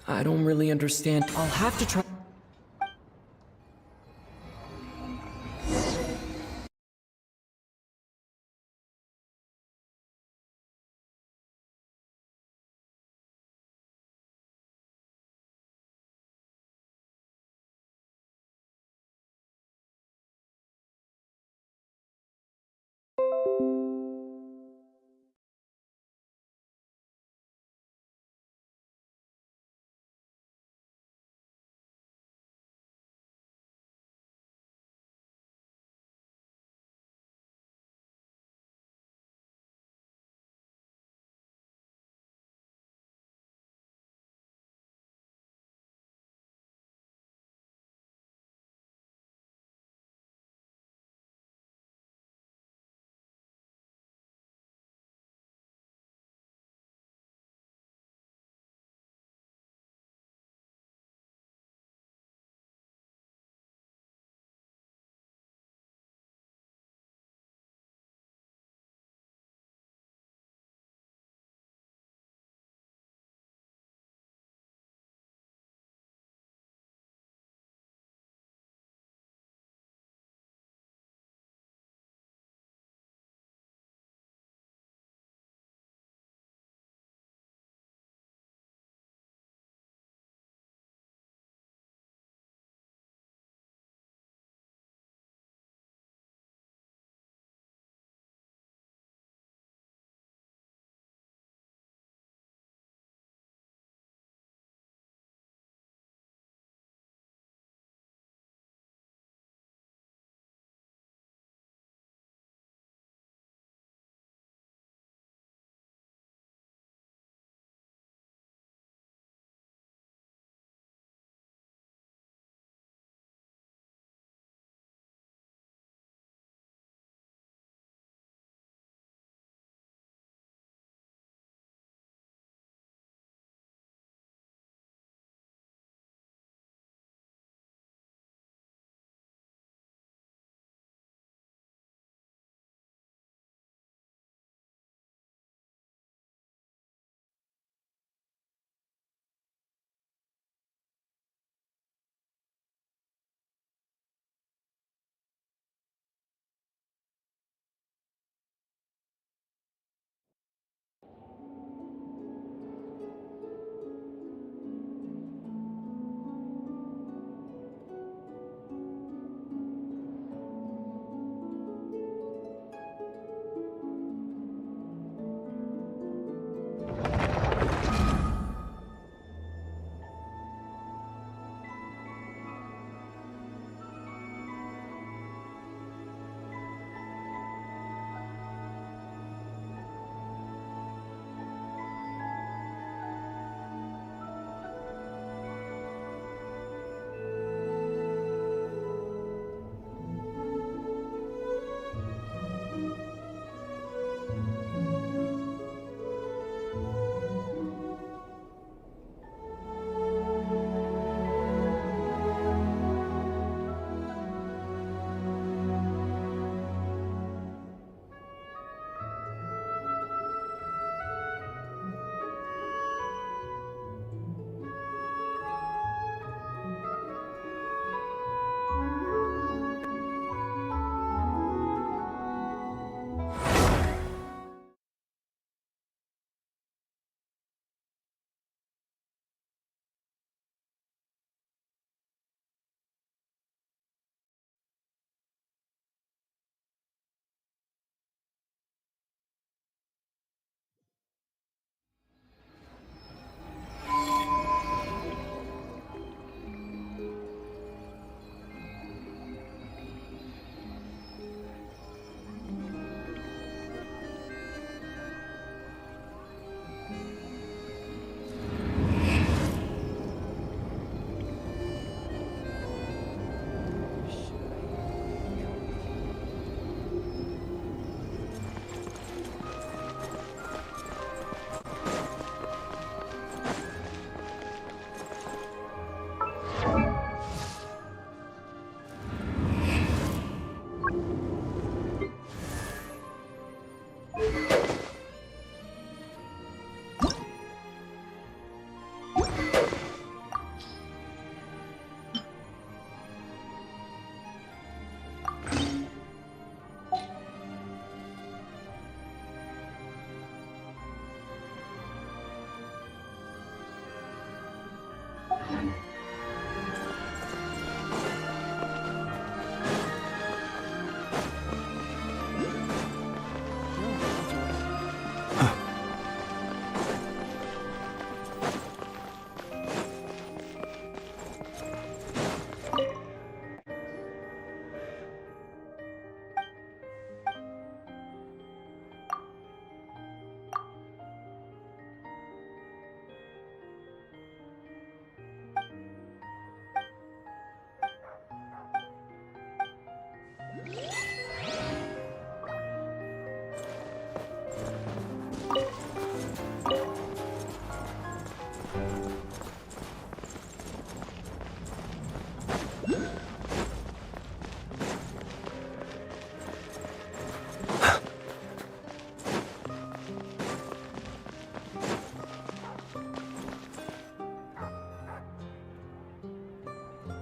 I don't really understand. I'll have to try.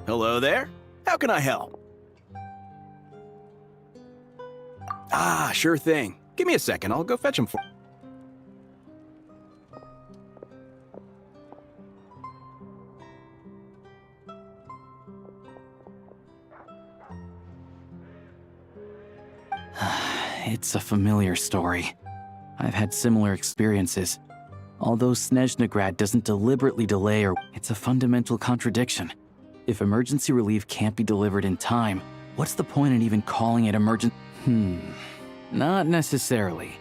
Hello there. How can I help? Ah, sure thing. Give me a second. I'll go fetch him for. It's a familiar story. I've had similar experiences. Although Snezhnegrad doesn't deliberately delay or it's a fundamental contradiction. If emergency relief can't be delivered in time, what's the point in even calling it emergency? Not necessarily.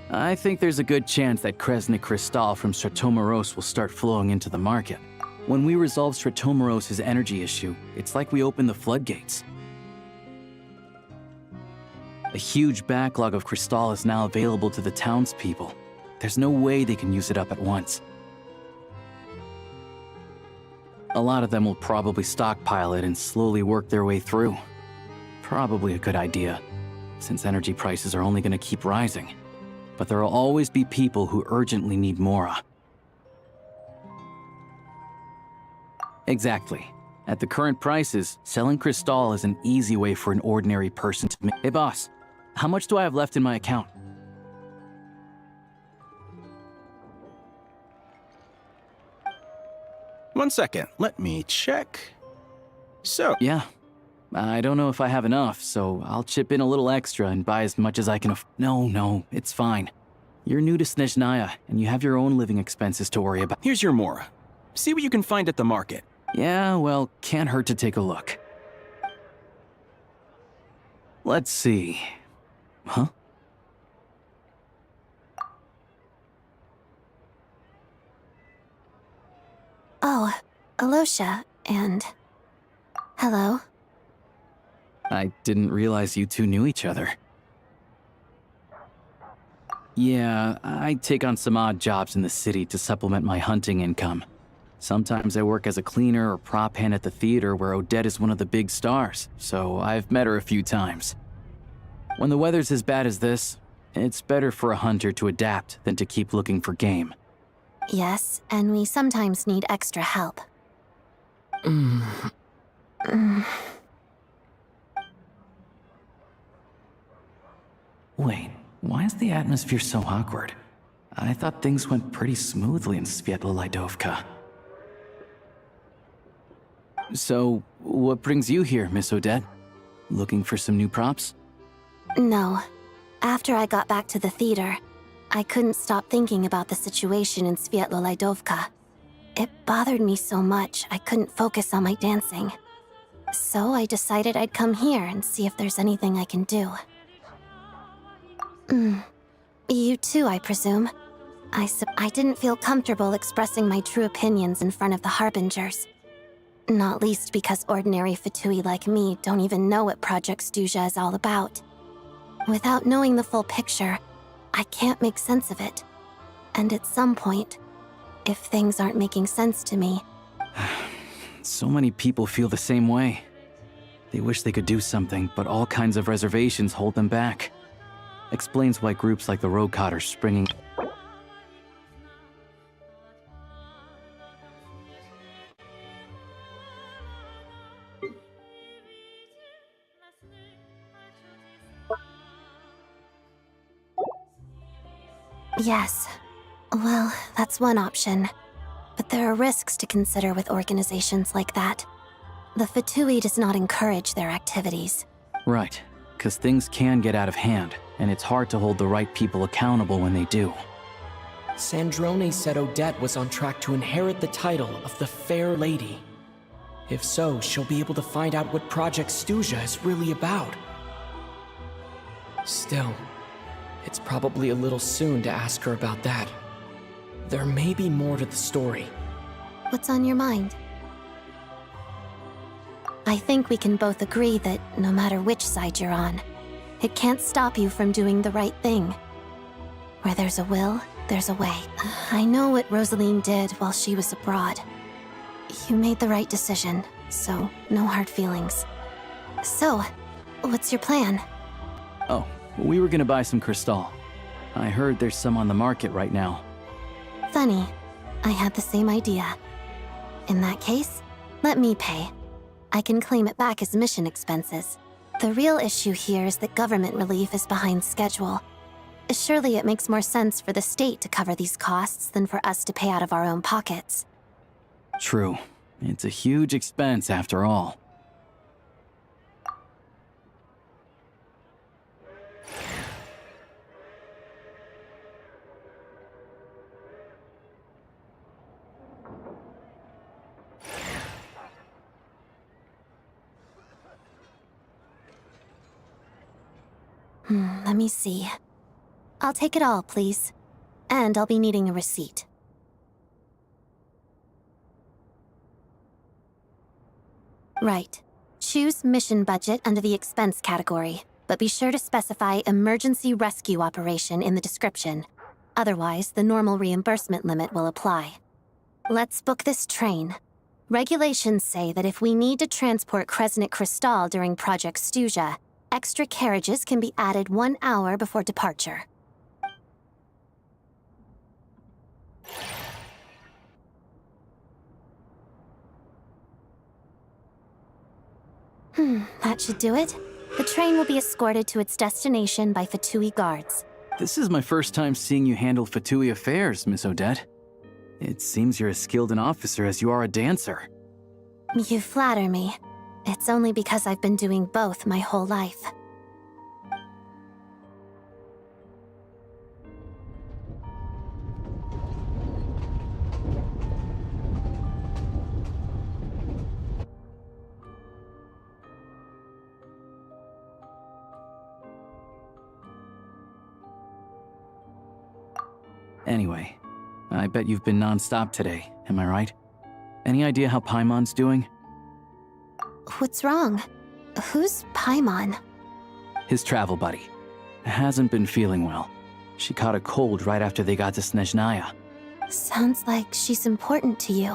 I think there's a good chance that Kresnik Crystal from Stratomeros will start flowing into the market. When we resolve Stratomeros' energy issue, it's like we open the floodgates. A huge backlog of Crystal is now available to the townspeople. There's no way they can use it up at once. A lot of them will probably stockpile it and slowly work their way through. Probably a good idea, since energy prices are only going to keep rising. But there will always be people who urgently need Mora. Exactly. At the current prices, selling Crystal is an easy way for an ordinary person to make. Hey boss, how much do I have left in my account? One second. Let me check. So. Yeah. I don't know if I have enough, so I'll chip in a little extra and buy as much as I can No, it's fine. You're new to Snezhnaya, and you have your own living expenses to worry about. Here's your Mora. See what you can find at the market. Yeah, well, can't hurt to take a look. Let's see. Huh? Oh, Alosha, and... Hello? I didn't realize you two knew each other. Yeah, I take on some odd jobs in the city to supplement my hunting income. Sometimes I work as a cleaner or prop hand at the theater where Odet is one of the big stars, so I've met her a few times. When the weather's as bad as this, it's better for a hunter to adapt than to keep looking for game. Yes, and we sometimes need extra help. Wait, why is the atmosphere so awkward? I thought things went pretty smoothly in Sviatlo-Lidovka. So, what brings you here, Miss Odet? Looking for some new props? No. After I got back to the theater, I couldn't stop thinking about the situation in Sviatlo-Lidovka. It bothered me so much I couldn't focus on my dancing. So I decided I'd come here and see if there's anything I can do. You too, I presume. I didn't feel comfortable expressing my true opinions in front of the Harbingers. Not least because ordinary Fatui like me don't even know what Project Stuja is all about. Without knowing the full picture, I can't make sense of it. And at some point, if things aren't making sense to me... So many people feel the same way. They wish they could do something, but all kinds of reservations hold them back. Explains why groups like the Rokot are springing... Yes. Well, that's one option. But there are risks to consider with organizations like that. The Fatui does not encourage their activities. Right, because things can get out of hand, and it's hard to hold the right people accountable when they do. Sandrone said Odet was on track to inherit the title of the Fair Lady. If so, she'll be able to find out what Project Stuja is really about. Still, it's probably a little soon to ask her about that. There may be more to the story. What's on your mind? I think we can both agree that no matter which side you're on, it can't stop you from doing the right thing. Where there's a will, there's a way. I know what Rosaline did while she was abroad. You made the right decision, so no hard feelings. So, what's your plan? Oh, we were gonna buy some crystal. I heard there's some on the market right now. Funny. I had the same idea. In that case, let me pay. I can claim it back as mission expenses. The real issue here is that government relief is behind schedule. Surely it makes more sense for the state to cover these costs than for us to pay out of our own pockets. True. It's a huge expense after all. Let me see. I'll take it all, please. And I'll be needing a receipt. Right. Choose mission budget under the expense category, but be sure to specify emergency rescue operation in the description. Otherwise, the normal reimbursement limit will apply. Let's book this train. Regulations say that if we need to transport Kresnik Crystal during Project Stuja, extra carriages can be added 1 hour before departure. That should do it. The train will be escorted to its destination by Fatui guards. This is my first time seeing you handle Fatui affairs, Miss Odet. It seems you're as skilled an officer as you are a dancer. You flatter me. It's only because I've been doing both my whole life. Anyway, I bet you've been non-stop today, am I right? Any idea how Paimon's doing? What's wrong? Who's Paimon? His travel buddy. Hasn't been feeling well. She caught a cold right after they got to Snezhnaya. Sounds like she's important to you.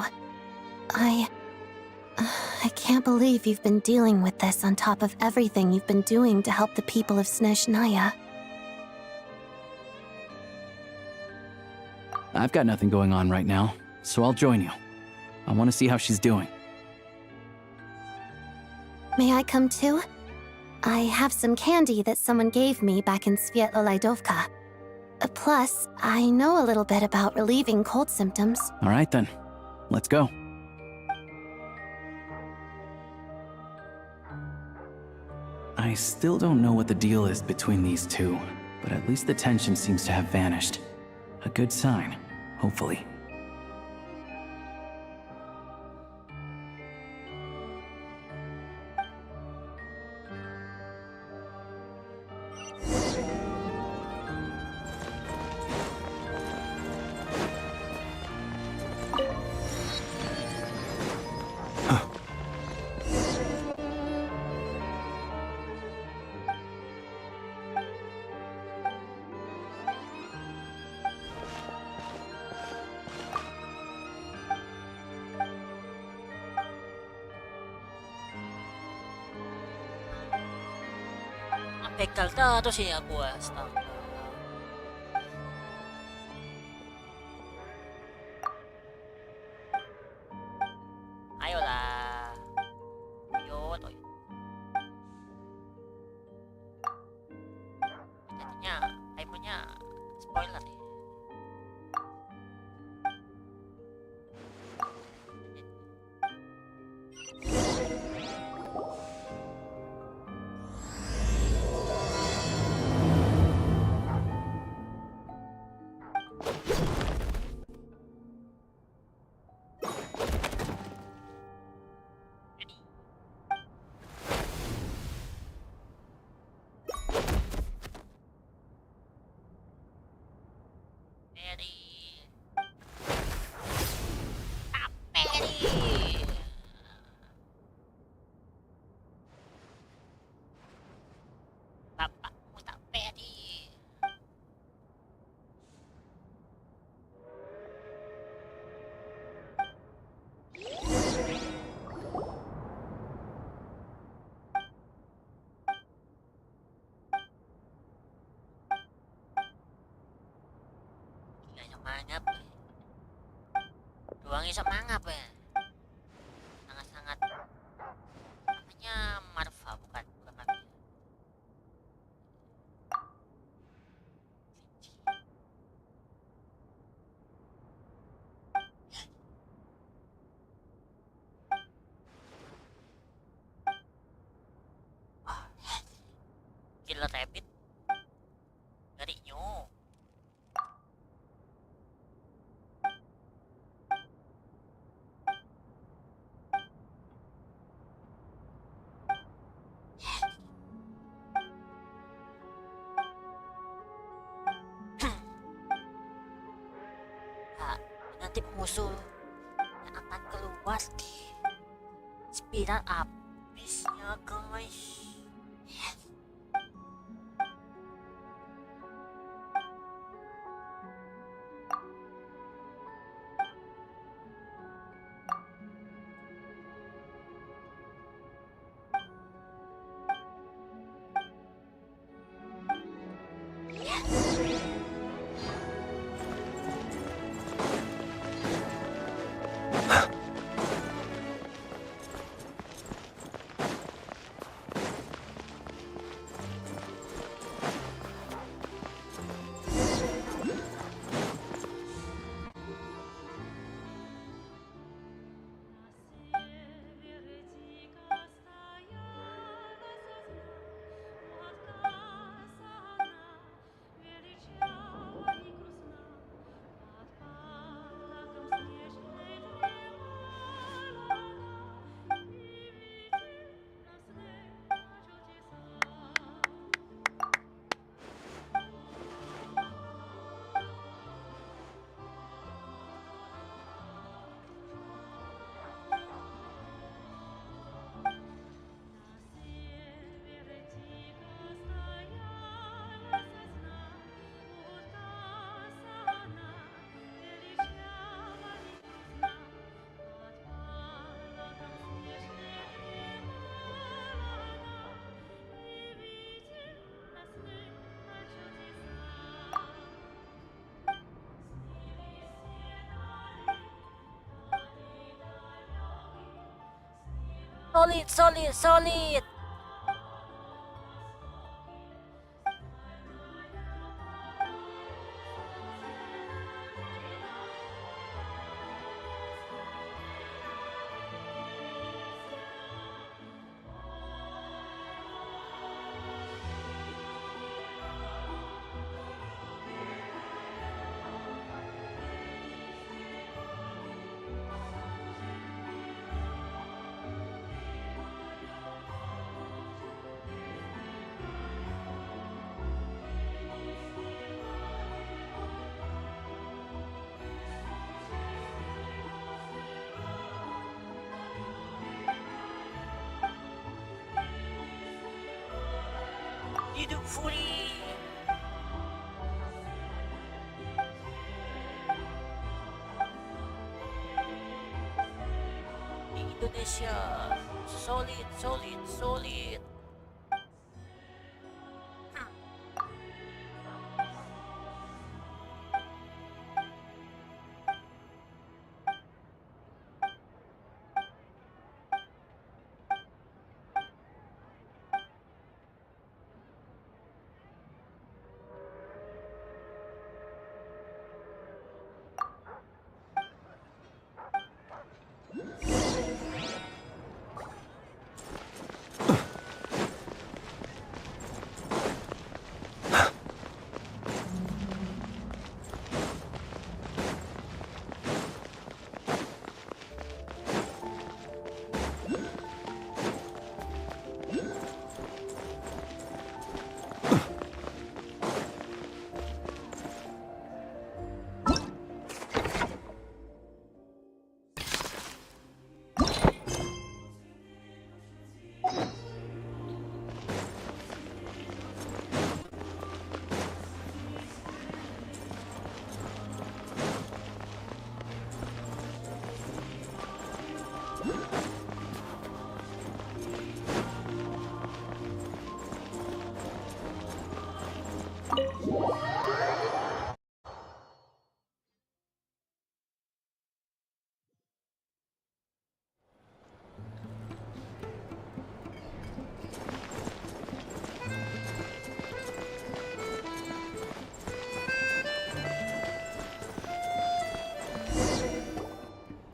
I can't believe you've been dealing with this on top of everything you've been doing to help the people of Snezhnaya. I've got nothing going on right now, so I'll join you. I want to see how she's doing. May I come too? I have some candy that someone gave me back in Svietlolaidovka. Plus, I know a little bit about relieving cold symptoms. All right then, let's go. I still don't know what the deal is between these two, but at least the tension seems to have vanished. A good sign, hopefully. Begal tato sih aku ya, astaga. Ayolah. Ayo, toy. Jadinya, itemnya spoiler nih. Mangap. Ruangnya sok mangap ya. Sangat-sangat namanya Marfa bukan lagi. Killer rabbit dari Nyo. Nanti musuh yang akan keluar di spiral abisnya guys. Solid. Hidup Furi. Di Indonesia solid.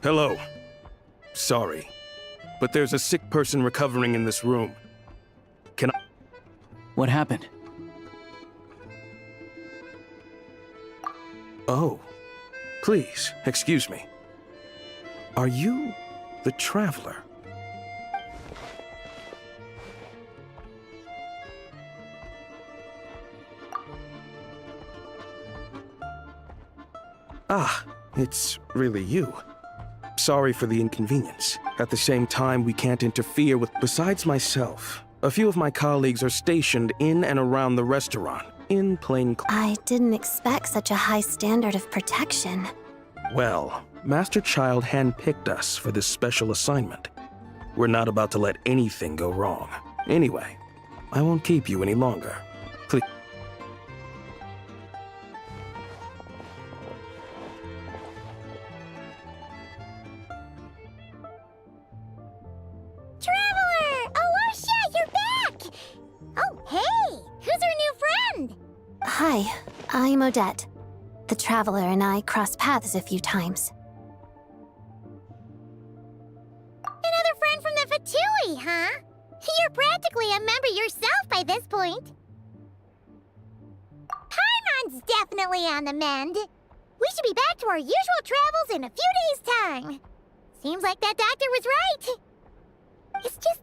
Hello. Sorry, but there's a sick person recovering in this room. Can I... What happened? Oh. Please, excuse me. Are you the Traveler? Ah, it's really you. Sorry for the inconvenience. At the same time, we can't interfere with... Besides myself, a few of my colleagues are stationed in and around the restaurant, in plain clothes. I didn't expect such a high standard of protection. Well, Master Child handpicked us for this special assignment. We're not about to let anything go wrong. Anyway, I won't keep you any longer. Please. Traveler! Alosha, you're back! Oh, hey! Who's our new friend? Hi, I'm Odet. The Traveler and I crossed paths a few times. Another friend from the Fatui, huh? You're practically a member yourself by this point. Paimon's definitely on the mend. We should be back to our usual travels in a few days' time. Seems like that doctor was right. It's just...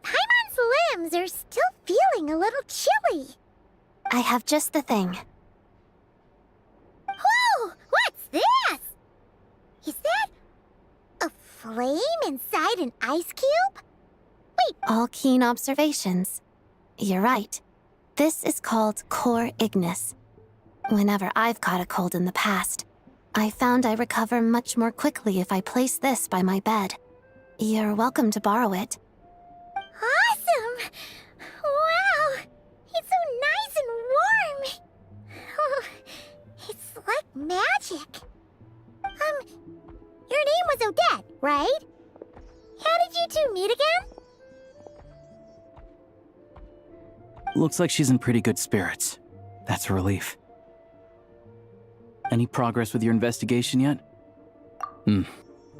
Paimon's limbs are still feeling a little chilly. I have just the thing. Whoa! What's this? Is that a flame inside an ice cube? All keen observations. You're right. This is called core ignis. Whenever I've caught a cold in the past, I found I recover much more quickly if I place this by my bed. You're welcome to borrow it. Awesome! Wow! It's so nice and warm! Oh, it's like magic. Your name was Odet, right? How did you two meet again? Looks like she's in pretty good spirits. That's a relief. Any progress with your investigation yet?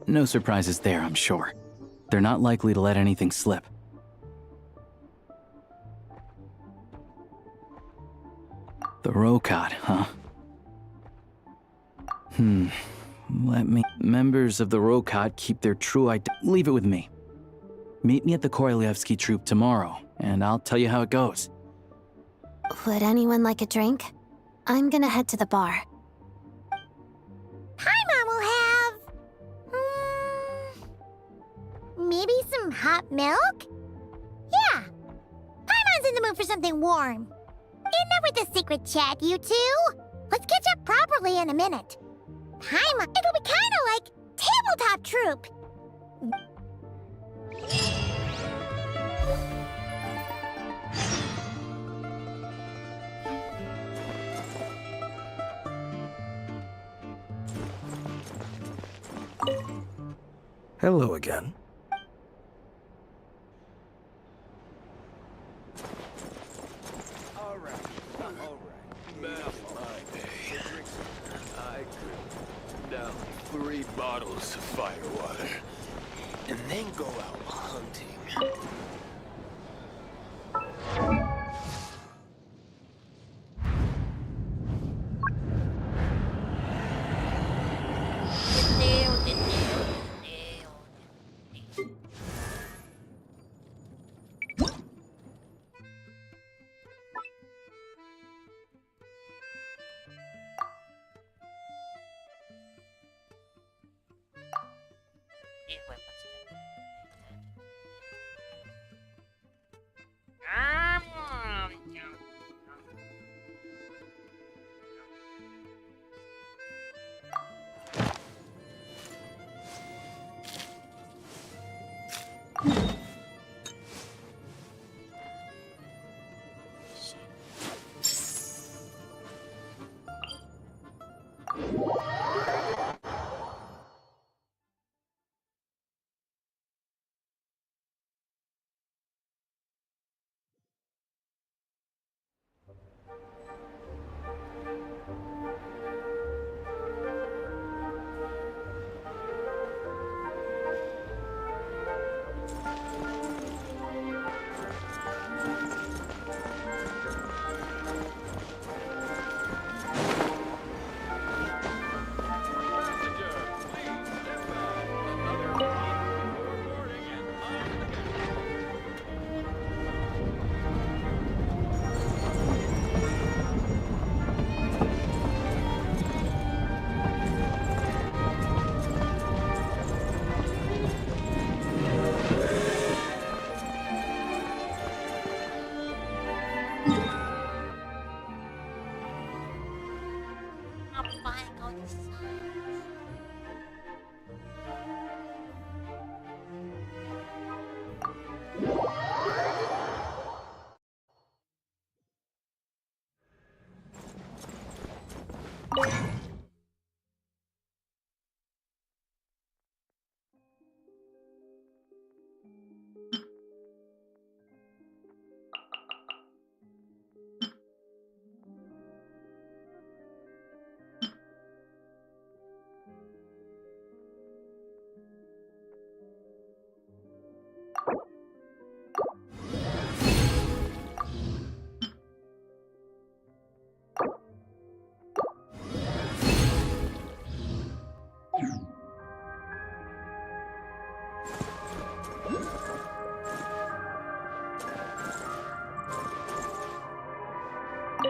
No surprises there, I'm sure. They're not likely to let anything slip. The Rokad, huh? Members of the Rokad keep their true Leave it with me. Meet me at the Korolyevsky troop tomorrow, and I'll tell you how it goes. Would anyone like a drink? I'm gonna head to the bar. Paimon will have... maybe some hot milk? Yeah. Paimon's in the mood for something warm. Enough with the secret chat, you two. Let's catch up properly in a minute. Paimon, it'll be kinda like tabletop troop. Hello again. Down 3 bottles of firewater, and then go out hunting.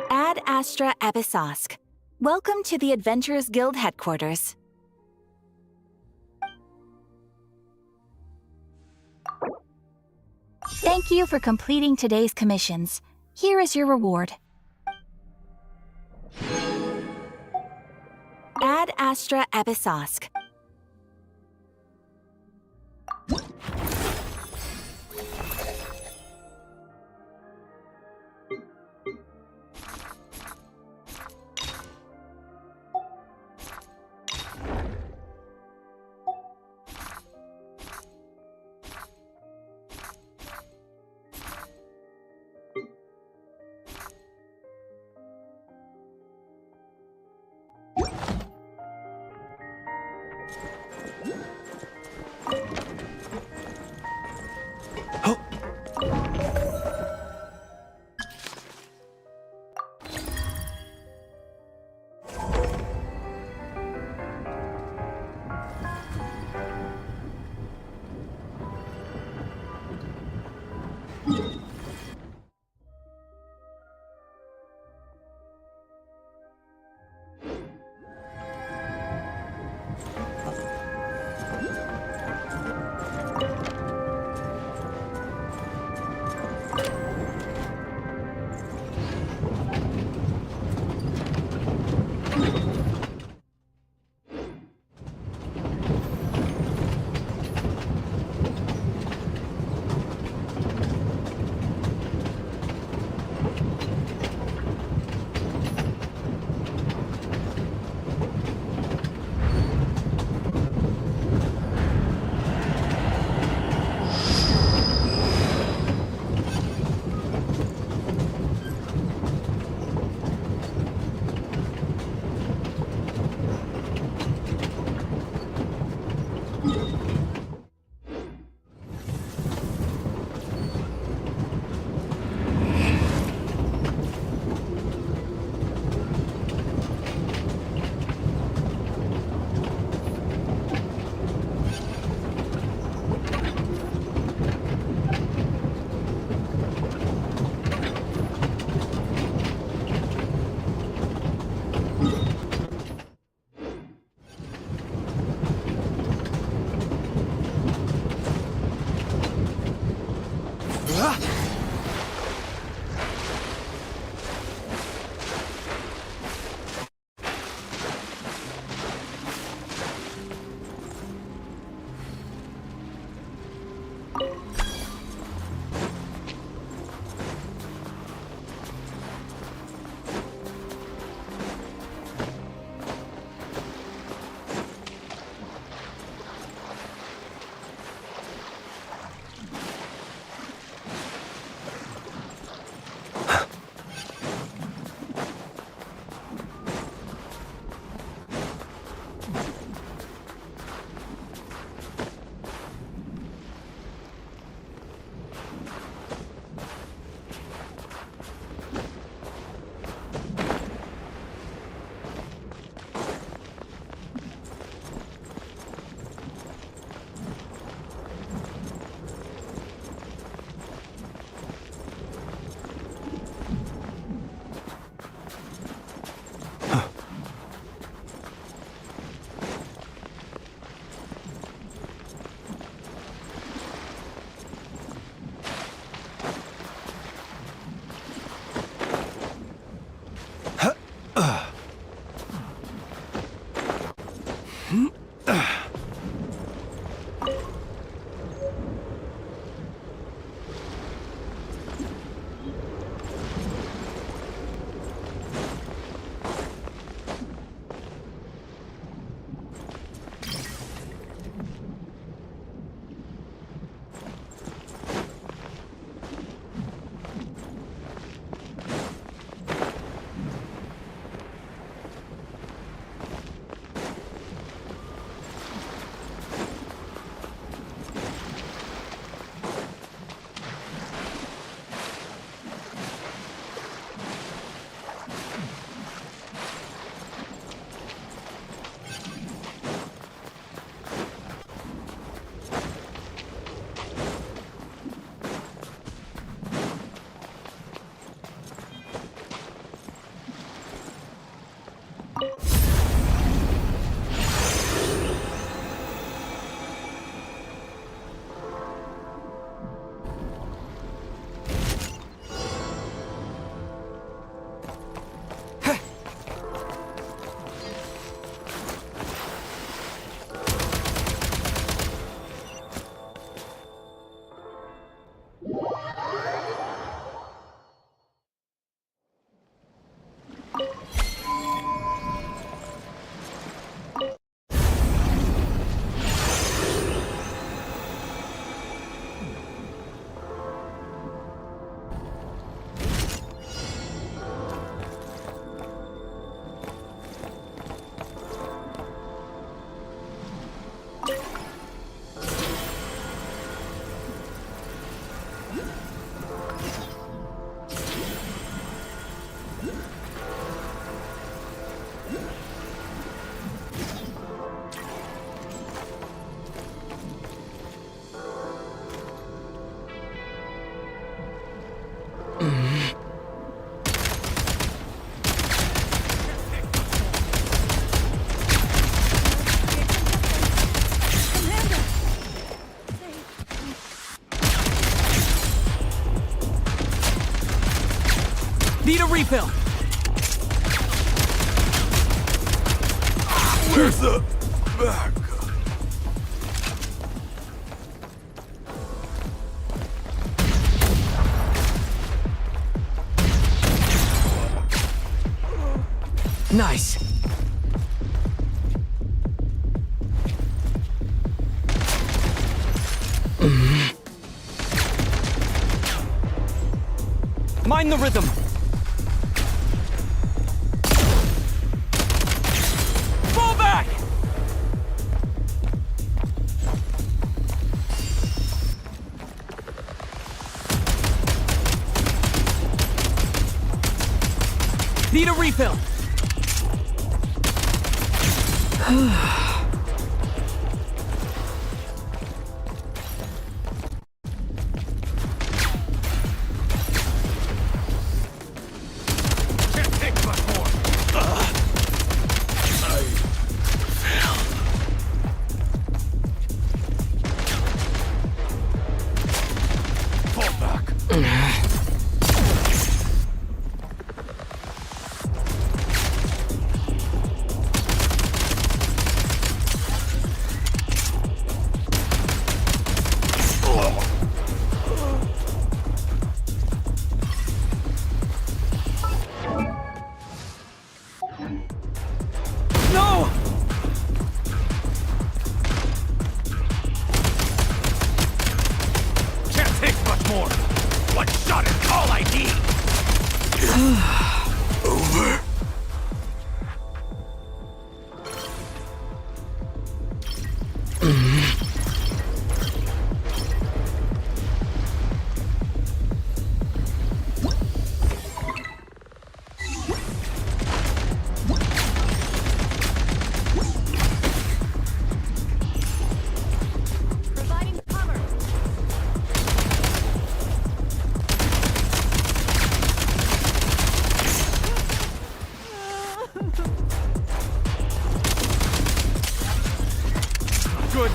Ad Astra Episosk. Welcome to the Adventurers Guild headquarters. Thank you for completing today's commissions. Here is your reward. Ad Astra Episosk. refill! Where's the back? Nice. Mind the rhythm. Fall back! Need a refill! Can't take much more. I failed. Fall back. No! Can't take much more. One shot is all I need. Over. Good.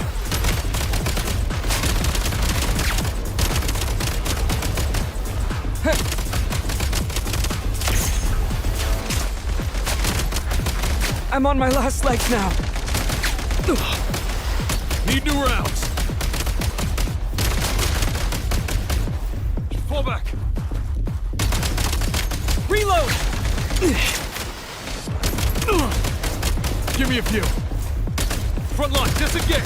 I'm on my last legs now. Need new rounds. Fall back. Reload! Give me a few. Front line, disengage.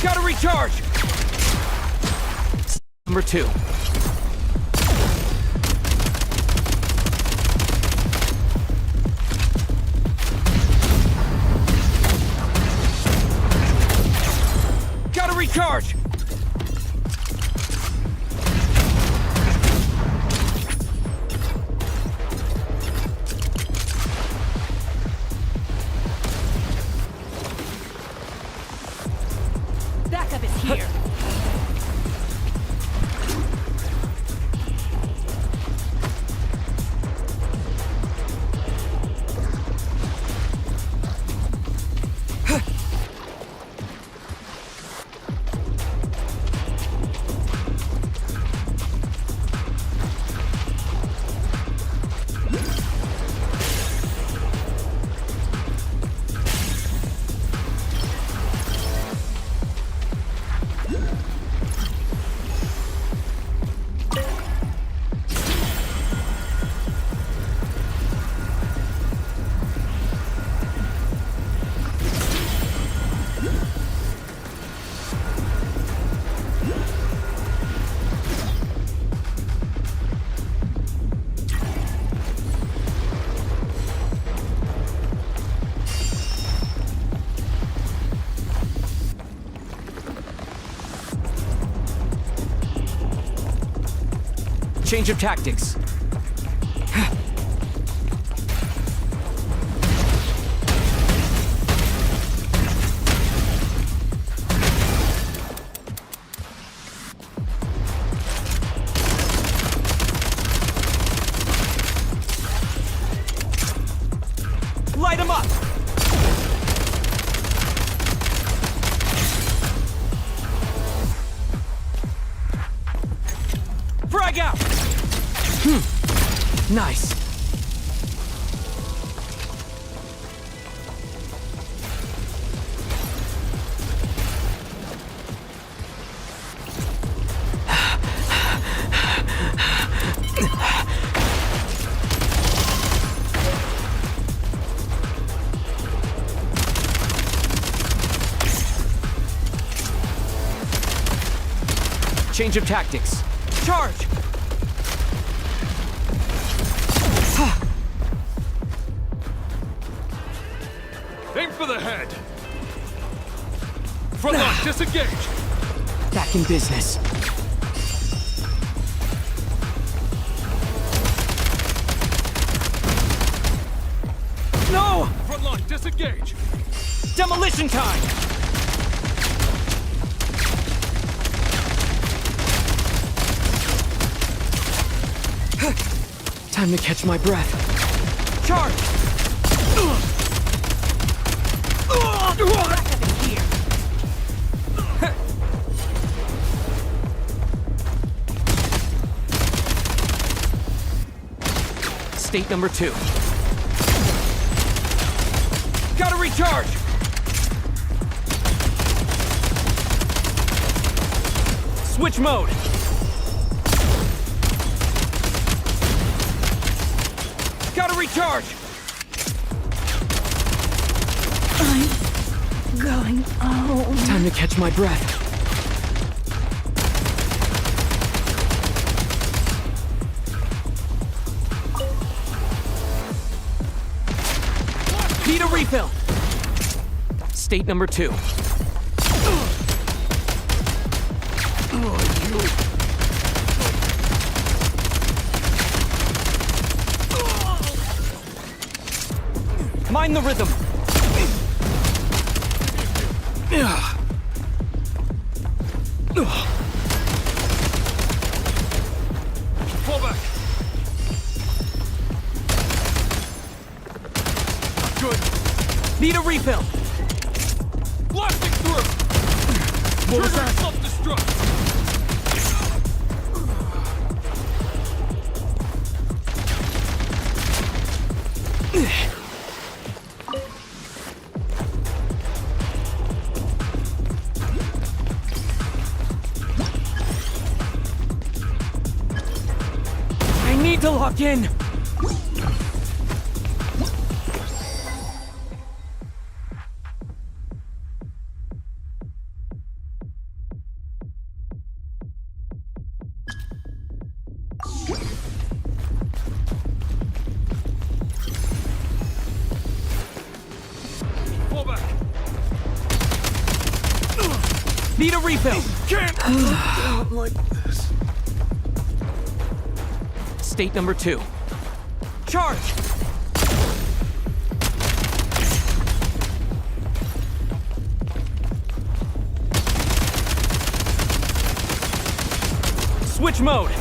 Gotta recharge! Number 2. Gotta recharge! Backup is here. Change of tactics. Light him up! Frag out! Nice. Change of tactics. Charge! Aim for the head! Front line, disengage! Back in business. No! Front line, disengage! Demolition time! Time to catch my breath. Charge! State number 2. Gotta recharge! Switch mode! Gotta recharge! I'm going home. Time to catch my breath. Need a refill! State number 2. Mind the rhythm! Fall back! Good. Need a refill! Blasting through! What was Trigger that? self-destruct! I need to lock in! Fall back! Need a refill! Can't go down like this. State number 2. Charge! Switch mode!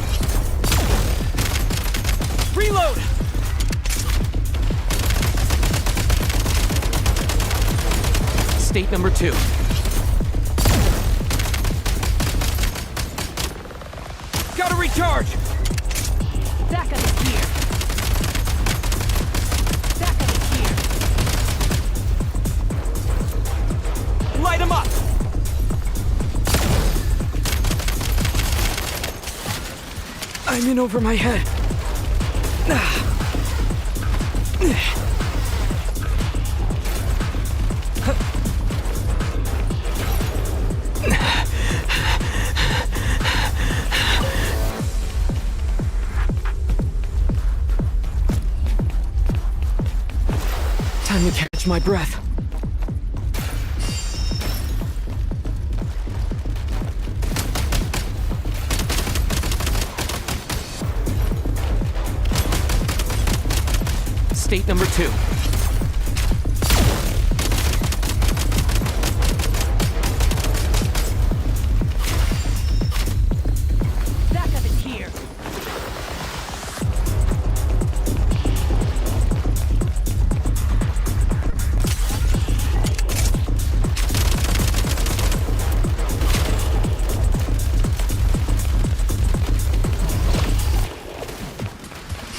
Reload! State number 2. Gotta recharge! Back of the gear. Back of the gear. Light him up! I'm in over my head. Time to catch my breath. state number 2. Backup is here.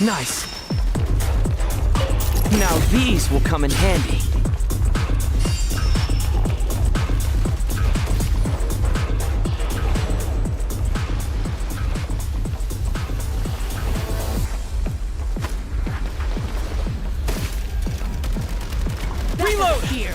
Nice. Now these will come in handy. Reload here.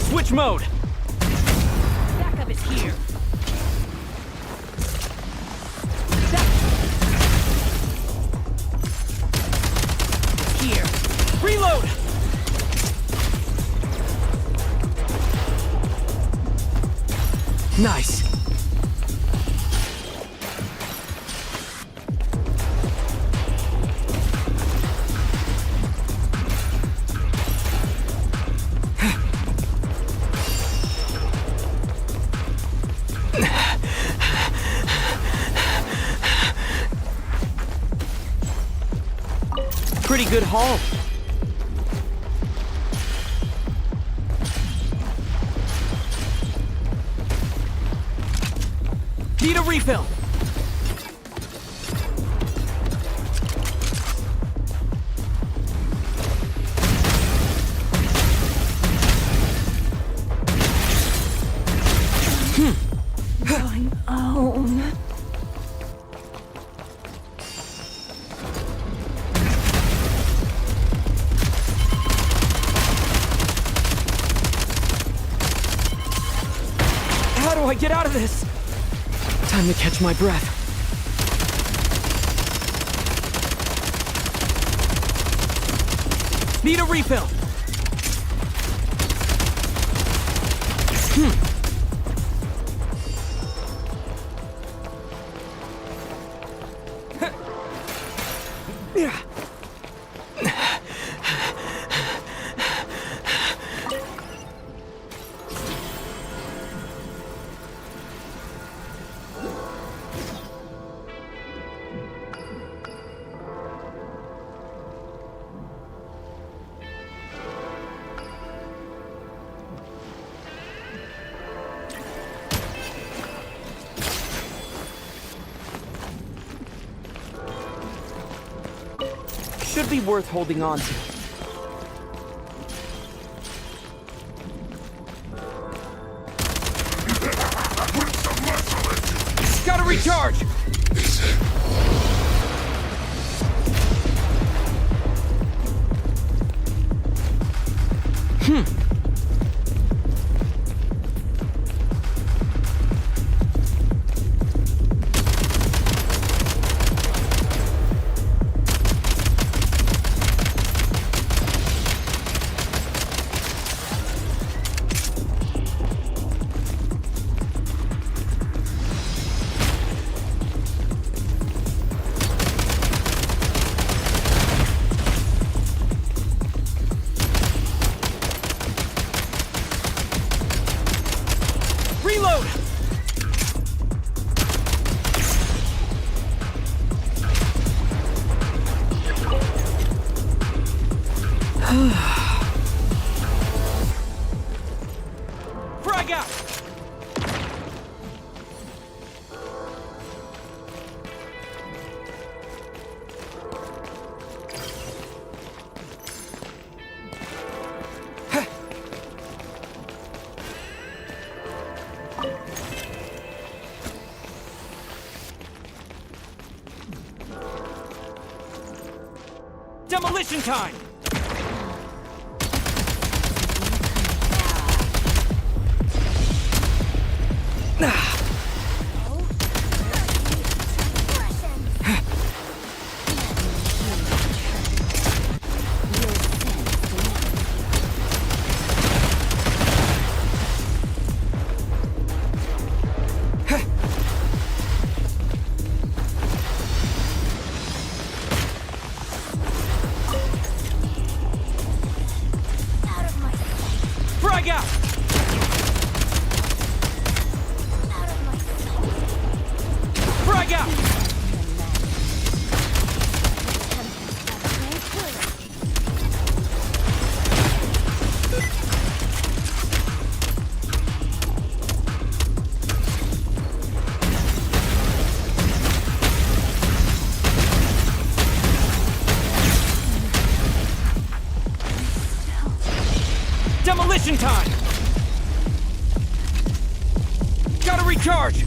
Switch mode. Backup is here. Here. Reload. Nice. Pretty good haul. Need a refill. Going home. How do I get out of this? Time to catch my breath. Need a refill. Should be worth holding on to. Gotta recharge! Reload! Frag out! Demolition time! Demolition time! Gotta recharge!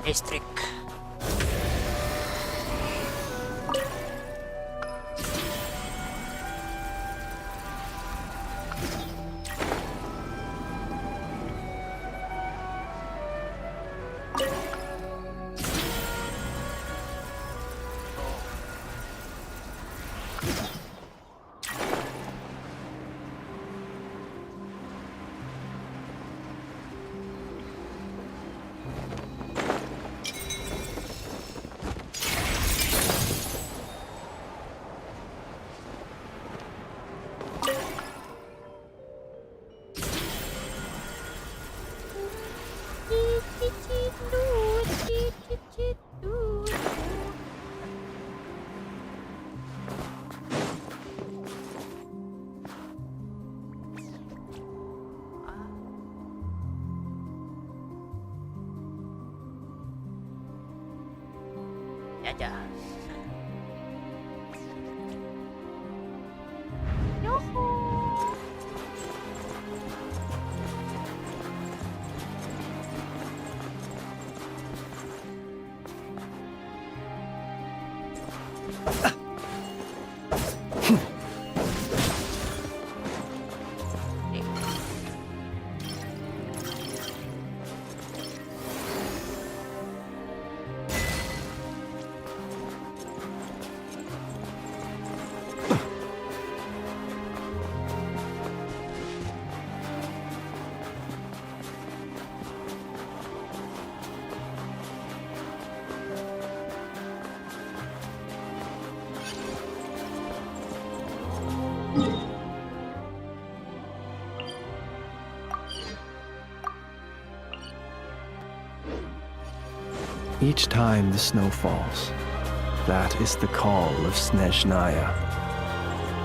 District. Aja. Each time the snow falls, that is the call of Snezhnaya,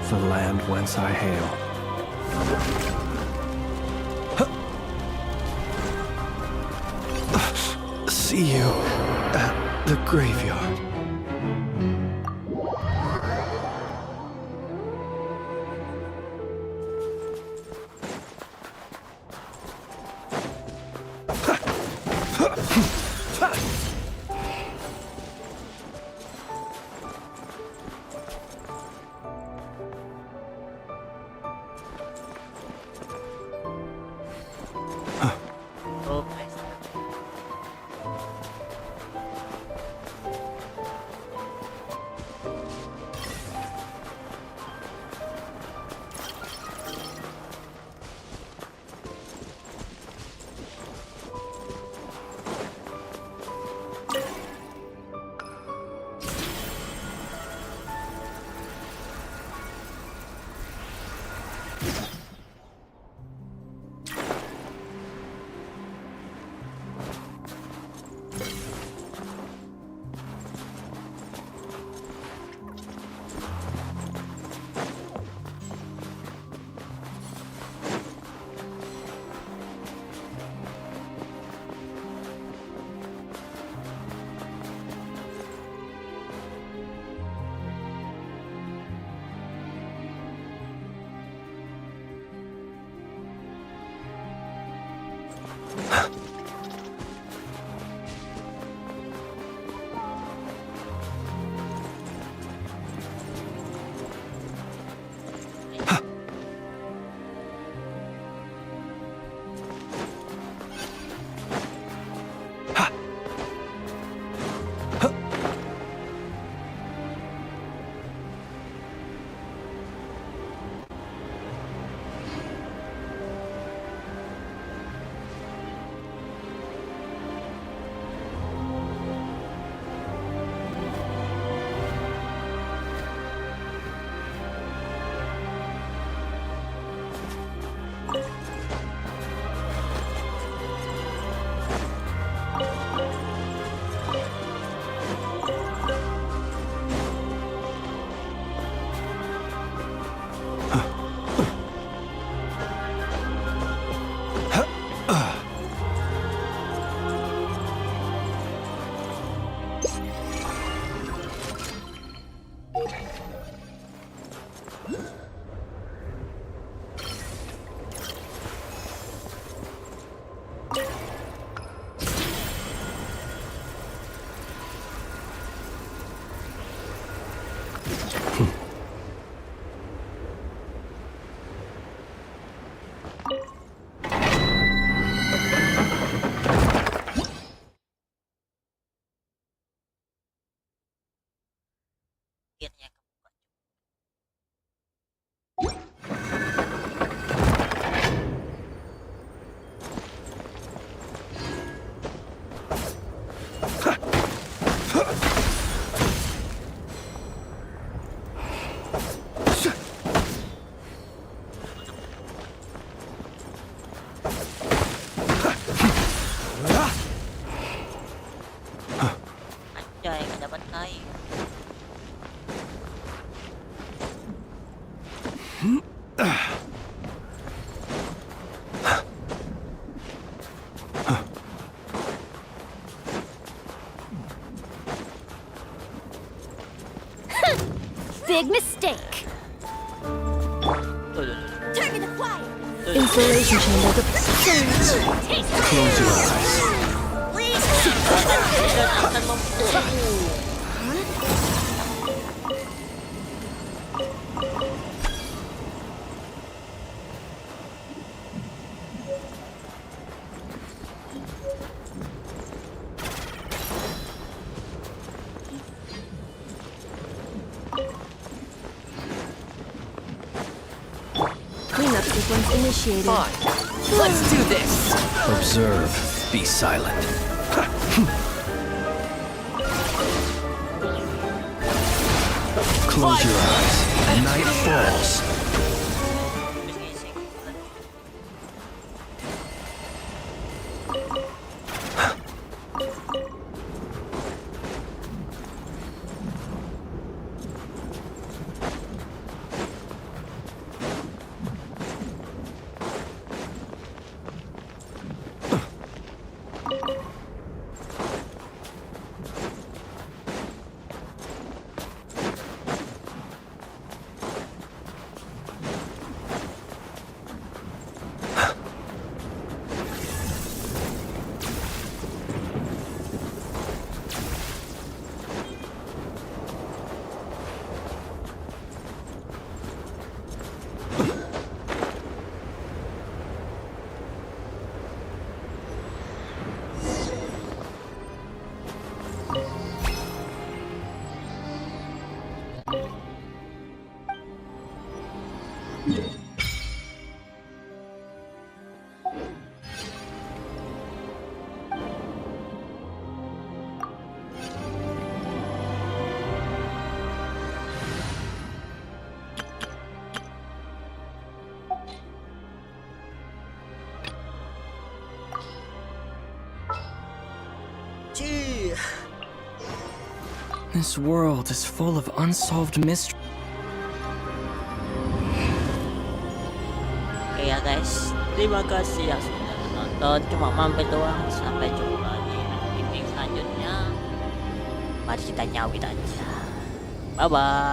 the land whence I hail. See you at the graveyard. Big mistake. Target acquired. Insulation chamber. Close your eyes. Cleanup sequence initiated. Fine. Let's do this. Observe. Be silent. Close your eyes. Night falls. This world is full of unsolved mysteries. Oke ya guys, terima kasih yang sudah nonton. Cuma mampir doang. Sampai jumpa di video selanjutnya. Mari kita nyawit aja. Bye bye.